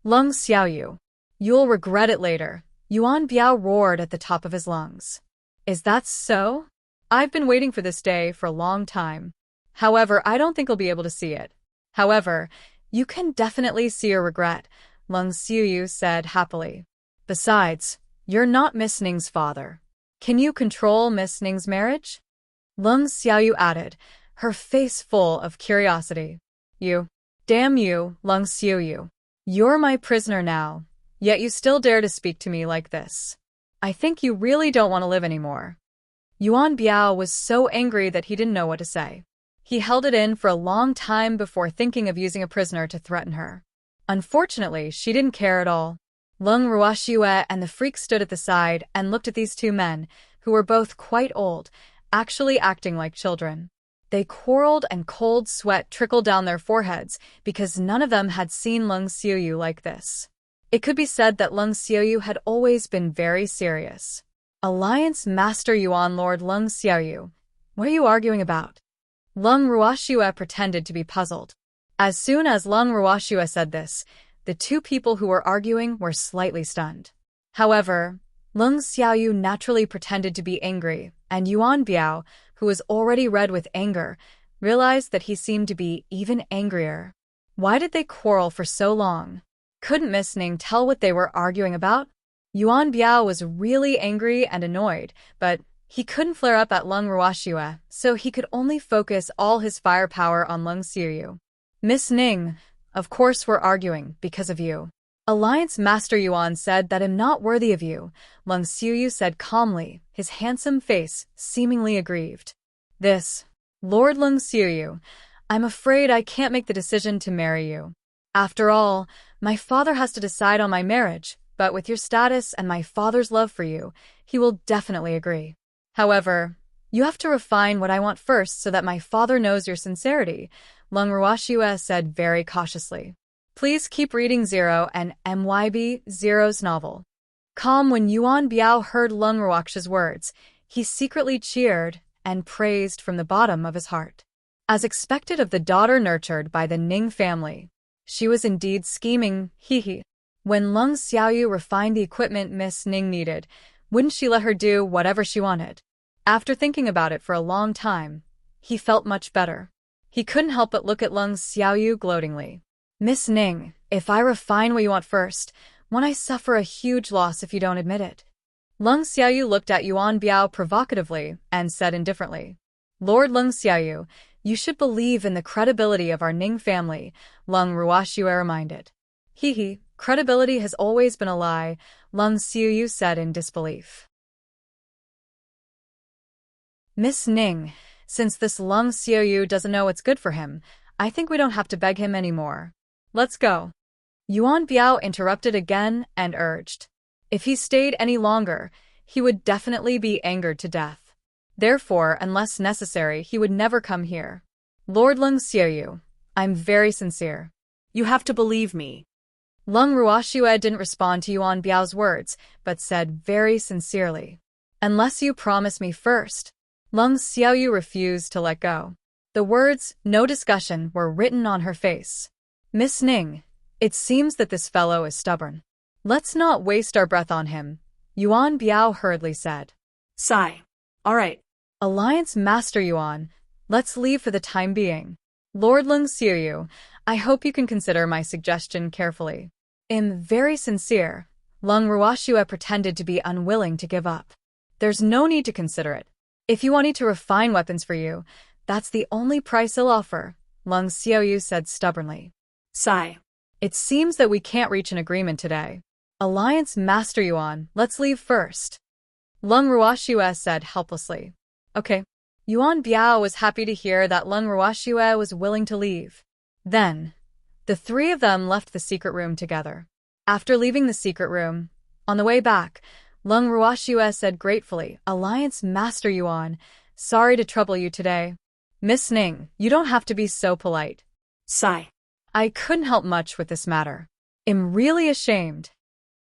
Leng Xiaoyu. You'll regret it later. Yuan Biao roared at the top of his lungs. Is that so? I've been waiting for this day for a long time. However, I don't think I'll be able to see it. However, you can definitely see your regret, Leng Xiaoyu said happily. Besides, you're not Miss Ning's father. Can you control Miss Ning's marriage? Leng Xiaoyu added, her face full of curiosity. You. Damn you, Leng Xiaoyu. You're my prisoner now, yet you still dare to speak to me like this. I think you really don't want to live anymore. Yuan Biao was so angry that he didn't know what to say. He held it in for a long time before thinking of using a prisoner to threaten her. Unfortunately, she didn't care at all. Leng Ruoxue and the freak stood at the side and looked at these two men, who were both quite old, actually acting like children. They quarreled and cold sweat trickled down their foreheads because none of them had seen Leng Xiaoyu like this. It could be said that Leng Xiaoyu had always been very serious. Alliance Master Yuan Lord Leng Xiaoyu, what are you arguing about? Leng Ruoxue pretended to be puzzled. As soon as Leng Ruoxue said this, the two people who were arguing were slightly stunned. However, Leng Xiaoyu naturally pretended to be angry, and Yuan Biao, who was already red with anger, realized that he seemed to be even angrier. Why did they quarrel for so long? Couldn't Miss Ning tell what they were arguing about? Yuan Biao was really angry and annoyed, but he couldn't flare up at Leng Ruoxue, so he could only focus all his firepower on Leng Xiaoyu. Miss Ning, of course we're arguing because of you. Alliance Master Yuan said that I'm not worthy of you, Leng Xiaoyu said calmly, his handsome face seemingly aggrieved. This, Lord Leng Xiaoyu, I'm afraid I can't make the decision to marry you. After all, my father has to decide on my marriage, but with your status and my father's love for you, he will definitely agree. However, you have to refine what I want first so that my father knows your sincerity, Leng Ruoxue said very cautiously. Please keep reading Zero and MYB Zero's novel. Calm. When Yuan Biao heard Leng Ruoxue's words, he secretly cheered and praised from the bottom of his heart. As expected of the daughter nurtured by the Ning family, she was indeed scheming, hee. When Leng Xiaoyu refined the equipment Miss Ning needed, wouldn't she let her do whatever she wanted? After thinking about it for a long time, he felt much better. He couldn't help but look at Leng Xiaoyu gloatingly. Miss Ning, if I refine what you want first, won't I suffer a huge loss if you don't admit it? Leng Xiaoyu looked at Yuan Biao provocatively and said indifferently. Lord Leng Xiaoyu, you should believe in the credibility of our Ning family, Leng Ruoxue reminded. Hee, credibility has always been a lie, Leng Xiaoyu said in disbelief. Miss Ning, since this Leng Xiaoyu doesn't know what's good for him, I think we don't have to beg him anymore. Let's go. Yuan Biao interrupted again and urged. If he stayed any longer, he would definitely be angered to death. Therefore, unless necessary, he would never come here. Lord Leng Xiaoyu, I'm very sincere. You have to believe me. Leng Ruoxue didn't respond to Yuan Biao's words, but said very sincerely. Unless you promise me first. Leng Xiaoyu refused to let go. The words, no discussion, were written on her face. Miss Ning, it seems that this fellow is stubborn. Let's not waste our breath on him, Yuan Biao hurriedly said. Sigh. All right. Alliance Master Yuan, Let's leave for the time being. Lord Lung Xiuyu, I hope you can consider my suggestion carefully. I'm very sincere. Lung Ruoxue pretended to be unwilling to give up. There's no need to consider it. If you want me to refine weapons for you, that's the only price I'll offer, Lung Xiuyu said stubbornly. Sigh. It seems that we can't reach an agreement today. Alliance Master Yuan, let's leave first. Lung Ruoxue said helplessly. Okay. Yuan Biao was happy to hear that Lung Ruoxue was willing to leave. Then, the three of them left the secret room together. After leaving the secret room, on the way back, Lung Ruoxue said gratefully, Alliance Master Yuan, sorry to trouble you today. Miss Ning, you don't have to be so polite. Sigh. I couldn't help much with this matter. I'm really ashamed.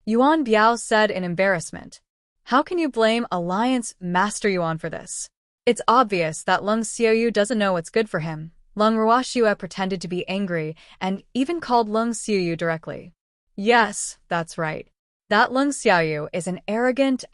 Yuan Biao said in embarrassment. How can you blame Alliance Master Yuan for this? It's obvious that Lung Xiuyu doesn't know what's good for him. Lung Ruoxue pretended to be angry and even called Lung Xiuyu directly. Yes, that's right. That Lung Xiuyu is an arrogant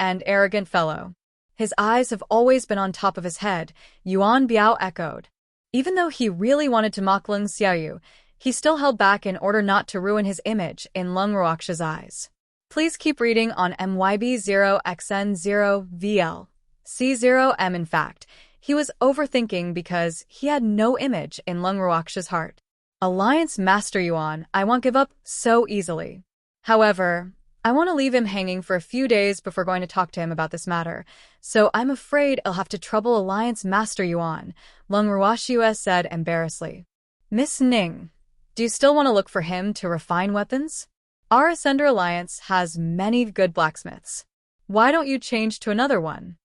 fellow. His eyes have always been on top of his head, Yuan Biao echoed. Even though he really wanted to mock Lung Xiuyu, he still held back in order not to ruin his image in Lung Ruoxue's eyes. Please keep reading on MYB0XN0VL. C0M. In fact, he was overthinking because he had no image in Lung Ruoxue's heart. Alliance Master Yuan, I won't give up so easily. However, I want to leave him hanging for a few days before going to talk to him about this matter, so I'm afraid I'll have to trouble Alliance Master Yuan, Lung Ruoxue said embarrassedly. Miss Ning, do you still want to look for him to refine weapons? Our Ascender Alliance has many good blacksmiths. Why don't you change to another one?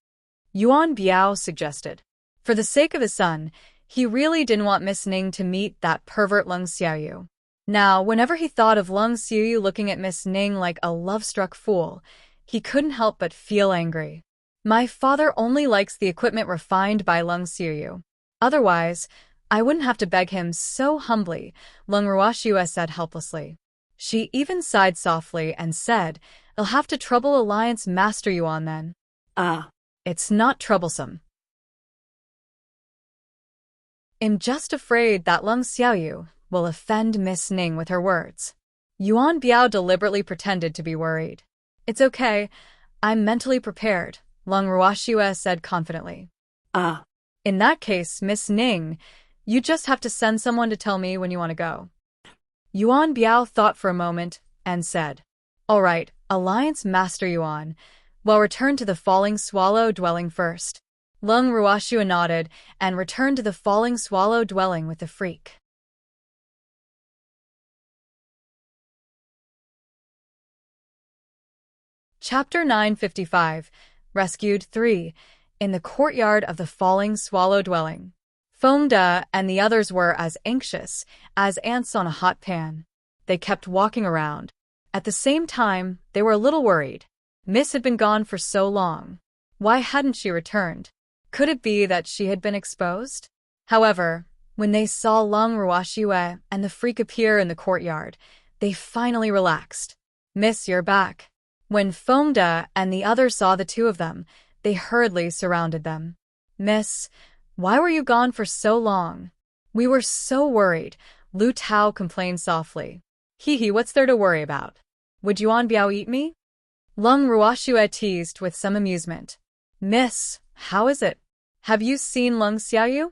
Yuan Biao suggested. For the sake of his son, he really didn't want Miss Ning to meet that pervert Lung Xiuyu. Now, whenever he thought of Lung Xiuyu looking at Miss Ning like a love-struck fool, he couldn't help but feel angry. My father only likes the equipment refined by Lung Xiuyu. Otherwise, I wouldn't have to beg him so humbly, Lung Ruoxue said helplessly. She even sighed softly and said, I'll have to trouble Alliance Master Yuan then. It's not troublesome. I'm just afraid that Lung Xiuyu will offend Miss Ning with her words. Yuan Biao deliberately pretended to be worried. It's okay. I'm mentally prepared, Lung Ruoxue said confidently. In that case, Miss Ning, you just have to send someone to tell me when you want to go. Yuan Biao thought for a moment and said, All right, Alliance Master Yuan, well, return to the Falling Swallow dwelling first. Lung Ruoxue nodded and returned to the Falling Swallow dwelling with the freak. Chapter 955, Rescued 3, in the courtyard of the Falling Swallow dwelling. Fengde and the others were as anxious as ants on a hot pan. They kept walking around. At the same time, they were a little worried. Miss had been gone for so long. Why hadn't she returned? Could it be that she had been exposed? However, when they saw Lung Ruoxue and the freak appear in the courtyard, they finally relaxed. Miss, you're back. When Fengde and the others saw the two of them, they hurriedly surrounded them. Miss, why were you gone for so long? We were so worried, Lu Tao complained softly. Hee, what's there to worry about? Would Yuan Biao eat me? Lung Ruoxue teased with some amusement. Miss, how is it? Have you seen Lung Xiuyu?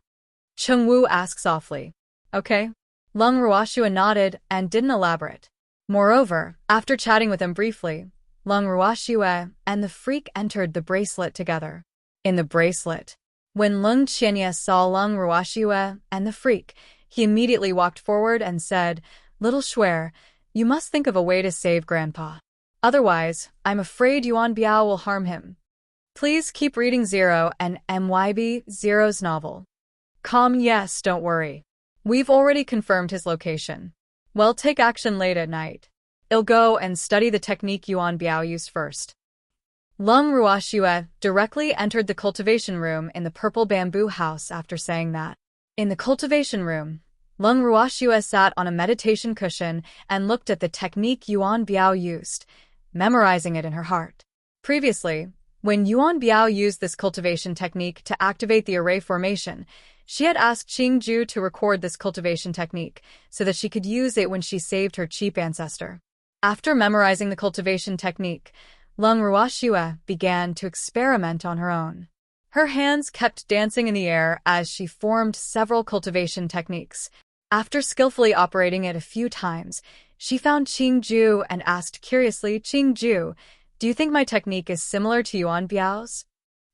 Chengwu asked softly. Okay. Lung Ruoxue nodded and didn't elaborate. Moreover, after chatting with him briefly, Lung Ruoxue and the freak entered the bracelet together. In the bracelet, when Lung Qianye saw Lung Ruoxue and the freak, he immediately walked forward and said, Little Shuer, you must think of a way to save Grandpa. Otherwise, I'm afraid Yuan Biao will harm him. Please keep reading Zero and MYB Zero's novel. Yes, don't worry. We've already confirmed his location. We'll take action late at night. I'll go and study the technique Yuan Biao used first. Lung Ruoxue directly entered the cultivation room in the purple bamboo house after saying that. In the cultivation room, Lung Ruoxue sat on a meditation cushion and looked at the technique Yuan Biao used, memorizing it in her heart. Previously, When Yuan Biao used this cultivation technique to activate the array formation, she had asked Qingju to record this cultivation technique so that she could use it when she saved her cheap ancestor. After memorizing the cultivation technique, Leng Ruoxue began to experiment on her own. Her hands kept dancing in the air as she formed several cultivation techniques. After skillfully operating it a few times, she found Qingju and asked curiously, "Qingju, do you think my technique is similar to Yuan Biao's?"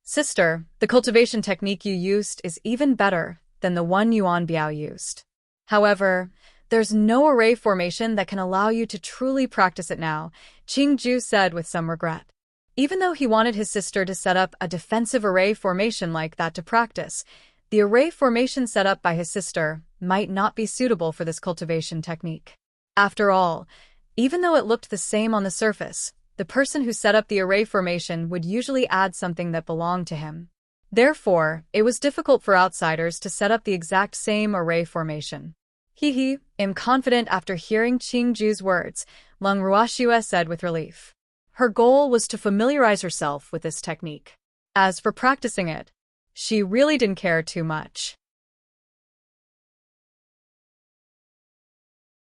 "Sister, the cultivation technique you used is even better than the one Yuan Biao used. However, there's no array formation that can allow you to truly practice it now," Qingju said with some regret. Even though he wanted his sister to set up a defensive array formation like that to practice, the array formation set up by his sister might not be suitable for this cultivation technique. After all, even though it looked the same on the surface, the person who set up the array formation would usually add something that belonged to him. Therefore, it was difficult for outsiders to set up the exact same array formation. I'm confident after hearing Qingju's words, Leng Ruoxue said with relief. Her goal was to familiarize herself with this technique. As for practicing it, she really didn't care too much.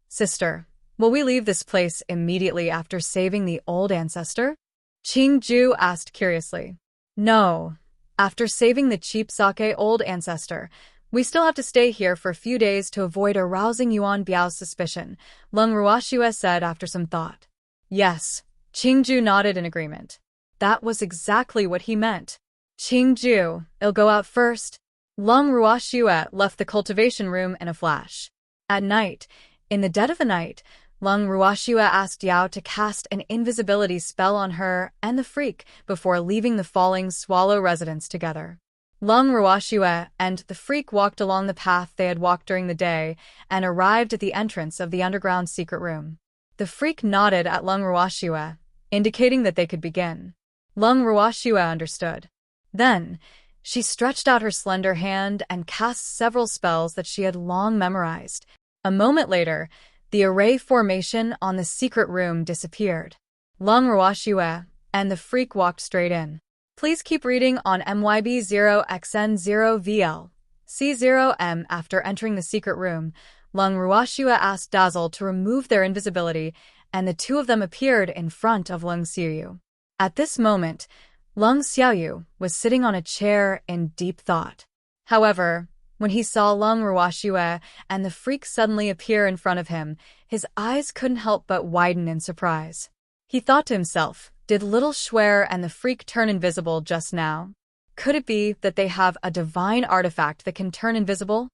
"Sister, will we leave this place immediately after saving the old ancestor?" Qingju asked curiously. "No. After saving the cheap sake old ancestor, we still have to stay here for a few days to avoid arousing Yuan Biao's suspicion," Leng Ruoxue said after some thought. Yes, Qingju nodded in agreement. That was exactly what he meant. "Qingju, I'll go out first." Leng Ruoxue left the cultivation room in a flash. At night, in the dead of the night, Leng Ruoxue asked Yao to cast an invisibility spell on her and the freak before leaving the Falling Swallow residence together. Leng Ruoxue and the freak walked along the path they had walked during the day and arrived at the entrance of the underground secret room. The freak nodded at Leng Ruoxue, indicating that they could begin. Leng Ruoxue understood. Then, she stretched out her slender hand and cast several spells that she had long memorized. A moment later, the array formation on the secret room disappeared. Leng Ruoxue and the freak walked straight in. Please keep reading on MYB0XN0VL. C0M. After entering the secret room, Leng Ruoxue asked Dazzle to remove their invisibility, and the two of them appeared in front of Leng Xiaoyu. At this moment, Leng Xiaoyu was sitting on a chair in deep thought. However, when he saw Leng Ruoxue and the freak suddenly appear in front of him, his eyes couldn't help but widen in surprise. He thought to himself, did little Shuer and the freak turn invisible just now? Could it be that they have a divine artifact that can turn invisible?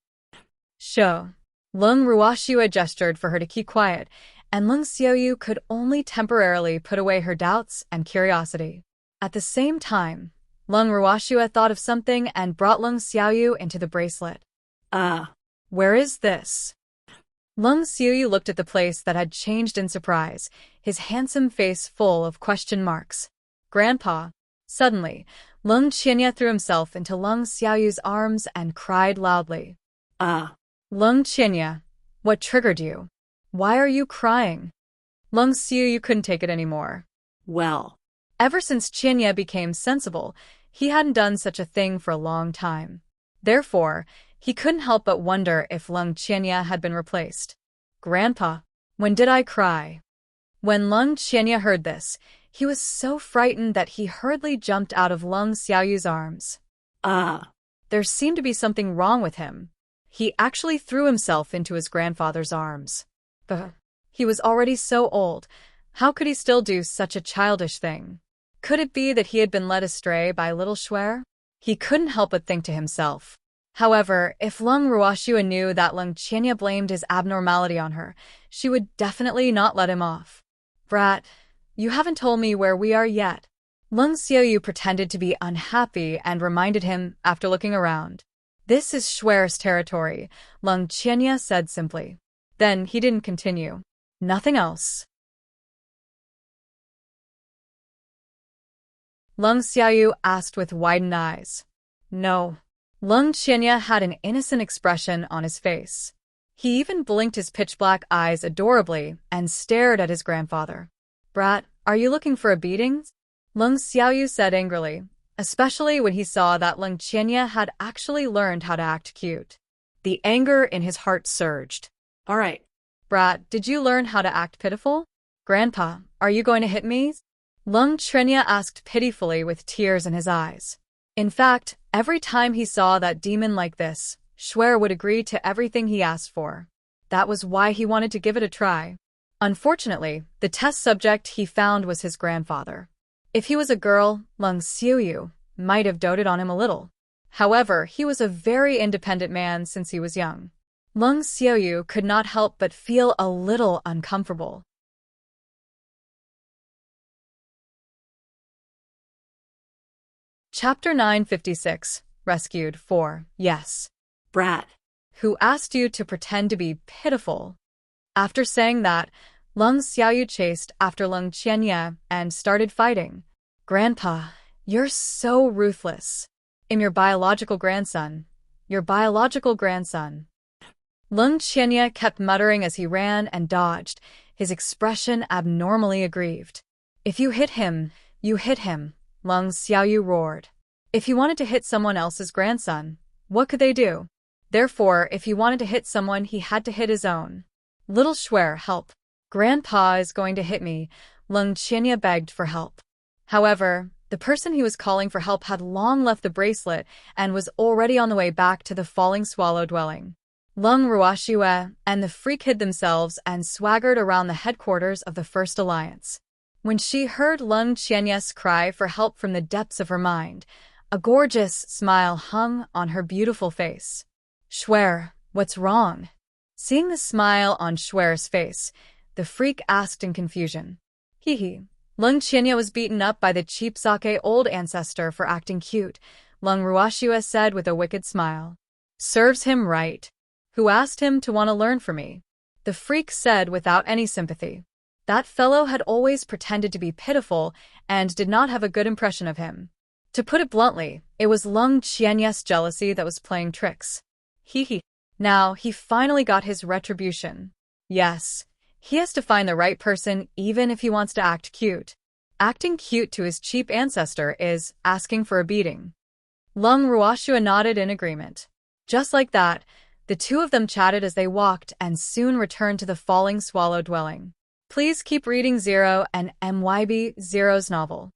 Show. Leng Ruoxue gestured for her to keep quiet, and Leng Xiaoyu could only temporarily put away her doubts and curiosity. At the same time, Leng Ruoxue thought of something and brought Leng Xiaoyu into the bracelet. Where is this? Leng Xiaoyu looked at the place that had changed in surprise, his handsome face full of question marks. Grandpa. Suddenly, Leng Qianye threw himself into Leng Xiaoyu's arms and cried loudly. Leng Qianye, what triggered you? Why are you crying? Leng Xiaoyu couldn't take it anymore. Well, ever since Qianye became sensible, he hadn't done such a thing for a long time. Therefore, he couldn't help but wonder if Leng Qianye had been replaced. Grandpa, when did I cry? When Leng Qianye heard this, he was so frightened that he hurriedly jumped out of Leng Xiaoyu's arms. There seemed to be something wrong with him. He actually threw himself into his grandfather's arms. But he was already so old. How could he still do such a childish thing? Could it be that he had been led astray by little Shuer? He couldn't help but think to himself. However, if Leng Ruoxue knew that Leng Qianye blamed his abnormality on her, she would definitely not let him off. Brat, you haven't told me where we are yet. Leng Xiaoyu pretended to be unhappy and reminded him after looking around. This is Shuer's territory, Leng Qianye said simply. Then he didn't continue. Nothing else. Leng Xiaoyu asked with widened eyes. No. Leng Qianye had an innocent expression on his face. He even blinked his pitch-black eyes adorably and stared at his grandfather. Brat, are you looking for a beating? Lung Xiaoyu said angrily, especially when he saw that Lung Qianya had actually learned how to act cute. The anger in his heart surged. All right. Brat, did you learn how to act pitiful? Grandpa, are you going to hit me? Lung Qianya asked pitifully with tears in his eyes. In fact, every time he saw that demon like this, Schwer would agree to everything he asked for. That was why he wanted to give it a try. Unfortunately, the test subject he found was his grandfather. If he was a girl, Lung Xiaoyu might have doted on him a little. However, he was a very independent man since he was young. Lung Xiaoyu could not help but feel a little uncomfortable. Chapter 956, Rescued 4, Yes. Brat. Who asked you to pretend to be pitiful? After saying that, Lung Xiaoyu chased after Lung Qianya and started fighting. Grandpa, you're so ruthless. I'm your biological grandson. Your biological grandson. Lung Qianya kept muttering as he ran and dodged, his expression abnormally aggrieved. If you hit him, you hit him, Lung Xiaoyu roared. If he wanted to hit someone else's grandson, what could they do? Therefore, if he wanted to hit someone, he had to hit his own. Little Schwer, help. Grandpa is going to hit me, Lung Qianya begged for help. However, the person he was calling for help had long left the bracelet and was already on the way back to the falling swallow dwelling. Lung Ruoxue and the freak hid themselves and swaggered around the headquarters of the First Alliance. When she heard Lung Qianya's cry for help from the depths of her mind, a gorgeous smile hung on her beautiful face. Schwer, what's wrong? Seeing the smile on Schwer's face, the freak asked in confusion. Hee. Lung Qianya was beaten up by the cheap sake old ancestor for acting cute, Lung Ruoxue said with a wicked smile. Serves him right. Who asked him to want to learn from me? The freak said without any sympathy. That fellow had always pretended to be pitiful and did not have a good impression of him. To put it bluntly, it was Lung Qianya's jealousy that was playing tricks. Hee. Now he finally got his retribution. Yes. He has to find the right person even if he wants to act cute. Acting cute to his cheap ancestor is asking for a beating. Lung Ruoxue nodded in agreement. Just like that, the two of them chatted as they walked and soon returned to the falling swallow dwelling. Please keep reading Zero and MYB Zero's novel.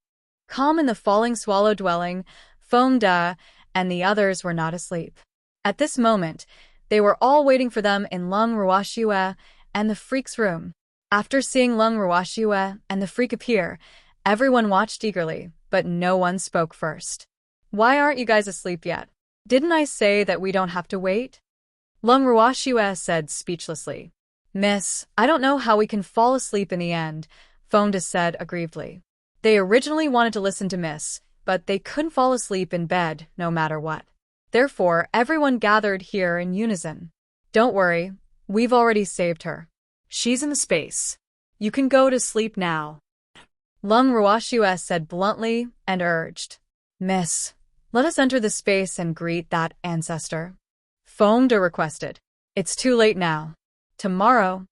Calm in the falling swallow dwelling, Foam Da and the others were not asleep. At this moment, they were all waiting for them in Lung Ruoxue and the freak's room. After seeing Lung Ruoxue and the freak appear, everyone watched eagerly, but no one spoke first. Why aren't you guys asleep yet? Didn't I say that we don't have to wait? Lung Ruoxue said speechlessly. Miss, I don't know how we can fall asleep in the end, Fonda said aggrievedly. They originally wanted to listen to Miss, but they couldn't fall asleep in bed no matter what. Therefore, everyone gathered here in unison. Don't worry. We've already saved her. She's in the space. You can go to sleep now. Lung Ruoxue said bluntly and urged. Miss, let us enter the space and greet that ancestor. Fonda requested. It's too late now. Tomorrow.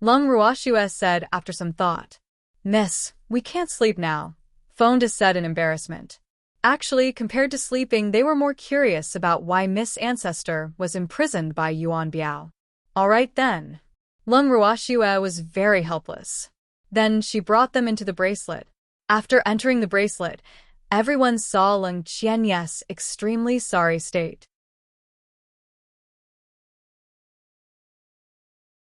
Lung Ruoxue said after some thought. Miss, we can't sleep now, Fonda said in embarrassment. Actually, compared to sleeping, they were more curious about why Miss Ancestor was imprisoned by Yuan Biao. All right then. Lung Ruoxue was very helpless. Then she brought them into the bracelet. After entering the bracelet, everyone saw Lung Qianya's extremely sorry state.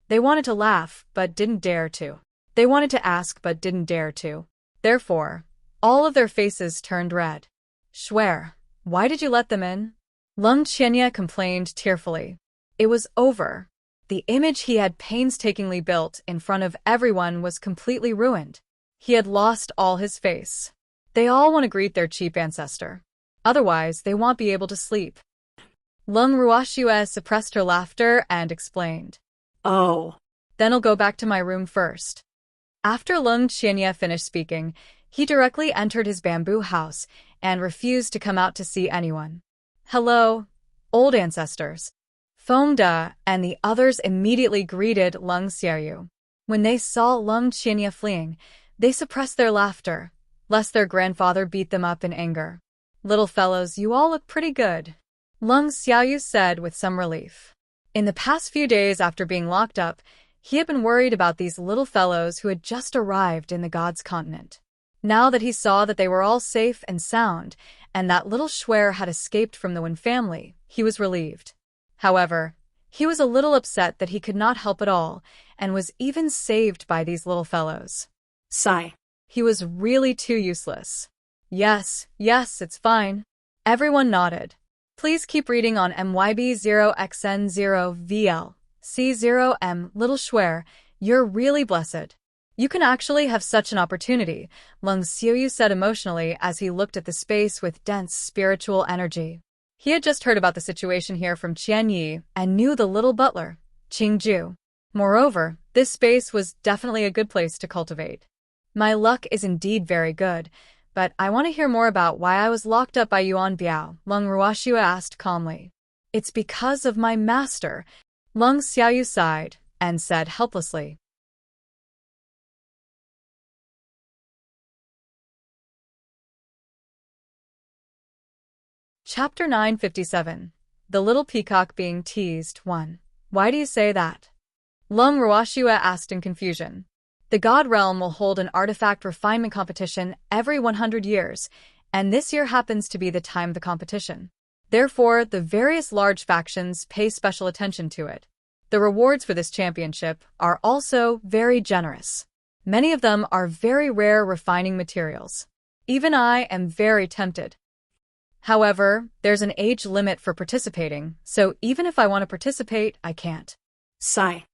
They wanted to laugh, but didn't dare to. They wanted to ask, but didn't dare to. Therefore, all of their faces turned red. Schwer, why did you let them in? Lung Qianya complained tearfully. It was over. The image he had painstakingly built in front of everyone was completely ruined. He had lost all his face. They all want to greet their cheap ancestor. Otherwise, they won't be able to sleep. Lung Ruoxue suppressed her laughter and explained. Oh. Then I'll go back to my room first. After Lung Qianya finished speaking, he directly entered his bamboo house and refused to come out to see anyone. Hello, old ancestors. Foam Da and the others immediately greeted Lung Xiaoyu. When they saw Lung Qianya fleeing, they suppressed their laughter. lest their grandfather beat them up in anger. Little fellows, you all look pretty good, Lung Xiaoyu said with some relief. In the past few days after being locked up, he had been worried about these little fellows who had just arrived in the God's continent. Now that he saw that they were all safe and sound, and that little Schwer had escaped from the Wen family, he was relieved. However, he was a little upset that he could not help at all, and was even saved by these little fellows. Sigh. He was really too useless. Yes, it's fine. Everyone nodded. Please keep reading on MYB0XN0VL. C0M, Little Schwer, you're really blessed. You can actually have such an opportunity, Lung Xiaoyu said emotionally as he looked at the space with dense spiritual energy. He had just heard about the situation here from Qian Yi and knew the little butler, Qingju. Moreover, this space was definitely a good place to cultivate. My luck is indeed very good, but I want to hear more about why I was locked up by Yuan Biao, Lung Ruoxue asked calmly. It's because of my master, Lung Xiaoyu sighed and said helplessly. Chapter 957. The Little Peacock Being Teased 1. Why do you say that? Lung Ruoxue asked in confusion. The God Realm will hold an artifact refinement competition every 100 years, and this year happens to be the time of the competition. Therefore, the various large factions pay special attention to it. The rewards for this championship are also very generous. Many of them are very rare refining materials. Even I am very tempted. However, there's an age limit for participating, so even if I want to participate, I can't. Sigh.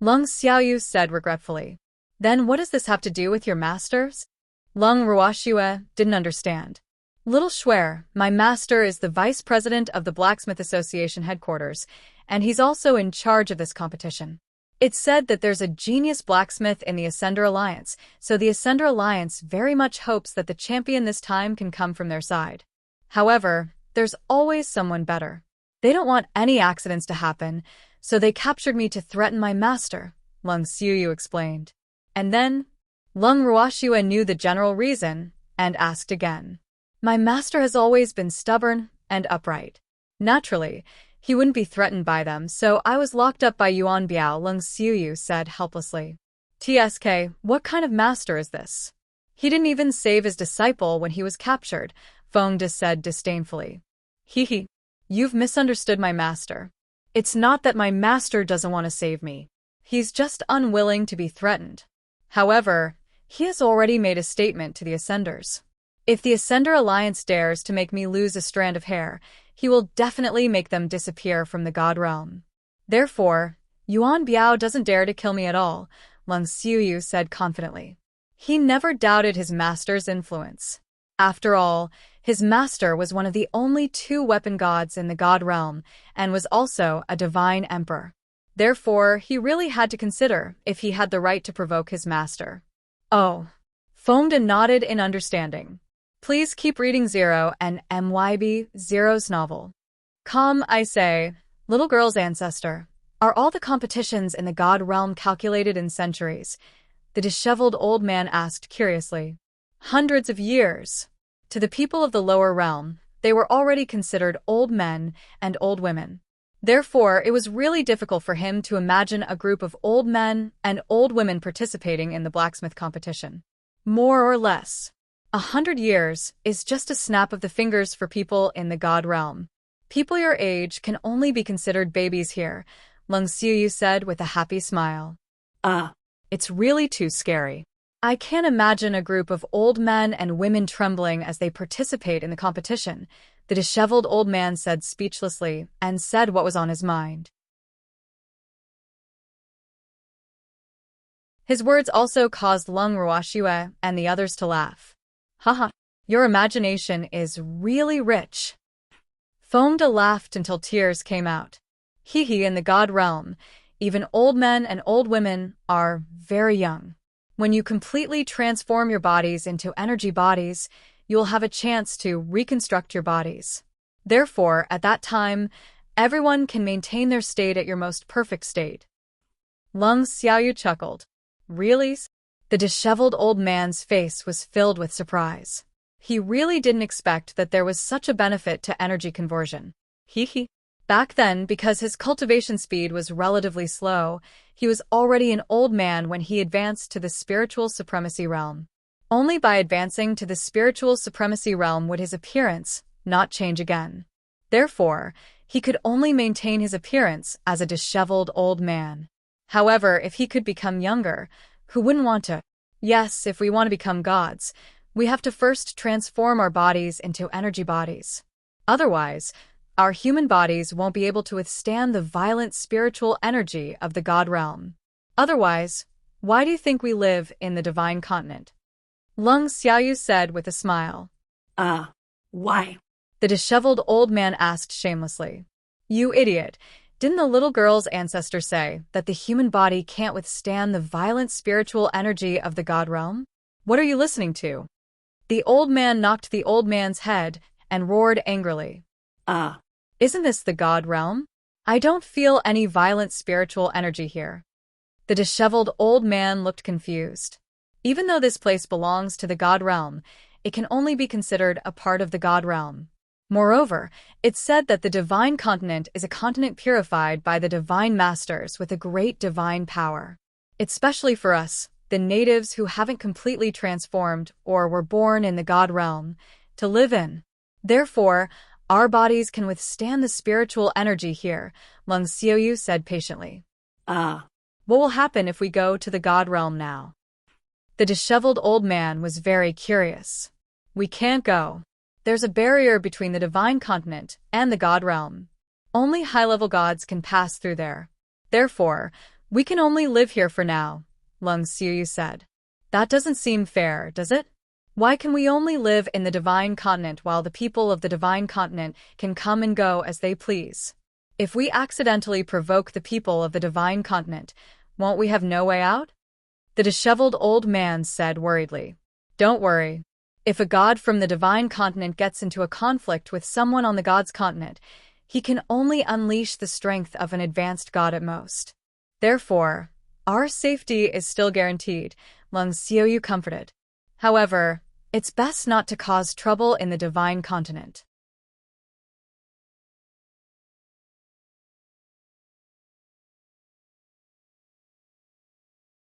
Lung Xiaoyu said regretfully. Then what does this have to do with your masters? Lung Ruoxue didn't understand. Little Schwer, my master is the vice president of the Blacksmith Association headquarters, and he's also in charge of this competition. It's said that there's a genius blacksmith in the Ascender Alliance, so the Ascender Alliance very much hopes that the champion this time can come from their side. However, there's always someone better. They don't want any accidents to happen, so they captured me to threaten my master, Lung Xiaoyu explained. And then, Lung Ruoxue knew the general reason, and asked again. My master has always been stubborn and upright. Naturally, he wouldn't be threatened by them, so I was locked up by Yuan Biao, Lung Xiaoyu said helplessly. TSK, what kind of master is this? He didn't even save his disciple when he was captured, Feng De said disdainfully. Hee, you've misunderstood my master. It's not that my master doesn't want to save me. He's just unwilling to be threatened. However, he has already made a statement to the Ascenders. If the Ascender Alliance dares to make me lose a strand of hair, he will definitely make them disappear from the God Realm. Therefore, Yuan Biao doesn't dare to kill me at all, Lung Xiaoyu said confidently. He never doubted his master's influence. After all, his master was one of the only 2 weapon gods in the God Realm, and was also a divine emperor. Therefore, he really had to consider if he had the right to provoke his master. Oh. Feng De nodded in understanding. Please keep reading Zero and MYB Zero's novel. Come, I say, little girl's ancestor. Are all the competitions in the God Realm calculated in centuries? The disheveled old man asked curiously. Hundreds of years. To the people of the lower realm, they were already considered old men and old women. Therefore, it was really difficult for him to imagine a group of old men and old women participating in the blacksmith competition. More or less. 100 years is just a snap of the fingers for people in the God Realm. People your age can only be considered babies here, Lung Xiaoyu said with a happy smile. It's really too scary. I can't imagine a group of old men and women trembling as they participate in the competition, the disheveled old man said speechlessly, and said what was on his mind. His words also caused Lung Ruoxue and the others to laugh. Haha, your imagination is really rich. Feng De laughed until tears came out. Hee in the God Realm, even old men and old women are very young. When you completely transform your bodies into energy bodies, you will have a chance to reconstruct your bodies. Therefore, at that time, everyone can maintain their state at your most perfect state. Lung Xiaoyu chuckled. Really? The disheveled old man's face was filled with surprise. He really didn't expect that there was such a benefit to energy conversion. Hee. Back then, because his cultivation speed was relatively slow, he was already an old man when he advanced to the spiritual supremacy realm. Only by advancing to the spiritual supremacy realm would his appearance not change again. Therefore, he could only maintain his appearance as a disheveled old man. However, if he could become younger, who wouldn't want to? Yes, if we want to become gods, we have to first transform our bodies into energy bodies. Otherwise, our human bodies won't be able to withstand the violent spiritual energy of the god realm. Otherwise, why do you think we live in the divine continent? Lung Xiaoyu said with a smile. Why? The disheveled old man asked shamelessly. You idiot. Didn't the little girl's ancestor say that the human body can't withstand the violent spiritual energy of the god realm? What are you listening to? The old man knocked the old man's head and roared angrily. Isn't this the god realm? I don't feel any violent spiritual energy here. The disheveled old man looked confused. Even though this place belongs to the god realm, it can only be considered a part of the god realm. Moreover, it's said that the divine continent is a continent purified by the divine masters with a great divine power. It's specially for us, the natives who haven't completely transformed or were born in the god realm, to live in. Therefore, our bodies can withstand the spiritual energy here, Lung Xiaoyu said patiently. Ah. What will happen if we go to the god realm now? The disheveled old man was very curious. We can't go. There's a barrier between the divine continent and the god realm. Only high-level gods can pass through there. Therefore, we can only live here for now, Lung Xiaoyu said. That doesn't seem fair, does it? Why can we only live in the divine continent while the people of the divine continent can come and go as they please? If we accidentally provoke the people of the divine continent, won't we have no way out? The disheveled old man said worriedly. Don't worry. If a god from the divine continent gets into a conflict with someone on the god's continent, he can only unleash the strength of an advanced god at most. Therefore, our safety is still guaranteed, Lung Xiaoyu comforted. However, it's best not to cause trouble in the divine continent.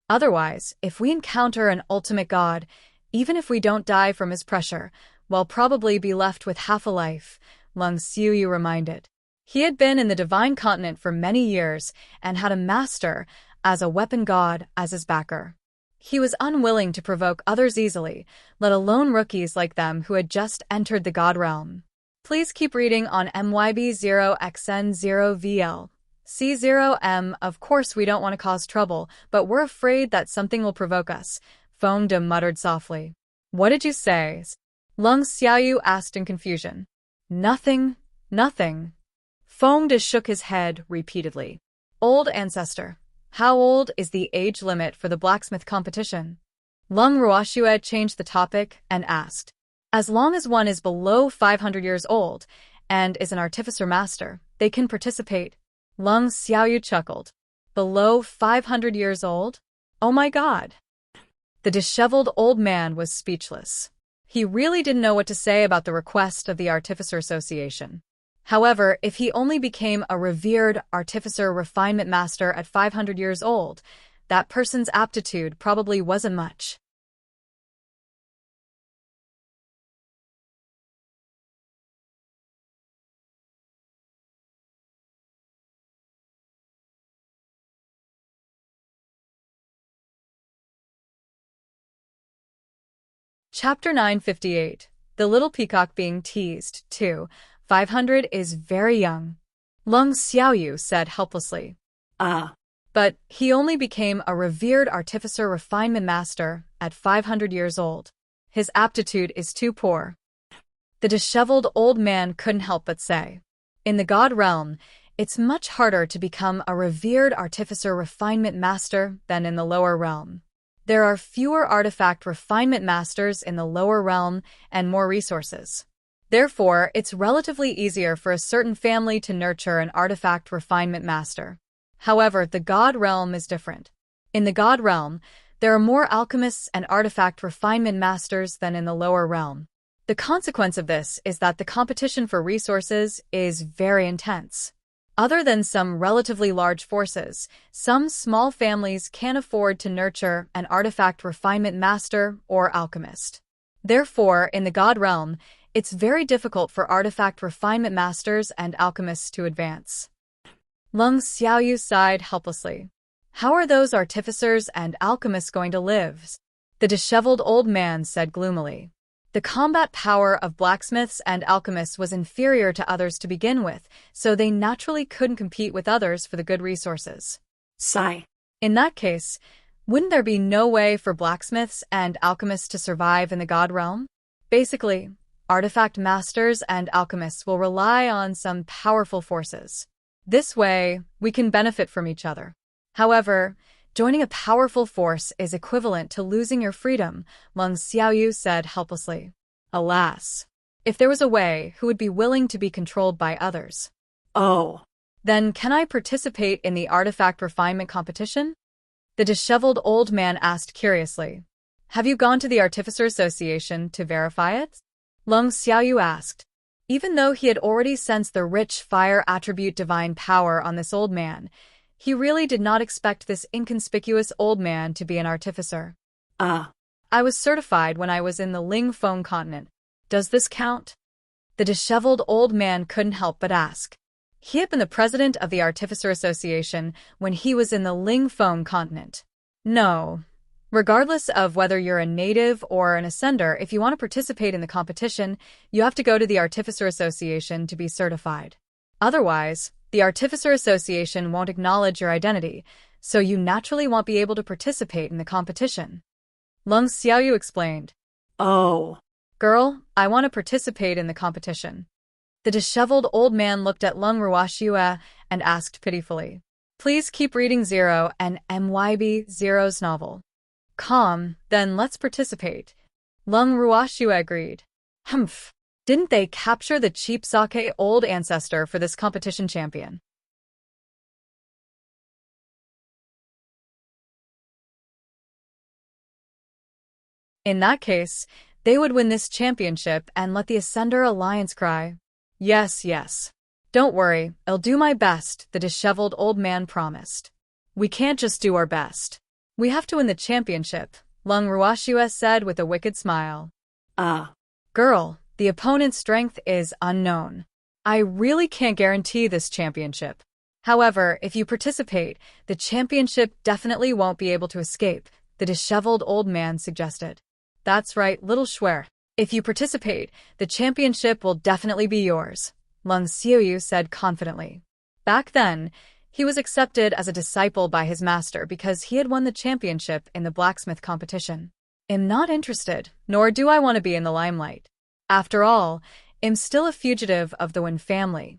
Otherwise, if we encounter an ultimate god, even if we don't die from his pressure, we'll probably be left with half a life, Lung Xiaoyu reminded. He had been in the divine continent for many years and had a master as a weapon god as his backer. He was unwilling to provoke others easily, let alone rookies like them who had just entered the god realm. Please keep reading on MYB0XN0VL. C0M. Of course we don't want to cause trouble, but we're afraid that something will provoke us, Feng De muttered softly. What did you say? Lung Xiaoyu asked in confusion. Nothing. Feng De shook his head repeatedly. Old ancestor. How old is the age limit for the blacksmith competition? Lung Ruoxue changed the topic and asked. As long as one is below 500 years old and is an artificer master, they can participate. Lung Xiaoyu chuckled. Below 500 years old? Oh my god! The disheveled old man was speechless. He really didn't know what to say about the request of the Artificer Association. However, if he only became a revered artificer refinement master at 500 years old, that person's aptitude probably wasn't much. Chapter 958. The Little Peacock Being Teased, 2. 500 is very young. Lung Xiaoyu said helplessly. But he only became a revered artificer refinement master at 500 years old. His aptitude is too poor. The disheveled old man couldn't help but say. In the god realm, it's much harder to become a revered artificer refinement master than in the lower realm. There are fewer artifact refinement masters in the lower realm and more resources. Therefore, it's relatively easier for a certain family to nurture an artifact refinement master. However, the god realm is different. In the god realm, There are more alchemists and artifact refinement masters than in the lower realm. The consequence of this is that the competition for resources is very intense. Other than some relatively large forces, some small families can't afford to nurture an artifact refinement master or alchemist. Therefore, in the god realm, it's very difficult for artifact refinement masters and alchemists to advance. Lung Xiaoyu sighed helplessly. How are those artificers and alchemists going to live? The disheveled old man said gloomily. The combat power of blacksmiths and alchemists was inferior to others to begin with, so they naturally couldn't compete with others for the good resources. Sigh. In that case, wouldn't there be no way for blacksmiths and alchemists to survive in the god realm? Basically, artifact masters and alchemists will rely on some powerful forces. This way, we can benefit from each other. However, joining a powerful force is equivalent to losing your freedom, Lung Xiaoyu said helplessly. Alas, if there was a way who would be willing to be controlled by others. Oh. Then can I participate in the artifact refinement competition? The disheveled old man asked curiously. Have you gone to the Artificer Association to verify it? Lung Xiaoyu asked. Even though he had already sensed the rich fire attribute divine power on this old man, he really did not expect this inconspicuous old man to be an artificer. I was certified when I was in the Ling Feng continent. Does this count? The disheveled old man couldn't help but ask. He had been the president of the Artificer Association when he was in the Ling Feng continent. No. Regardless of whether you're a native or an ascender, if you want to participate in the competition, you have to go to the Artificer Association to be certified. Otherwise, the Artificer Association won't acknowledge your identity, so you naturally won't be able to participate in the competition. Lung Xiaoyu explained. Oh. Girl, I want to participate in the competition. The disheveled old man looked at Lung Ruoxue and asked pitifully. Please keep reading Zero and MYB Zero's novel. Calm, then let's participate. Lung Ruoxue agreed. Humph. Didn't they capture the cheap sake old ancestor for this competition champion? In that case, they would win this championship and let the Ascender Alliance cry. Yes, yes. Don't worry, I'll do my best, the disheveled old man promised. We can't just do our best. We have to win the championship, Lung Ruoxue said with a wicked smile. Girl, the opponent's strength is unknown. I really can't guarantee this championship. However, if you participate, the championship definitely won't be able to escape, the disheveled old man suggested. That's right, little Schwer. If you participate, the championship will definitely be yours, Lung Xiaoyu said confidently. Back then, he was accepted as a disciple by his master because he had won the championship in the blacksmith competition. I'm not interested, nor do I want to be in the limelight. After all, I'm still a fugitive of the Wen family.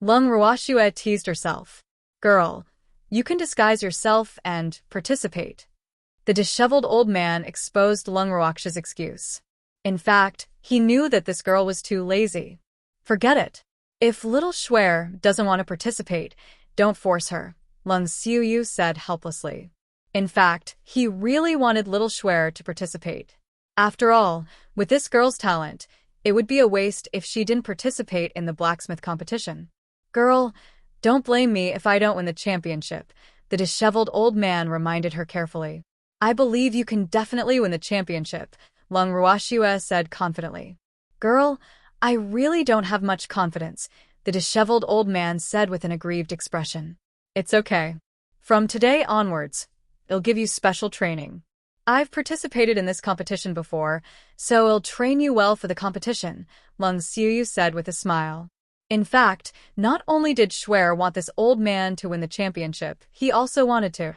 Lung Ruoxue teased herself. Girl, you can disguise yourself and participate. The disheveled old man exposed Lung Ruoxue's excuse. In fact, he knew that this girl was too lazy. Forget it. If little Schwer doesn't want to participate, don't force her, Lung Xiaoyu said helplessly. In fact, he really wanted little Schwer to participate. After all, with this girl's talent, it would be a waste if she didn't participate in the blacksmith competition. Girl, don't blame me if I don't win the championship, the disheveled old man reminded her carefully. I believe you can definitely win the championship, Lung Ruoxue said confidently. Girl, I really don't have much confidence, the disheveled old man said with an aggrieved expression. It's okay. From today onwards, I'll give you special training. I've participated in this competition before, so I'll train you well for the competition, Lung Xiaoyu said with a smile. In fact, not only did Schwer want this old man to win the championship, he also wanted to.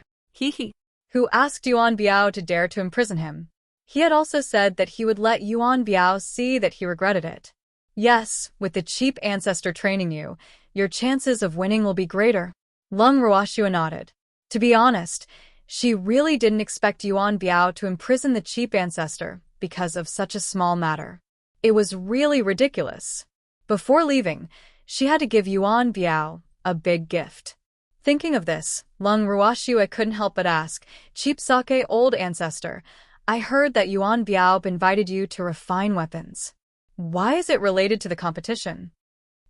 Who asked Yuan Biao to dare to imprison him. He had also said that he would let Yuan Biao see that he regretted it. Yes, with the cheap ancestor training you, your chances of winning will be greater. Lung Ruoxue nodded. To be honest, she really didn't expect Yuan Biao to imprison the cheap ancestor because of such a small matter. It was really ridiculous. Before leaving, she had to give Yuan Biao a big gift. Thinking of this, Lung Ruoxiu couldn't help but ask, Cheap Sake old ancestor, I heard that Yuan Biao invited you to refine weapons. Why is it related to the competition?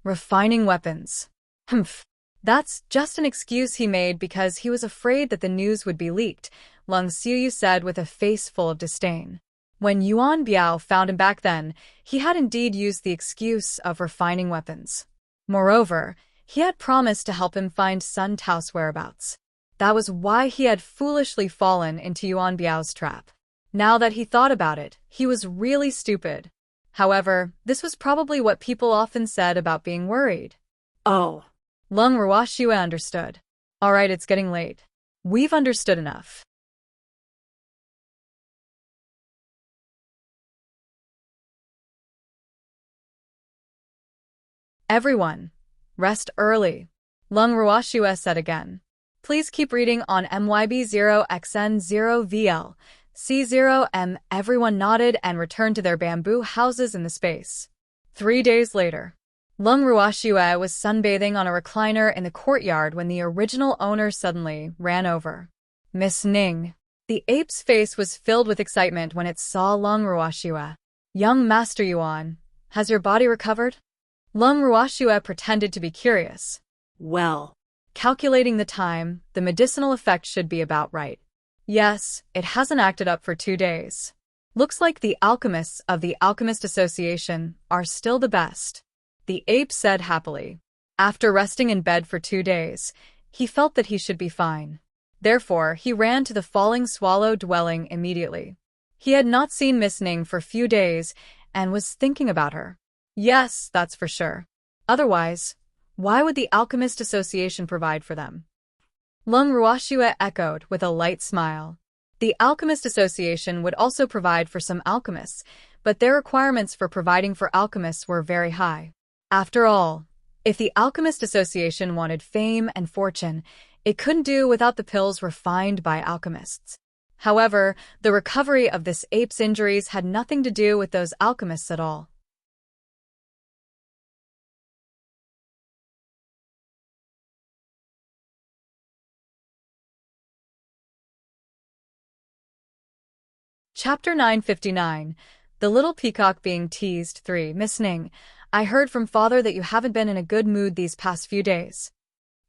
Refining weapons. Humph. That's just an excuse he made because he was afraid that the news would be leaked, Lung Xiuyu said with a face full of disdain. When Yuan Biao found him back then, he had indeed used the excuse of refining weapons. Moreover, he had promised to help him find Sun Tao's whereabouts. That was why he had foolishly fallen into Yuan Biao's trap. Now that he thought about it, he was really stupid. However, this was probably what people often said about being worried. Oh. Lung Ruoxiu understood. All right, it's getting late. We've understood enough. Everyone, rest early. Lung Ruoxiu said again. Please keep reading on MYB0XN0VL. C0M. Everyone nodded and returned to their bamboo houses in the space. 3 days later, Lung Ruoxiu was sunbathing on a recliner in the courtyard when the original owner suddenly ran over. Miss Ning. The ape's face was filled with excitement when it saw Lung Ruoxiu. Young Master Yuan, has your body recovered? Lung Ruoxiu pretended to be curious. Well. Calculating the time, the medicinal effect should be about right. Yes, it hasn't acted up for 2 days. Looks like the alchemists of the Alchemist Association are still the best. The ape said happily. After resting in bed for 2 days, he felt that he should be fine. Therefore, he ran to the falling swallow dwelling immediately. He had not seen Miss Ning for a few days and was thinking about her. Yes, that's for sure. Otherwise, why would the Alchemist Association provide for them? Lung Ruoxiu echoed with a light smile. The Alchemist Association would also provide for some alchemists, but their requirements for providing for alchemists were very high. After all, if the Alchemist Association wanted fame and fortune, it couldn't do without the pills refined by alchemists. However, the recovery of this ape's injuries had nothing to do with those alchemists at all. Chapter 959. The Little Peacock Being Teased. 3. Miss Ning, I heard from father that you haven't been in a good mood these past few days.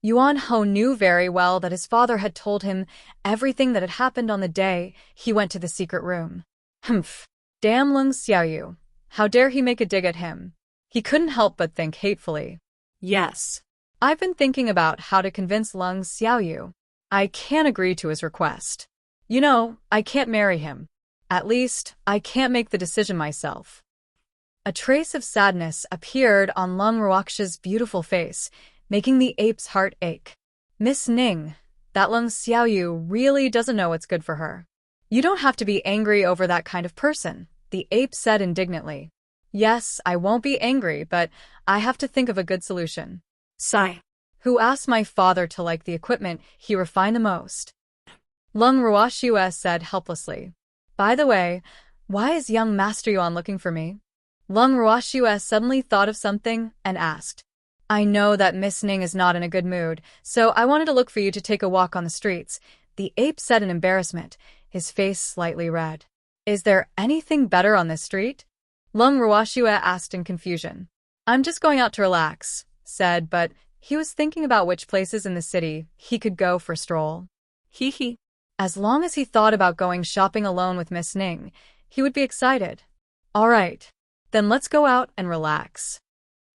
Yuan Ho knew very well that his father had told him everything that had happened on the day he went to the secret room. Humph. Damn Lung Xiaoyu. How dare he make a dig at him? He couldn't help but think hatefully. Yes. I've been thinking about how to convince Lung Xiaoyu. I can't agree to his request. You know, I can't marry him. At least, I can't make the decision myself. A trace of sadness appeared on Lung Ruoxiu's beautiful face, making the ape's heart ache. Miss Ning, that Lung Xiaoyu really doesn't know what's good for her. You don't have to be angry over that kind of person, the ape said indignantly. Yes, I won't be angry, but I have to think of a good solution. Sigh. Who asked my father to like the equipment he refined the most? Lung Ruoxiu said helplessly. By the way, why is young Master Yuan looking for me? Lung Ruoxiu suddenly thought of something and asked. I know that Miss Ning is not in a good mood, so I wanted to look for you to take a walk on the streets, the ape said in embarrassment, his face slightly red. Is there anything better on this street? Lung Ruoxiu asked in confusion. I'm just going out to relax, said, but he was thinking about which places in the city he could go for a stroll. Hee hee. As long as he thought about going shopping alone with Miss Ning, he would be excited. All right, then let's go out and relax.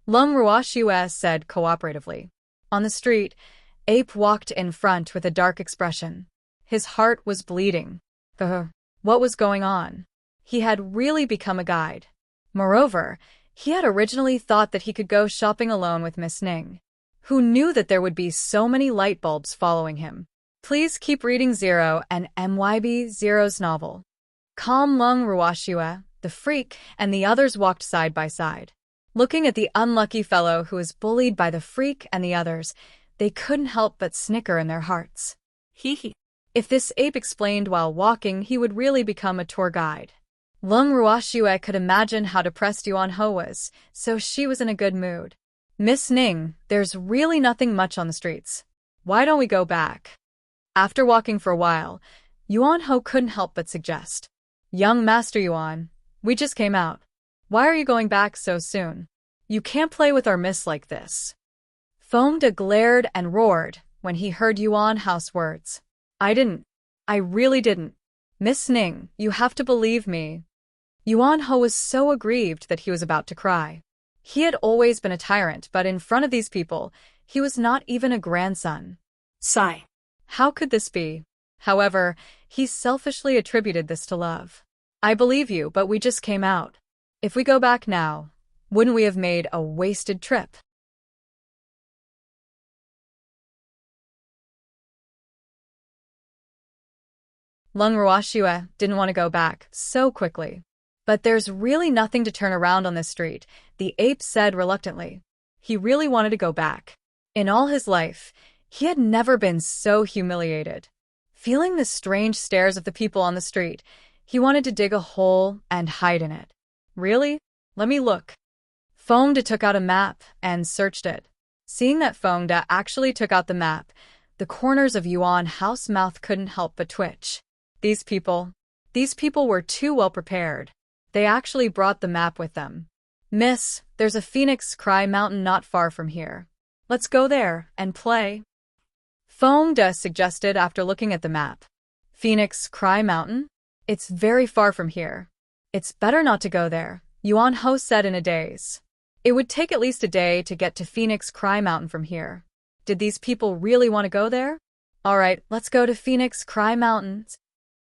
Lung Ruoxiu said cooperatively. On the street, Ape walked in front with a dark expression. His heart was bleeding. What was going on? He had really become a guide. Moreover, he had originally thought that he could go shopping alone with Miss Ning. Who knew that there would be so many light bulbs following him? Please keep reading Zero and MYB Zero's novel. Calm Lung Ruoxiu, the freak, and the others walked side by side. Looking at the unlucky fellow who was bullied by the freak and the others, they couldn't help but snicker in their hearts. Hee hee. If this ape explained while walking, he would really become a tour guide. Lung Ruoxiu could imagine how depressed Yuan Ho was, so she was in a good mood. Miss Ning, there's really nothing much on the streets. Why don't we go back? After walking for a while, Yuan Ho couldn't help but suggest. Young Master Yuan, we just came out. Why are you going back so soon? You can't play with our miss like this. Fengde glared and roared when he heard Yuan Hao's words. I didn't. I really didn't. Miss Ning, you have to believe me. Yuan Ho was so aggrieved that he was about to cry. He had always been a tyrant, but in front of these people, he was not even a grandson. Sigh. How could this be? However, he selfishly attributed this to love. I believe you, but we just came out. If we go back now, wouldn't we have made a wasted trip? Lung Ruoxue didn't want to go back so quickly. But there's really nothing to turn around on this street, the ape said reluctantly. He really wanted to go back. In all his life, he had never been so humiliated. Feeling the strange stares of the people on the street, he wanted to dig a hole and hide in it. Really? Let me look. Fengde took out a map and searched it. Seeing that Fengde actually took out the map, the corners of Yuan Hao's mouth couldn't help but twitch. These people were too well prepared. They actually brought the map with them. Miss, there's a Phoenix Cry Mountain not far from here. Let's go there and play. Fengde suggested after looking at the map. Phoenix Cry Mountain? It's very far from here. It's better not to go there, Yuan Ho said in a daze. It would take at least a day to get to Phoenix Cry Mountain from here. Did these people really want to go there? All right, let's go to Phoenix Cry Mountains.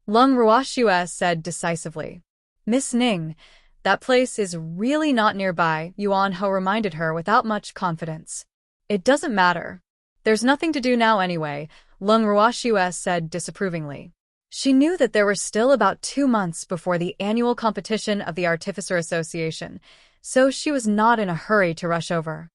Lung Ruoxue said decisively. Miss Ning, that place is really not nearby, Yuan Ho reminded her without much confidence. It doesn't matter. There's nothing to do now anyway, Lung Ruoxue said disapprovingly. She knew that there were still about 2 months before the annual competition of the Artificer Association, so she was not in a hurry to rush over.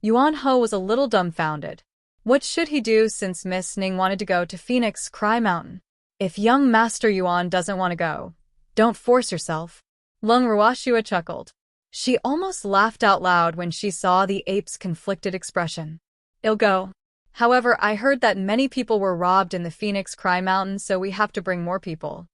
Yuan Ho was a little dumbfounded. What should he do since Miss Ning wanted to go to Phoenix Cry Mountain? If young Master Yuan doesn't want to go, don't force yourself. Lung Ruoxue chuckled. She almost laughed out loud when she saw the ape's conflicted expression. I'll go. However, I heard that many people were robbed in the Phoenix Cry Mountain, so we have to bring more people.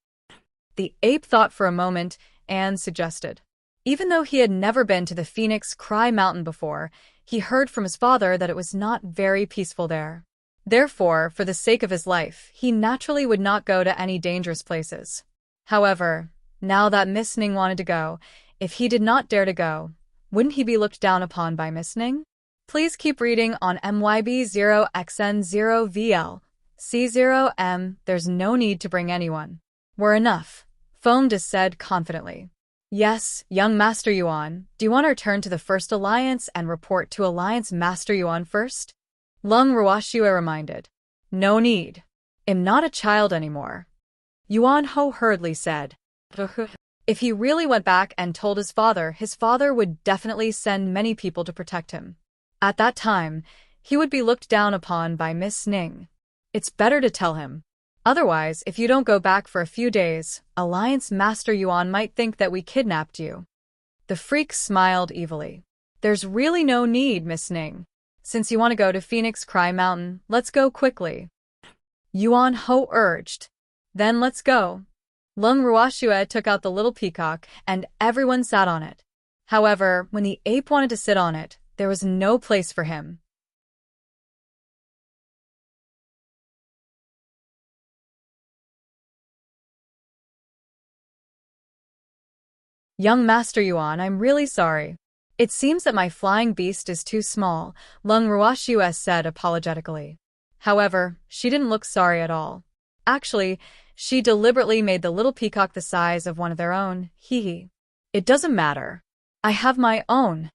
The ape thought for a moment and suggested. Even though he had never been to the Phoenix Cry Mountain before, he heard from his father that it was not very peaceful there. Therefore, for the sake of his life, he naturally would not go to any dangerous places. However, now that Miss Ning wanted to go, if he did not dare to go, wouldn't he be looked down upon by Miss Ning? Please keep reading on MYB0XN0VL. C0M, there's no need to bring anyone. We're enough, Fengde said confidently. Yes, young Master Yuan, do you want to return to the First Alliance and report to Alliance Master Yuan first? Lung Ruoxue reminded. No need. I'm not a child anymore. Yuan Ho hurriedly said. If he really went back and told his father would definitely send many people to protect him. At that time, he would be looked down upon by Miss Ning. It's better to tell him. Otherwise, if you don't go back for a few days, Alliance Master Yuan might think that we kidnapped you. The freak smiled evilly. There's really no need, Miss Ning. Since you want to go to Phoenix Cry Mountain, let's go quickly. Yuan Ho urged. Then let's go. Lung Ruoxue took out the little peacock, and everyone sat on it. However, when the ape wanted to sit on it, there was no place for him. Young Master Yuan, I'm really sorry. It seems that my flying beast is too small, Lung Ruoxue said apologetically. However, she didn't look sorry at all. Actually, she deliberately made the little peacock the size of one of their own, hee. It doesn't matter. I have my own.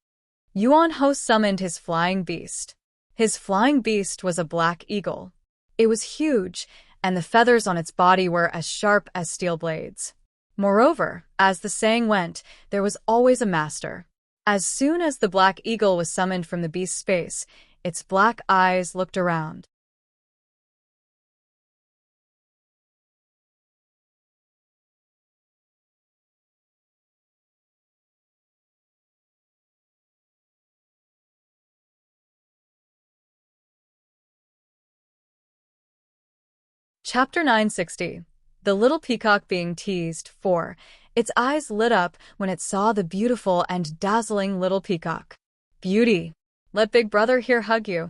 Yuan Ho summoned his flying beast. His flying beast was a black eagle. It was huge, and the feathers on its body were as sharp as steel blades. Moreover, as the saying went, there was always a master. As soon as the black eagle was summoned from the beast's space, its black eyes looked around. Chapter 960. The Little Peacock Being Teased. 4. Its eyes lit up when it saw the beautiful and dazzling little peacock. Beauty, let Big Brother here hug you,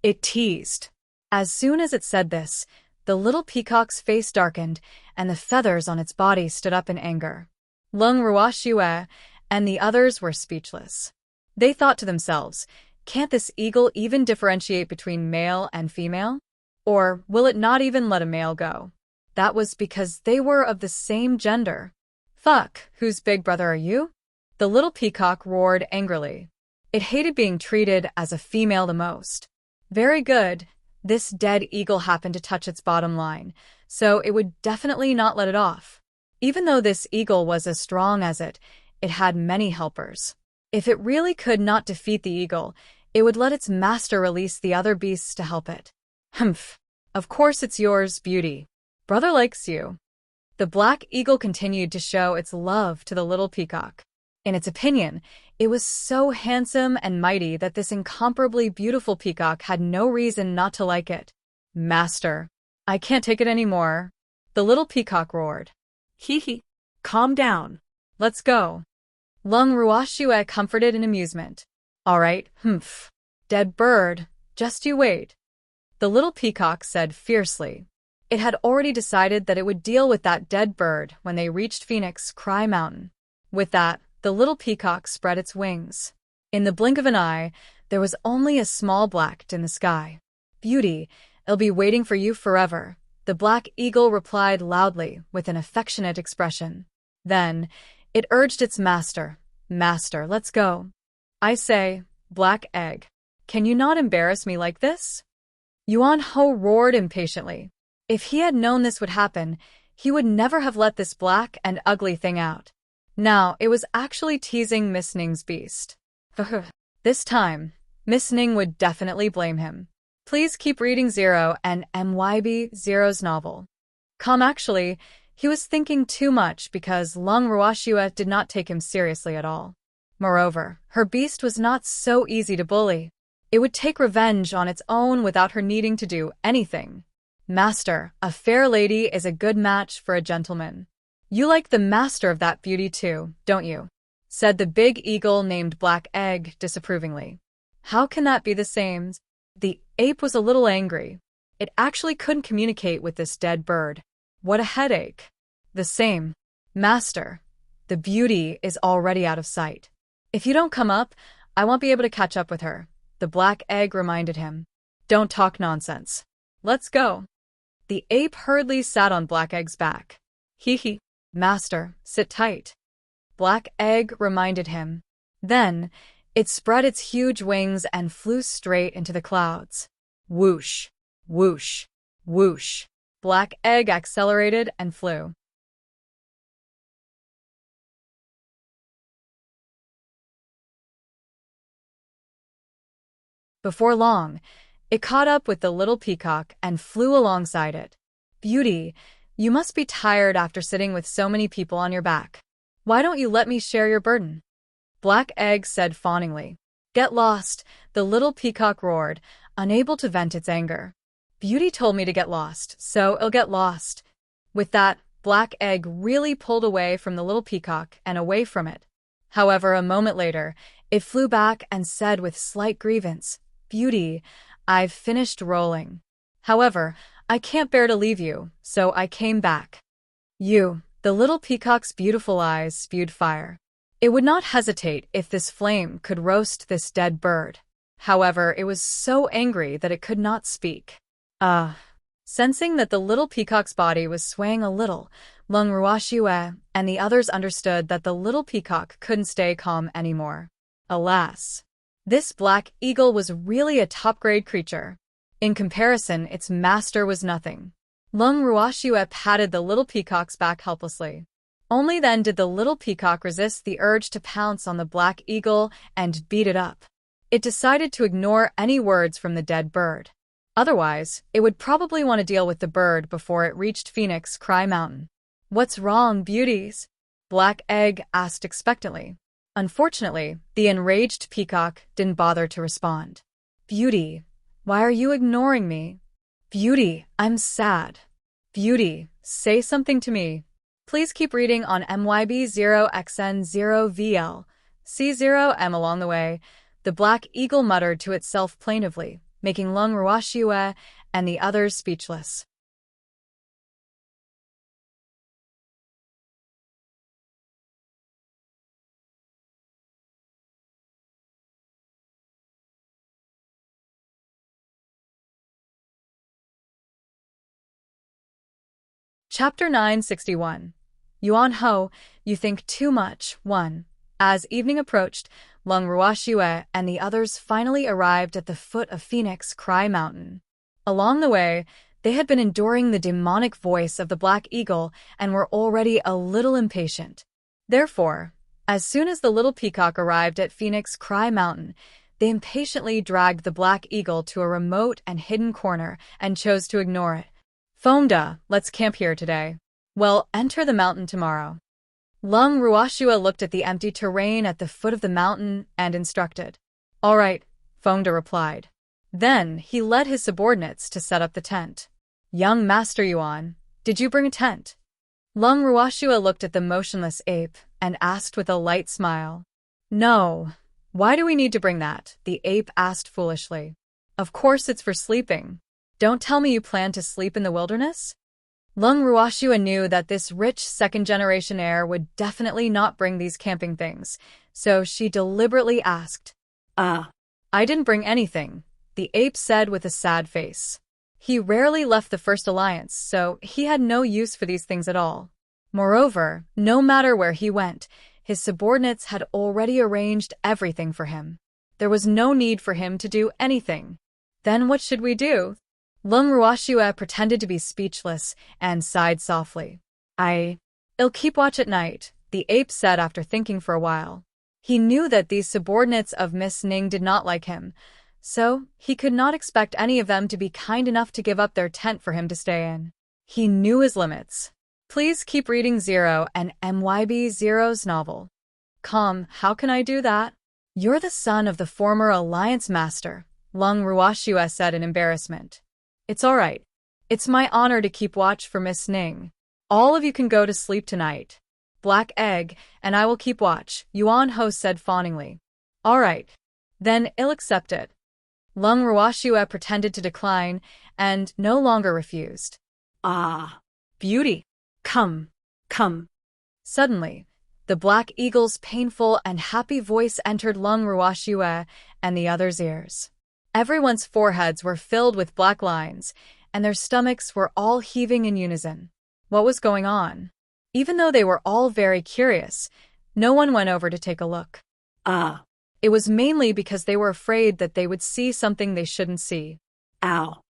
it teased. As soon as it said this, the little peacock's face darkened and the feathers on its body stood up in anger. Lung Ruashue and the others were speechless. They thought to themselves, can't this eagle even differentiate between male and female? Or will it not even let a male go? That was because they were of the same gender. Fuck, whose big brother are you? The little peacock roared angrily. It hated being treated as a female the most. Very good. This dead eagle happened to touch its bottom line, so it would definitely not let it off. Even though this eagle was as strong as it had many helpers. If it really could not defeat the eagle, it would let its master release the other beasts to help it. Humph. Of course it's yours, Beauty. Brother likes you. The black eagle continued to show its love to the little peacock. In its opinion, it was so handsome and mighty that this incomparably beautiful peacock had no reason not to like it. Master, I can't take it anymore. The little peacock roared. Hee hee. Calm down. Let's go. Lung Ruashue comforted in amusement. All right, humph. Dead bird, just you wait. The little peacock said fiercely. It had already decided that it would deal with that dead bird when they reached Phoenix Cry Mountain. With that, the little peacock spread its wings. In the blink of an eye, there was only a small black in the sky. Beauty, it'll be waiting for you forever, the black eagle replied loudly with an affectionate expression. Then, it urged its master, Master, let's go. I say, Black Egg, can you not embarrass me like this? Yuan Ho roared impatiently. If he had known this would happen, he would never have let this black and ugly thing out. Now, it was actually teasing Miss Ning's beast. This time, Miss Ning would definitely blame him. Please keep reading Zero and MYB Zero's novel. Actually, he was thinking too much because Lung Ruashue did not take him seriously at all. Moreover, her beast was not so easy to bully. It would take revenge on its own without her needing to do anything. Master, a fair lady is a good match for a gentleman. You like the master of that beauty too, don't you? Said the big eagle named Black Egg disapprovingly. How can that be the same? The ape was a little angry. It actually couldn't communicate with this dead bird. What a headache. The same. Master, the beauty is already out of sight. If you don't come up, I won't be able to catch up with her, the Black Egg reminded him. Don't talk nonsense. Let's go. The ape hurriedly sat on Black Egg's back. Hee hee. Master, sit tight. Black Egg reminded him. Then, it spread its huge wings and flew straight into the clouds. Whoosh, whoosh, whoosh. Black Egg accelerated and flew. Before long, it caught up with the little peacock and flew alongside it. Beauty, you must be tired after sitting with so many people on your back. Why don't you let me share your burden? Black Egg said fawningly. Get lost, the little peacock roared, unable to vent its anger. Beauty told me to get lost, so I'll get lost. With that, Black Egg really pulled away from the little peacock and away from it. However, a moment later, it flew back and said with slight grievance, Beauty, I've finished rolling. However, I can't bear to leave you, so I came back. You, the little peacock's beautiful eyes spewed fire. It would not hesitate if this flame could roast this dead bird. However, it was so angry that it could not speak. Sensing that the little peacock's body was swaying a little, Lung Ruashue and the others understood that the little peacock couldn't stay calm anymore. Alas, this black eagle was really a top-grade creature. In comparison, its master was nothing. Lung Ruashue patted the little peacock's back helplessly. Only then did the little peacock resist the urge to pounce on the black eagle and beat it up. It decided to ignore any words from the dead bird. Otherwise, it would probably want to deal with the bird before it reached Phoenix Cry Mountain. What's wrong, beauties? Black Egg asked expectantly. Unfortunately, the enraged peacock didn't bother to respond. Beauty, why are you ignoring me? Beauty, I'm sad. Beauty, say something to me. Please keep reading on MYB0XN0VL. C0M along the way. The black eagle muttered to itself plaintively, making Lung Ruashiue and the others speechless. Chapter 961. Yuan Ho, you think too much. 1. As evening approached, Lung Ruashiue and the others finally arrived at the foot of Phoenix Cry Mountain. Along the way, they had been enduring the demonic voice of the Black Eagle and were already a little impatient. Therefore, as soon as the little peacock arrived at Phoenix Cry Mountain, they impatiently dragged the Black Eagle to a remote and hidden corner and chose to ignore it. Fomda, let's camp here today. Well, enter the mountain tomorrow. Lung Ruashua looked at the empty terrain at the foot of the mountain and instructed. All right, Fomda replied. Then he led his subordinates to set up the tent. Young Master Yuan, did you bring a tent? Lung Ruashua looked at the motionless ape and asked with a light smile. No. Why do we need to bring that? The ape asked foolishly. Of course it's for sleeping. Don't tell me you plan to sleep in the wilderness? Lung Ruashua knew that this rich second-generation heir would definitely not bring these camping things, so she deliberately asked. I didn't bring anything, the ape said with a sad face. He rarely left the First Alliance, so he had no use for these things at all. Moreover, no matter where he went, his subordinates had already arranged everything for him. There was no need for him to do anything. Then what should we do? Lung Ruashua pretended to be speechless and sighed softly. I'll keep watch at night, the ape said after thinking for a while. He knew that these subordinates of Miss Ning did not like him, so he could not expect any of them to be kind enough to give up their tent for him to stay in. He knew his limits. Please keep reading Zero and MYB Zero's novel. Calm, how can I do that? You're the son of the former Alliance Master, Lung Ruashua said in embarrassment. It's all right. It's my honor to keep watch for Miss Ning. All of you can go to sleep tonight. Black Egg, and I will keep watch, Yuan Ho said fawningly. All right. Then I'll accept it. Lung Ruashua pretended to decline and no longer refused. Beauty. Come. Suddenly, the Black Eagle's painful and happy voice entered Lung Ruashua and the others' ears. Everyone's foreheads were filled with black lines, and their stomachs were all heaving in unison. What was going on? Even though they were all very curious, no one went over to take a look. It was mainly because they were afraid that they would see something they shouldn't see. Ow.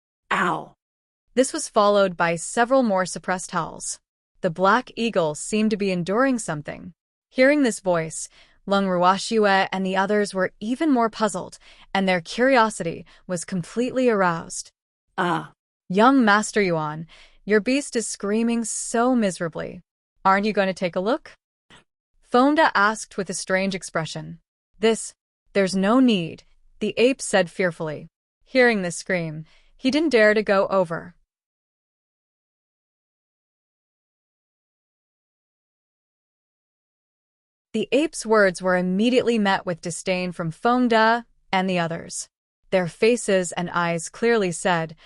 This was followed by several more suppressed howls. The Black Eagle seemed to be enduring something. Hearing this voice, Lung Ruashua and the others were even more puzzled, and their curiosity was completely aroused. Young Master Yuan, your beast is screaming so miserably. Aren't you going to take a look? Fomda asked with a strange expression. There's no need, the ape said fearfully. Hearing this scream, he didn't dare to go over. The ape's words were immediately met with disdain from Fomda and the others. Their faces and eyes clearly said,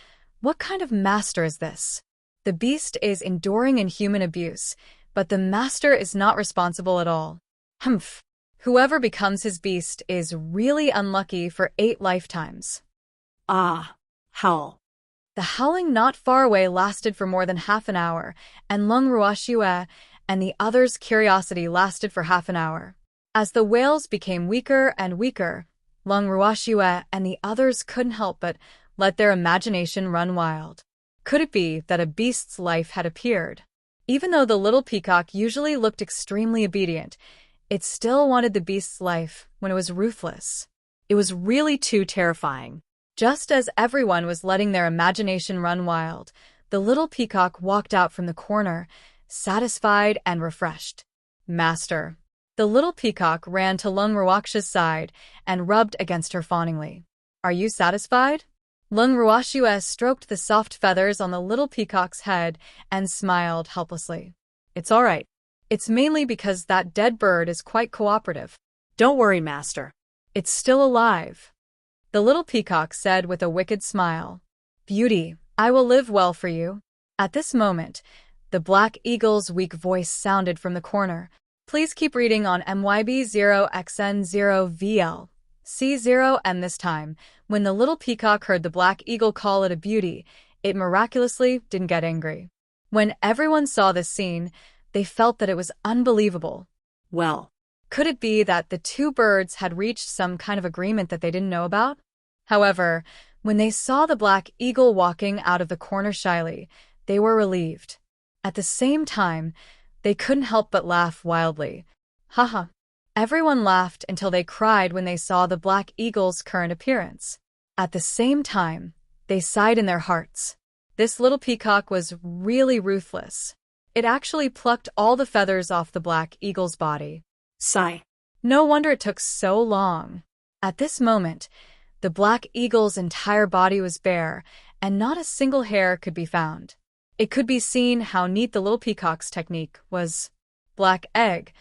what kind of master is this? The beast is enduring inhuman abuse, but the master is not responsible at all. Humph. Whoever becomes his beast is really unlucky for 8 lifetimes. Howl. The howling not far away lasted for more than half an hour, and Lung Ruashua and the others' curiosity lasted for half an hour. As the wails became weaker and weaker, Lung Ruashua and the others couldn't help but let their imagination run wild. Could it be that a beast's life had appeared? Even though the little peacock usually looked extremely obedient, it still wanted the beast's life when it was ruthless. It was really too terrifying. Just as everyone was letting their imagination run wild, the little peacock walked out from the corner, satisfied and refreshed. Master. The little peacock ran to Lung Ruaksha's side and rubbed against her fawningly. Are you satisfied? Lung Ruashue stroked the soft feathers on the little peacock's head and smiled helplessly. It's all right. It's mainly because that dead bird is quite cooperative. Don't worry, master. It's still alive. The little peacock said with a wicked smile. Beauty, I will live well for you. At this moment, the black eagle's weak voice sounded from the corner. Please keep reading on MYB0XN0VL. C0M this time, when the little peacock heard the black eagle call it a beauty, it miraculously didn't get angry. When everyone saw this scene, they felt that it was unbelievable. Well, could it be that the two birds had reached some kind of agreement that they didn't know about? However, when they saw the black eagle walking out of the corner shyly, they were relieved. At the same time, they couldn't help but laugh wildly. Haha. Everyone laughed until they cried when they saw the black eagle's current appearance. At the same time, they sighed in their hearts. This little peacock was really ruthless. It actually plucked all the feathers off the black eagle's body. Sigh. No wonder it took so long. At this moment, the black eagle's entire body was bare, and not a single hair could be found. It could be seen how neat the little peacock's technique was. Black egg,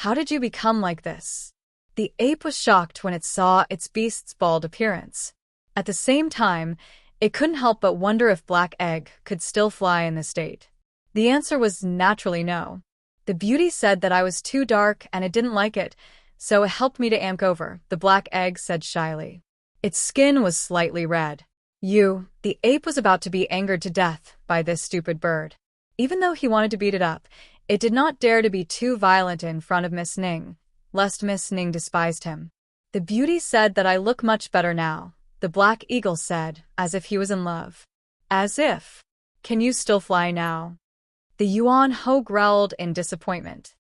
how did you become like this? The ape was shocked when it saw its beast's bald appearance. At the same time, it couldn't help but wonder if Black Egg could still fly in this state. The answer was naturally no. The beauty said that I was too dark and it didn't like it, so it helped me to amp over, the Black Egg said shyly. Its skin was slightly red. The ape was about to be angered to death by this stupid bird. Even though he wanted to beat it up, it did not dare to be too violent in front of Miss Ning, lest Miss Ning despised him. The beauty said that I look much better now, the Black Eagle said, as if he was in love. As if. Can you still fly now? The Yuan Ho growled in disappointment.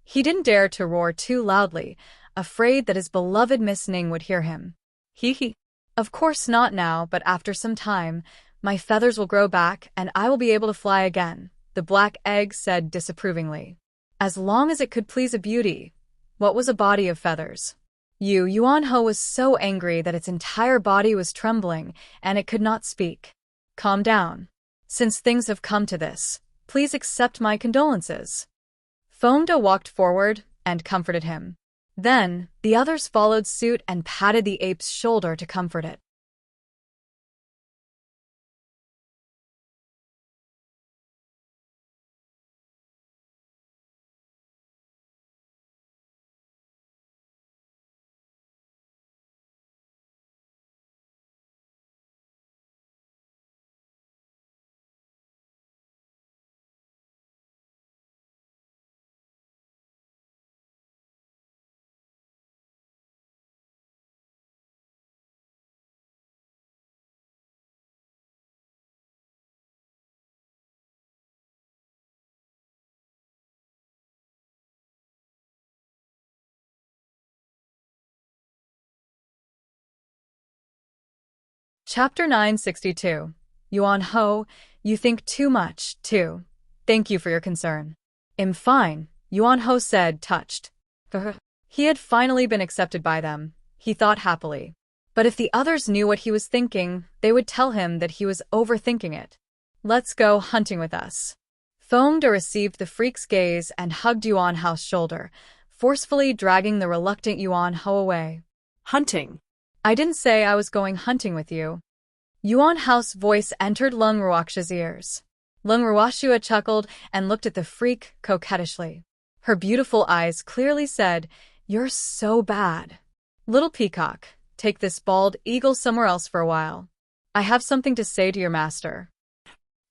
He didn't dare to roar too loudly, afraid that his beloved Miss Ning would hear him. Hee. Of course not now, but after some time, my feathers will grow back and I will be able to fly again, the Black Egg said disapprovingly. As long as it could please a beauty. What was a body of feathers? Yuan Ho was so angry that its entire body was trembling and it could not speak. Calm down. Since things have come to this, please accept my condolences. Foamda walked forward and comforted him. Then, the others followed suit and patted the ape's shoulder to comfort it. Chapter 962. Yuan Ho, you think too much, too. Thank you for your concern. I'm fine, Yuan Ho said, touched. He had finally been accepted by them, he thought happily. But if the others knew what he was thinking, they would tell him that he was overthinking it. Let's go hunting with us. Foamda received the freak's gaze and hugged Yuan Ho's shoulder, forcefully dragging the reluctant Yuan Ho away. Hunting. I didn't say I was going hunting with you. Yuan Hao's voice entered Lung Ruoxue's ears. Lung Ruoxue chuckled and looked at the freak coquettishly. Her beautiful eyes clearly said, "You're so bad. Little peacock, take this bald eagle somewhere else for a while. I have something to say to your master."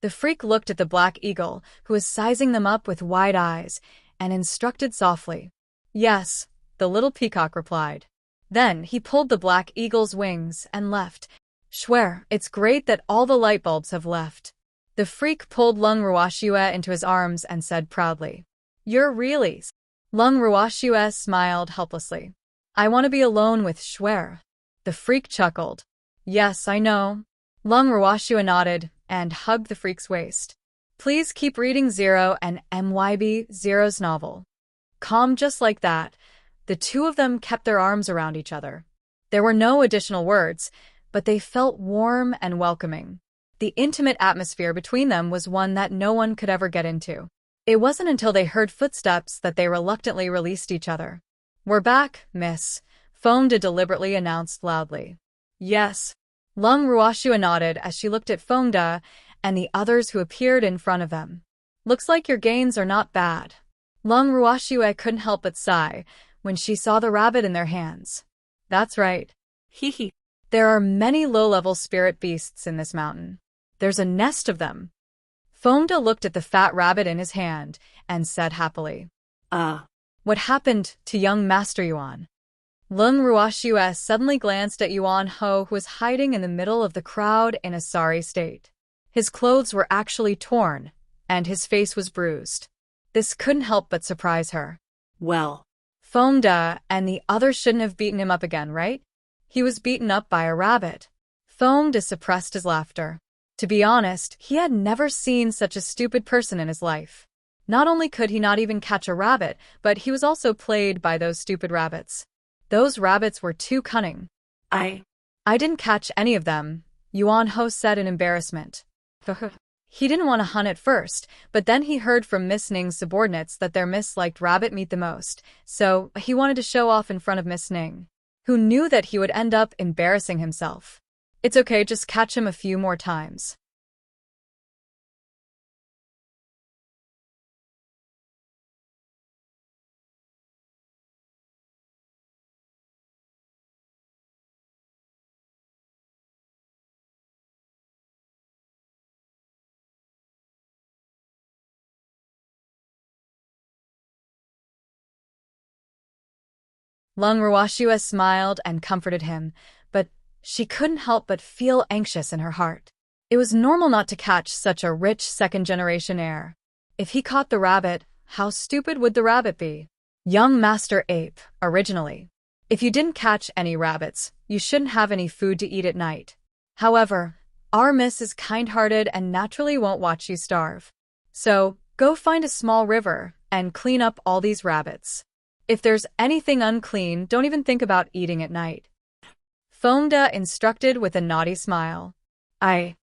The freak looked at the black eagle, who was sizing them up with wide eyes, and instructed softly. "Yes," the little peacock replied. Then he pulled the black eagle's wings and left. "Schwer, it's great that all the light bulbs have left." The freak pulled Lung Ruoxue into his arms and said proudly, "You're really..." Lung Ruoxue smiled helplessly. "I want to be alone with Schwer." The freak chuckled. "Yes, I know." Lung Ruoxue nodded and hugged the freak's waist. "Please keep reading Zero and MYB Zero's novel." Calm just like that, the two of them kept their arms around each other. There were no additional words, but they felt warm and welcoming. The intimate atmosphere between them was one that no one could ever get into. It wasn't until they heard footsteps that they reluctantly released each other. "We're back, miss," Fongda deliberately announced loudly. "Yes." Lung Ruoshua nodded as she looked at Fongda and the others who appeared in front of them. "Looks like your gains are not bad." Lung Ruoshua couldn't help but sigh when she saw the rabbit in their hands. "That's right. Hee. There are many low-level spirit beasts in this mountain. There's a nest of them." Fongda looked at the fat rabbit in his hand and said happily, "What happened to young Master Yuan?" Lung Ruoshua suddenly glanced at Yuan Ho, who was hiding in the middle of the crowd in a sorry state. His clothes were actually torn, and his face was bruised. This couldn't help but surprise her. Well, Fongda and the others shouldn't have beaten him up again, right? He was beaten up by a rabbit. Fongda suppressed his laughter. To be honest, he had never seen such a stupid person in his life. Not only could he not even catch a rabbit, but he was also played by those stupid rabbits. Those rabbits were too cunning. I didn't catch any of them," Yuan Ho said in embarrassment. He didn't want to hunt at first, but then he heard from Miss Ning's subordinates that their miss liked rabbit meat the most, so he wanted to show off in front of Miss Ning, who knew that he would end up embarrassing himself. "It's okay, just catch him a few more times." Lung Ruoshua smiled and comforted him, but she couldn't help but feel anxious in her heart. It was normal not to catch such a rich second-generation heir. If he caught the rabbit, how stupid would the rabbit be? Young Master Ape, originally. If you didn't catch any rabbits, you shouldn't have any food to eat at night. However, our miss is kind-hearted and naturally won't watch you starve. So, go find a small river and clean up all these rabbits. If there's anything unclean, don't even think about eating at night." Fongda instructed with a naughty smile. I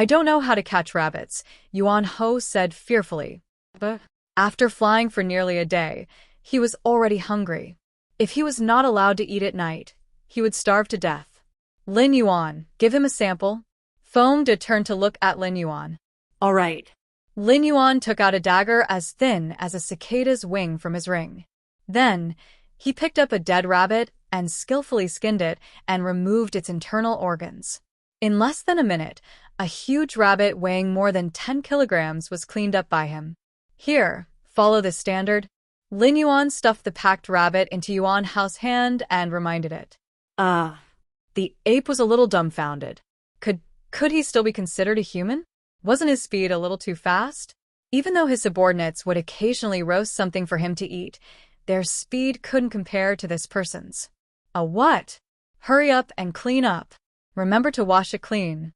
don't know how to catch rabbits," Yuan Ho said fearfully. But after flying for nearly a day, he was already hungry. If he was not allowed to eat at night, he would starve to death. "Lin Yuan, give him a sample." Fongda turned to look at Lin Yuan. All right. Lin Yuan took out a dagger as thin as a cicada's wing from his ring. Then, he picked up a dead rabbit and skillfully skinned it and removed its internal organs. In less than a minute, a huge rabbit weighing more than 10 kilograms was cleaned up by him. "Here, follow this standard." Lin Yuan stuffed the packed rabbit into Yuan Hao's hand and reminded it. The ape was a little dumbfounded. Could he still be considered a human? Wasn't his speed a little too fast? Even though his subordinates would occasionally roast something for him to eat, their speed couldn't compare to this person's. "A what?" "Hurry up and clean up. Remember to wash it clean,"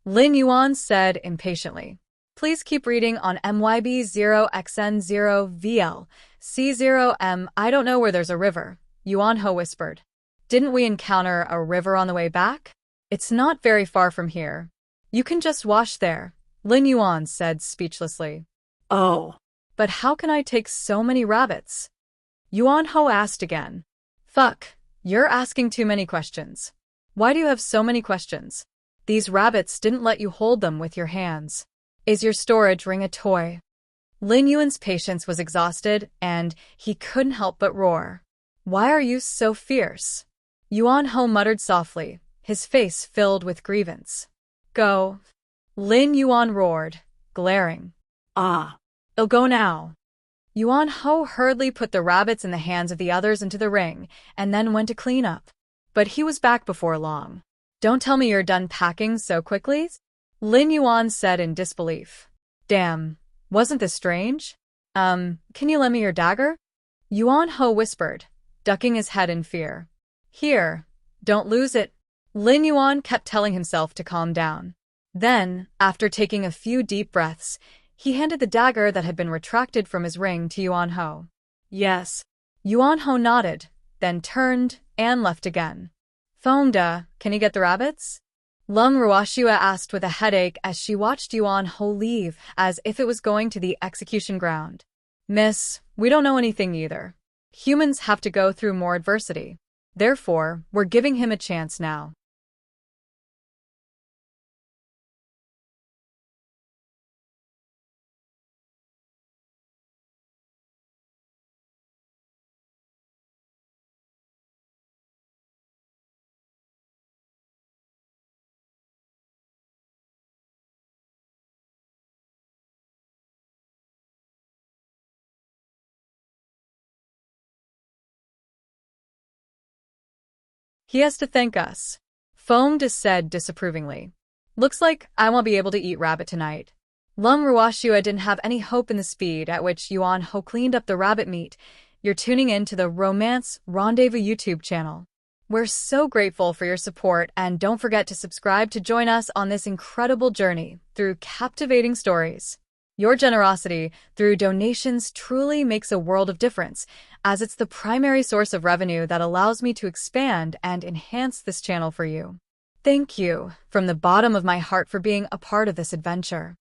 Lin Yuan said impatiently. "Please keep reading on MYB0XN0VL C0M. I don't know where there's a river," Yuan Ho whispered. "Didn't we encounter a river on the way back? It's not very far from here. You can just wash there," Lin Yuan said speechlessly. Oh. "But how can I take so many rabbits?" Yuan Ho asked again. "Fuck, you're asking too many questions. Why do you have so many questions? These rabbits didn't let you hold them with your hands. Is your storage ring a toy?" Lin Yuan's patience was exhausted, and he couldn't help but roar. "Why are you so fierce?" Yuan Ho muttered softly, his face filled with grievance. "Go." Lin Yuan roared, glaring. "I'll go now." Yuan Ho hurriedly put the rabbits in the hands of the others into the ring, and then went to clean up. But he was back before long. "Don't tell me you're done packing so quickly?" Lin Yuan said in disbelief. "Damn, wasn't this strange? Can you lend me your dagger?" Yuan Ho whispered, ducking his head in fear. "Here, don't lose it." Lin Yuan kept telling himself to calm down. Then, after taking a few deep breaths, he handed the dagger that had been retracted from his ring to Yuan Ho. Yes. Yuan Ho nodded, then turned and left again. Fengda, can you get the rabbits? Lung Ruoxua asked with a headache as she watched Yuan Ho leave as if it was going to the execution ground. Miss, we don't know anything either. Humans have to go through more adversity. Therefore, we're giving him a chance now. He has to thank us. Fengda said disapprovingly. Looks like I won't be able to eat rabbit tonight. Lung Ruoxua didn't have any hope in the speed at which Yuan Ho cleaned up the rabbit meat. You're tuning in to the Romance Rendezvous YouTube channel. We're so grateful for your support, and don't forget to subscribe to join us on this incredible journey through captivating stories. Your generosity through donations truly makes a world of difference, as it's the primary source of revenue that allows me to expand and enhance this channel for you. Thank you from the bottom of my heart for being a part of this adventure.